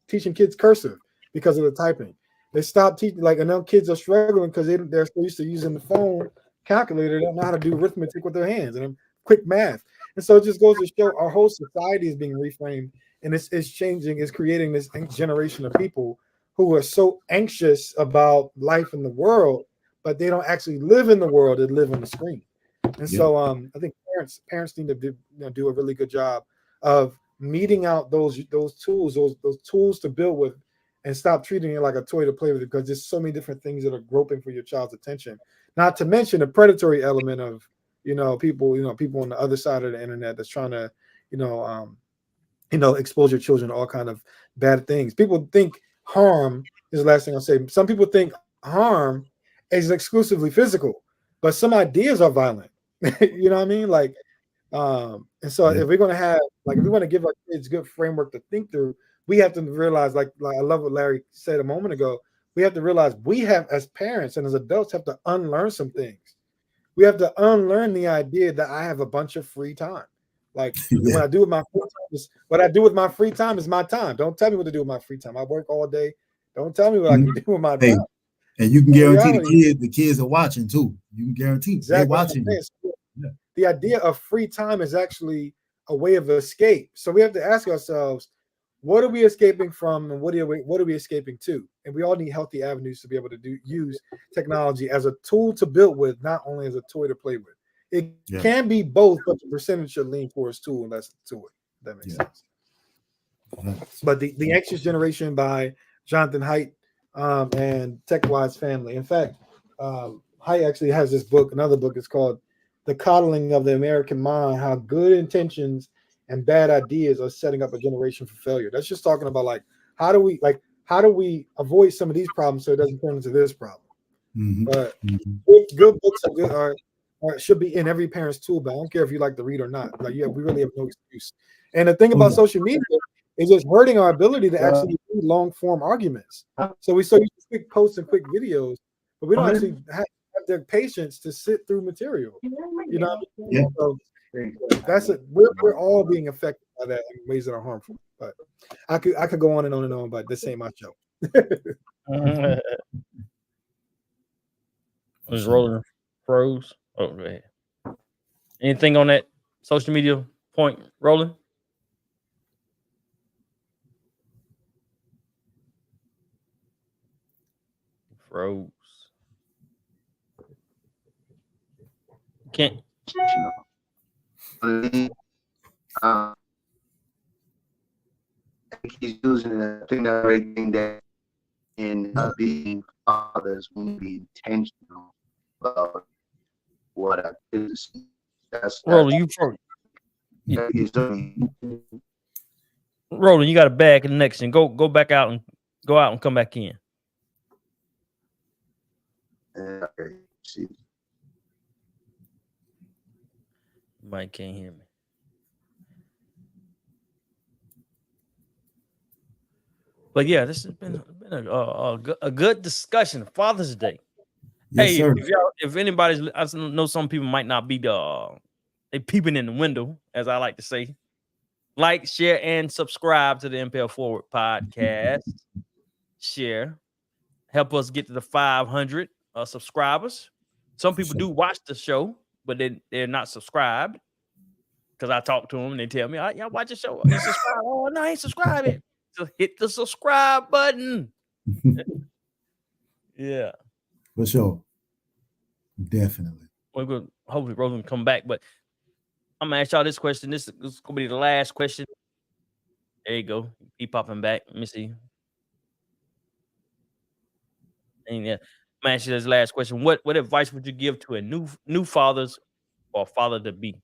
teaching kids cursive because of the typing. They stopped teaching, and now kids are struggling because they're so used to using the phone calculator. They don't know how to do arithmetic with their hands and quick math. And so it just goes to show our whole society is being reframed, and it's changing. It's creating this generation of people who are so anxious about life in the world, but they don't actually live in the world. They live on the screen. And so I think parents need to do a really good job of meeting out those tools to build with, and stop treating it like a toy to play with, because there's so many different things that are groping for your child's attention. Not to mention the predatory element of people on the other side of the internet that's trying to expose your children to all kind of bad things. People think harm is the last thing I'll say. Some people think harm is exclusively physical, but some ideas are violent. You know what I mean? Like, and so if we're going to have, if we want to give our kids good framework to think through, we have to realize, like I love what Larry said a moment ago, we have to realize we have, as parents and as adults, have to unlearn some things. We have to unlearn the idea that I have a bunch of free time. Like what I do with my free time is my time. Don't tell me what to do with my free time. I work all day. Don't tell me what I can do with my time.
And you can guarantee the kids are watching too. You can guarantee they're watching.
The idea of free time is actually a way of escape. So we have to ask ourselves, what are we escaping from, and what are we escaping to? And we all need healthy avenues to be able to use technology as a tool to build with, not only as a toy to play with. It can be both, but the percentage should lean towards tool and less to it. That makes sense. But the Anxious Generation by Jonathan Haidt and TechWise Family. In fact, Haidt actually has this book. Another book is called The Coddling of the American Mind: How Good Intentions and bad ideas are setting up a generation for failure. That's just talking about like how do we avoid some of these problems so it doesn't turn into this problem.
Mhm.
But
Mhm.
good books are good should be in every parent's tool bag. I don't care if you like to read or not. Like we really have no excuse. And the thing
Oh,
about
yeah.
social media is it's hurting our ability to actually read long form arguments. So we so used to quick posts and quick videos, but we don't actually have the patience to sit through material. You know,
Yeah.
so that's it. We're all being affected by that in ways that are harmful. But I could go on and on and on, but this ain't my show.
Was rolling froze. Oh, go ahead. Anything on that social media point, rolling? Froze. Can't.
I think he's using it. I think that's a great thing that in being fathers, we need to be intentional about what our kids see.
Rolling, you froze.
He's doing.
Rolling, you got a bad connection. Go back out and go out and come back in.
Okay, see.
Mike can't hear me. But yeah, this has been a good discussion. Father's Day.
Yes,
Hey,
sir.
if anybody's, I know some people might not be they peeping in the window, as I like to say. Like, share, and subscribe to the Impel Forward podcast. Share, help us get to the 500 subscribers. Some people do watch the show, but they're not subscribed. Because I talk to them and they tell me, y'all watch the show. You subscribe? Oh no, I ain't subscribing. So hit the subscribe button. Yeah.
For sure. Definitely.
We're going to hopefully Roland come back, but I'm gonna ask y'all this question. This is gonna be the last question. There you go. He popping back. Let me see. And yeah, I'm gonna ask you this last question. What advice would you give to a new fathers or father to be?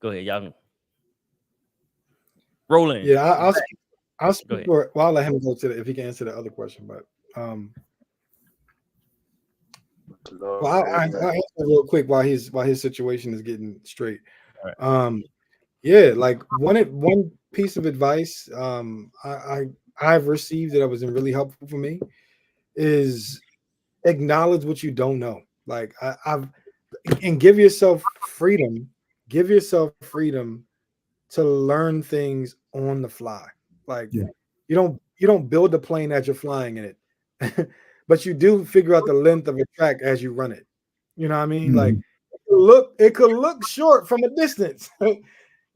Go ahead, y'all. Rolling.
Yeah, I'll speak
ahead.
for. Well, I'll let him go to if he can answer the other question, but well, I'll answer real quick while his situation is getting straight.
Right.
Yeah, like one piece of advice I've received that was really helpful for me is acknowledge what you don't know. Like and give yourself freedom. Give yourself freedom to learn things on the fly. Like you don't build the plane as you're flying in it, but you do figure out the length of a track as you run it. You know what I mean? Like it could look short from a distance.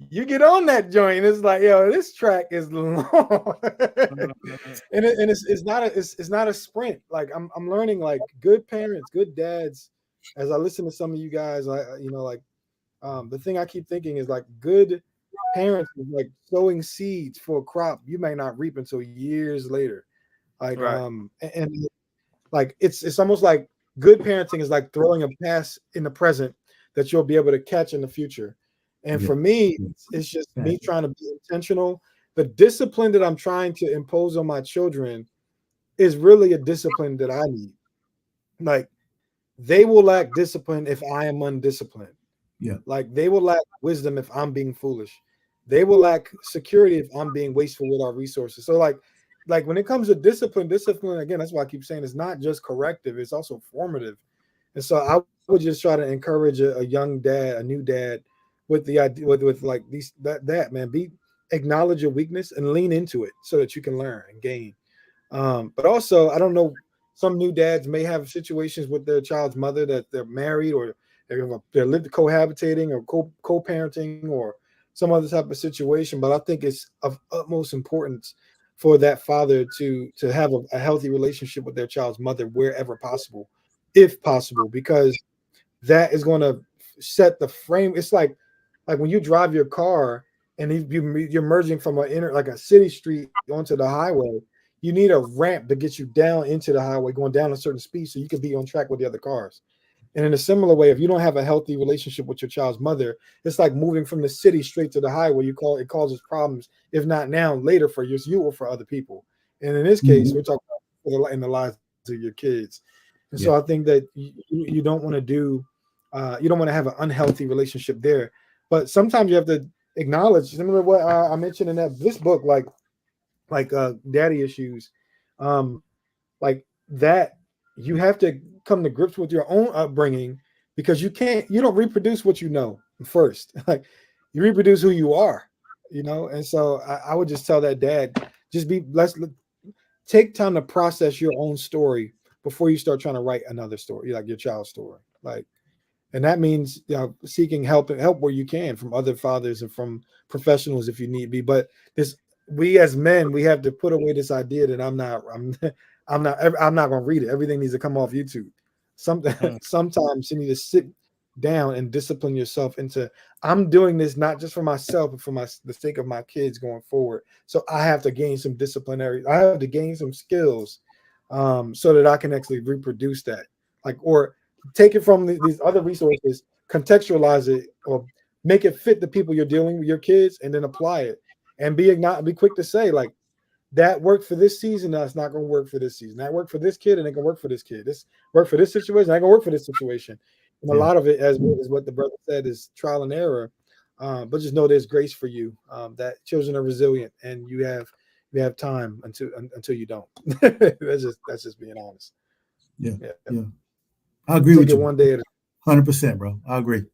You get on that joint, it's like, yo, this track is long. and it's not a sprint. Like I'm learning, like, good parents, good dads. As I listen to some of you guys, the thing I keep thinking is, like, good parents is like sowing seeds for a crop you may not reap until years later. Like, and like it's almost like good parenting is like throwing a pass in the present that you'll be able to catch in the future. And for me, it's just me trying to be intentional. The discipline that I'm trying to impose on my children is really a discipline that I need. Like, they will lack discipline if I am undisciplined.
Yeah.
Like, they will lack wisdom if I'm being foolish. They will lack security if I'm being wasteful with our resources. So like when it comes to discipline, again, that's why I keep saying it's not just corrective, it's also formative. And so I would just try to encourage a young dad, a new dad, with the idea with like that man, acknowledge your weakness and lean into it so that you can learn and gain. But also, I don't know, some new dads may have situations with their child's mother that they're married or they're lived cohabitating or co-parenting or some other type of situation. But I think it's of utmost importance for that father to have a healthy relationship with their child's mother wherever possible, if possible, because that is going to set the frame. It's like when you drive your car and you're merging from a city street onto the highway, you need a ramp to get you down into the highway, going down a certain speed so you can be on track with the other cars. And in a similar way, if you don't have a healthy relationship with your child's mother, it's like moving from the city straight to the highway. It causes problems, if not now, later for you or for other people. And in this case, we're talking about in the lives of your kids. And so I think that you don't want to do, you don't want to have an unhealthy relationship there. But sometimes you have to acknowledge, similar to what I mentioned in this book, like daddy issues, like that. You have to come to grips with your own upbringing, because you don't reproduce what you know first. Like, you reproduce who you are, And so I would just tell that dad, let's take time to process your own story before you start trying to write another story, like your child's story. Like, and that means seeking help where you can from other fathers and from professionals if you need be. But we as men, we have to put away this idea that I'm not going to read it. Everything needs to come off YouTube. Sometimes you need to sit down and discipline yourself into, I'm doing this not just for myself, but for the sake of my kids going forward. So I have to gain some I have to gain some skills so that I can actually reproduce that. Or take it from these other resources, contextualize it, or make it fit the people you're dealing with, your kids, and then apply it. And be quick to say, like, that worked for this season, that's not going to work for this season. That worked for this kid, and it can work for this kid. This worked for this situation, I can work for this situation. And a lot of it, as what the brother said, is trial and error. But just know there's grace for you. That children are resilient, and you have time until you don't. that's just being honest.
Yeah. I agree with you.
One day at a
100%, bro. I agree.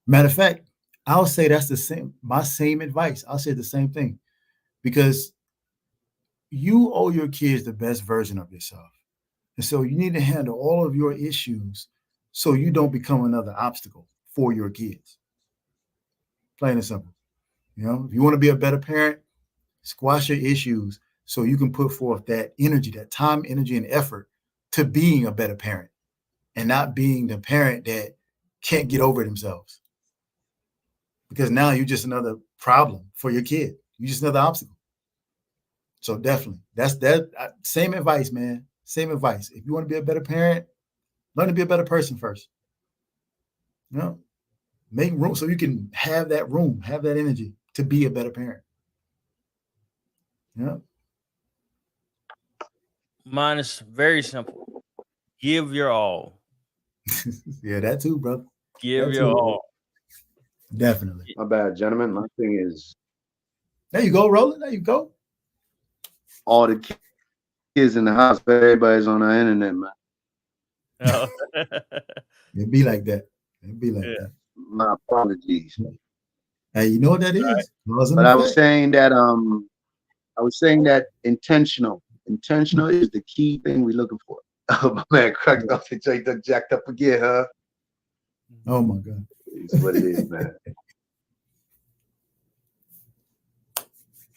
Matter of fact, I'll say that's my same advice. I'll say the same thing, because you owe your kids the best version of yourself. And so you need to handle all of your issues so you don't become another obstacle for your kids. Plain and simple. If you want to be a better parent, squash your issues so you can put forth that energy, that time, energy, and effort to being a better parent, and not being the parent that can't get over themselves. Because now you're just another problem for your kid. You're just another obstacle. So definitely, that's same advice, man. Same advice. If you want to be a better parent, learn to be a better person first. Make room so you can have that room, have that energy to be a better parent.
Mine is very simple. Give your all.
Yeah, that too, brother.
Give your all.
Definitely.
My bad, gentlemen. My thing is,
there you go, Roland. There you go.
All the kids in the house, everybody's on the internet, man.
Oh.
It'd be like that. That.
My apologies.
Hey, you know what that is?
Right. But I was saying that intentional is the key thing we're looking for. Oh, my man, cracked off the jacked up again, huh?
Oh my God.
It's what it is, man.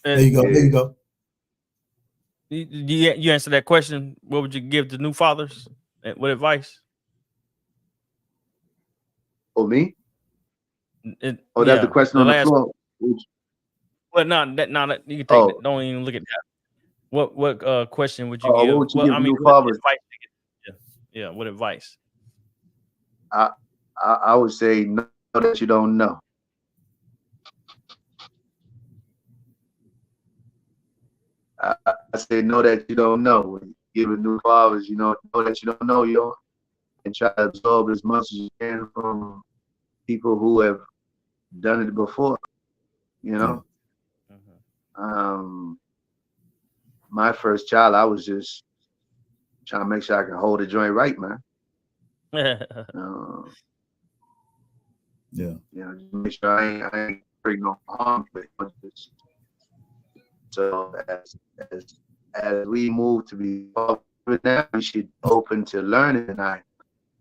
There you go. There you go.
You answer that question. What would you give to new fathers? What advice?
Oh, me? That's the question on the floor.
Well, no, you can take it. Don't even look at that. What question would you give?
What would you give new
fathers? Yeah, what advice?
I would say know that you don't know. I say know that you don't know. When you give a new fathers, know that you don't know, and try to absorb as much as you can from people who have done it before. My first child, I was just trying to make sure I can hold the joint right, man. Just make sure I ain't bring no harm with it. So as we move to be now, we should open to learning tonight.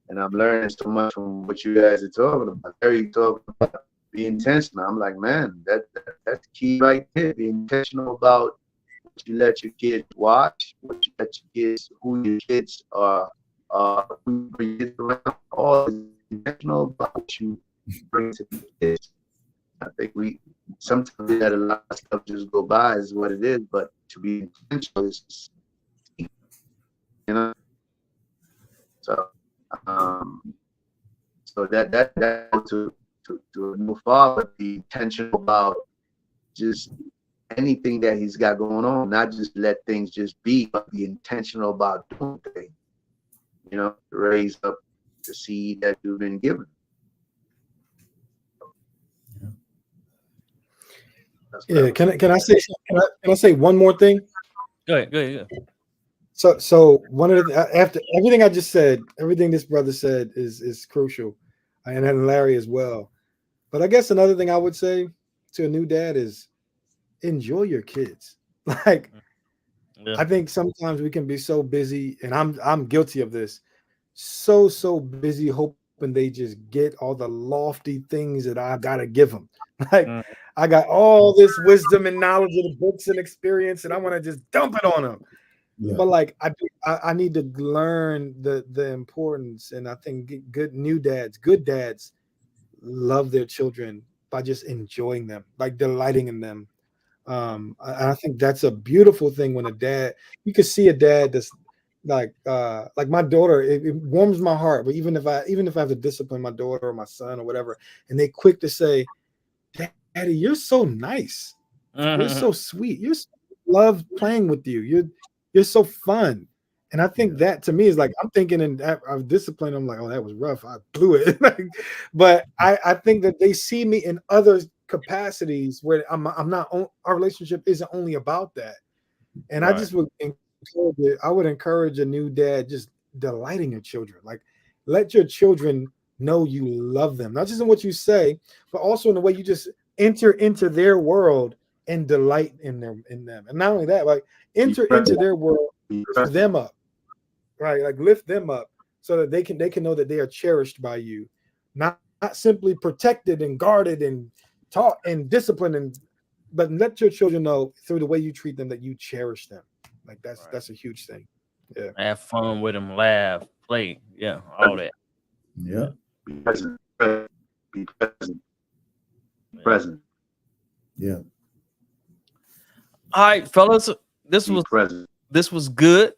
And I'm learning so much from what you guys are talking about. Terry talking about being intentional. I'm like, man, that's key right there. Be intentional about what you let your kids watch, what you let your kids, who your kids are, who you bring kids around. All is intentional about what you bring to the kids. I think we sometimes let a lot of stuff just go by is what it is, but to be intentional is, So So that to a new father, be intentional about just anything that he's got going on, not just let things just be, but be intentional about doing things. You know, to raise up the seed that you've been given.
Yeah, can I say one more thing?
Go ahead.
So one of the, after everything I just said, everything this brother said is crucial, and then Larry as well. But I guess another thing I would say to a new dad is enjoy your kids. Like,
Yeah.
I think sometimes we can be so busy, and I'm guilty of this, so busy hoping they just get all the lofty things that I gotta give them. Like, I got all this wisdom and knowledge of the books and experience, and I want to just dump it on them.
Yeah.
But like, I need to learn the importance, and I think good dads love their children by just enjoying them, like delighting in them. I think that's a beautiful thing when a dad, you can see a dad that's like my daughter, it warms my heart. But even if I have to discipline my daughter or my son or whatever, and they quick to say, Daddy, you're so nice. You're so sweet. Love playing with you. You're so fun. And I think that to me is like, I'm thinking of discipline. I'm like, oh, that was rough. I blew it. But I think that they see me in other capacities where I'm not, our relationship isn't only about that. And
Right.
I just would encourage a new dad, just delighting your children. Like, let your children know you love them, not just in what you say, but also in the way you just enter into their world and delight in them. And not only that, like, enter into their world, lift them up, right? Like, lift them up so that they can know that they are cherished by you, not simply protected and guarded and taught and disciplined, but let your children know through the way you treat them that you cherish them. Like, that's a huge thing. Yeah.
Have fun with them, laugh, play, yeah, all that.
Yeah.
Be present. Be present. Present.
Yeah.
All right, fellas, this
Be
was
present.
good.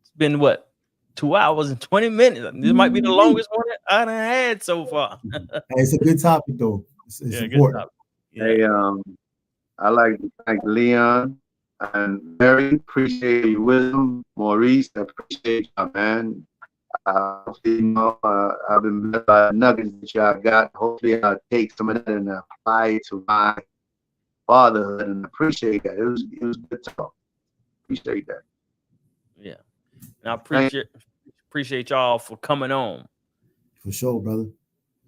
It's been what, 2 hours and 20 minutes. This might be the longest one I done had so far.
Hey, it's a good topic though. It's
Good
important.
topic. Yeah.
Hey, I like to thank Leon and Mary. Appreciate your wisdom. Maurice, I appreciate you, man. Hopefully, I've been blessed by the nuggets that y'all got. Hopefully, I'll take some of that and apply it to my fatherhood, and appreciate that. It was good talk. Appreciate that.
Yeah. And I appreciate y'all for coming on.
For sure, brother.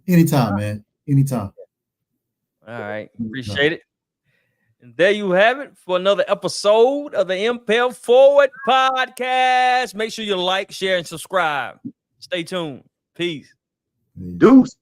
Anytime, man. Anytime.
All right. Appreciate it. And there you have it for another episode of the Impel Forward podcast. Make sure you like, share, and subscribe. Stay tuned. Peace.
Deuce.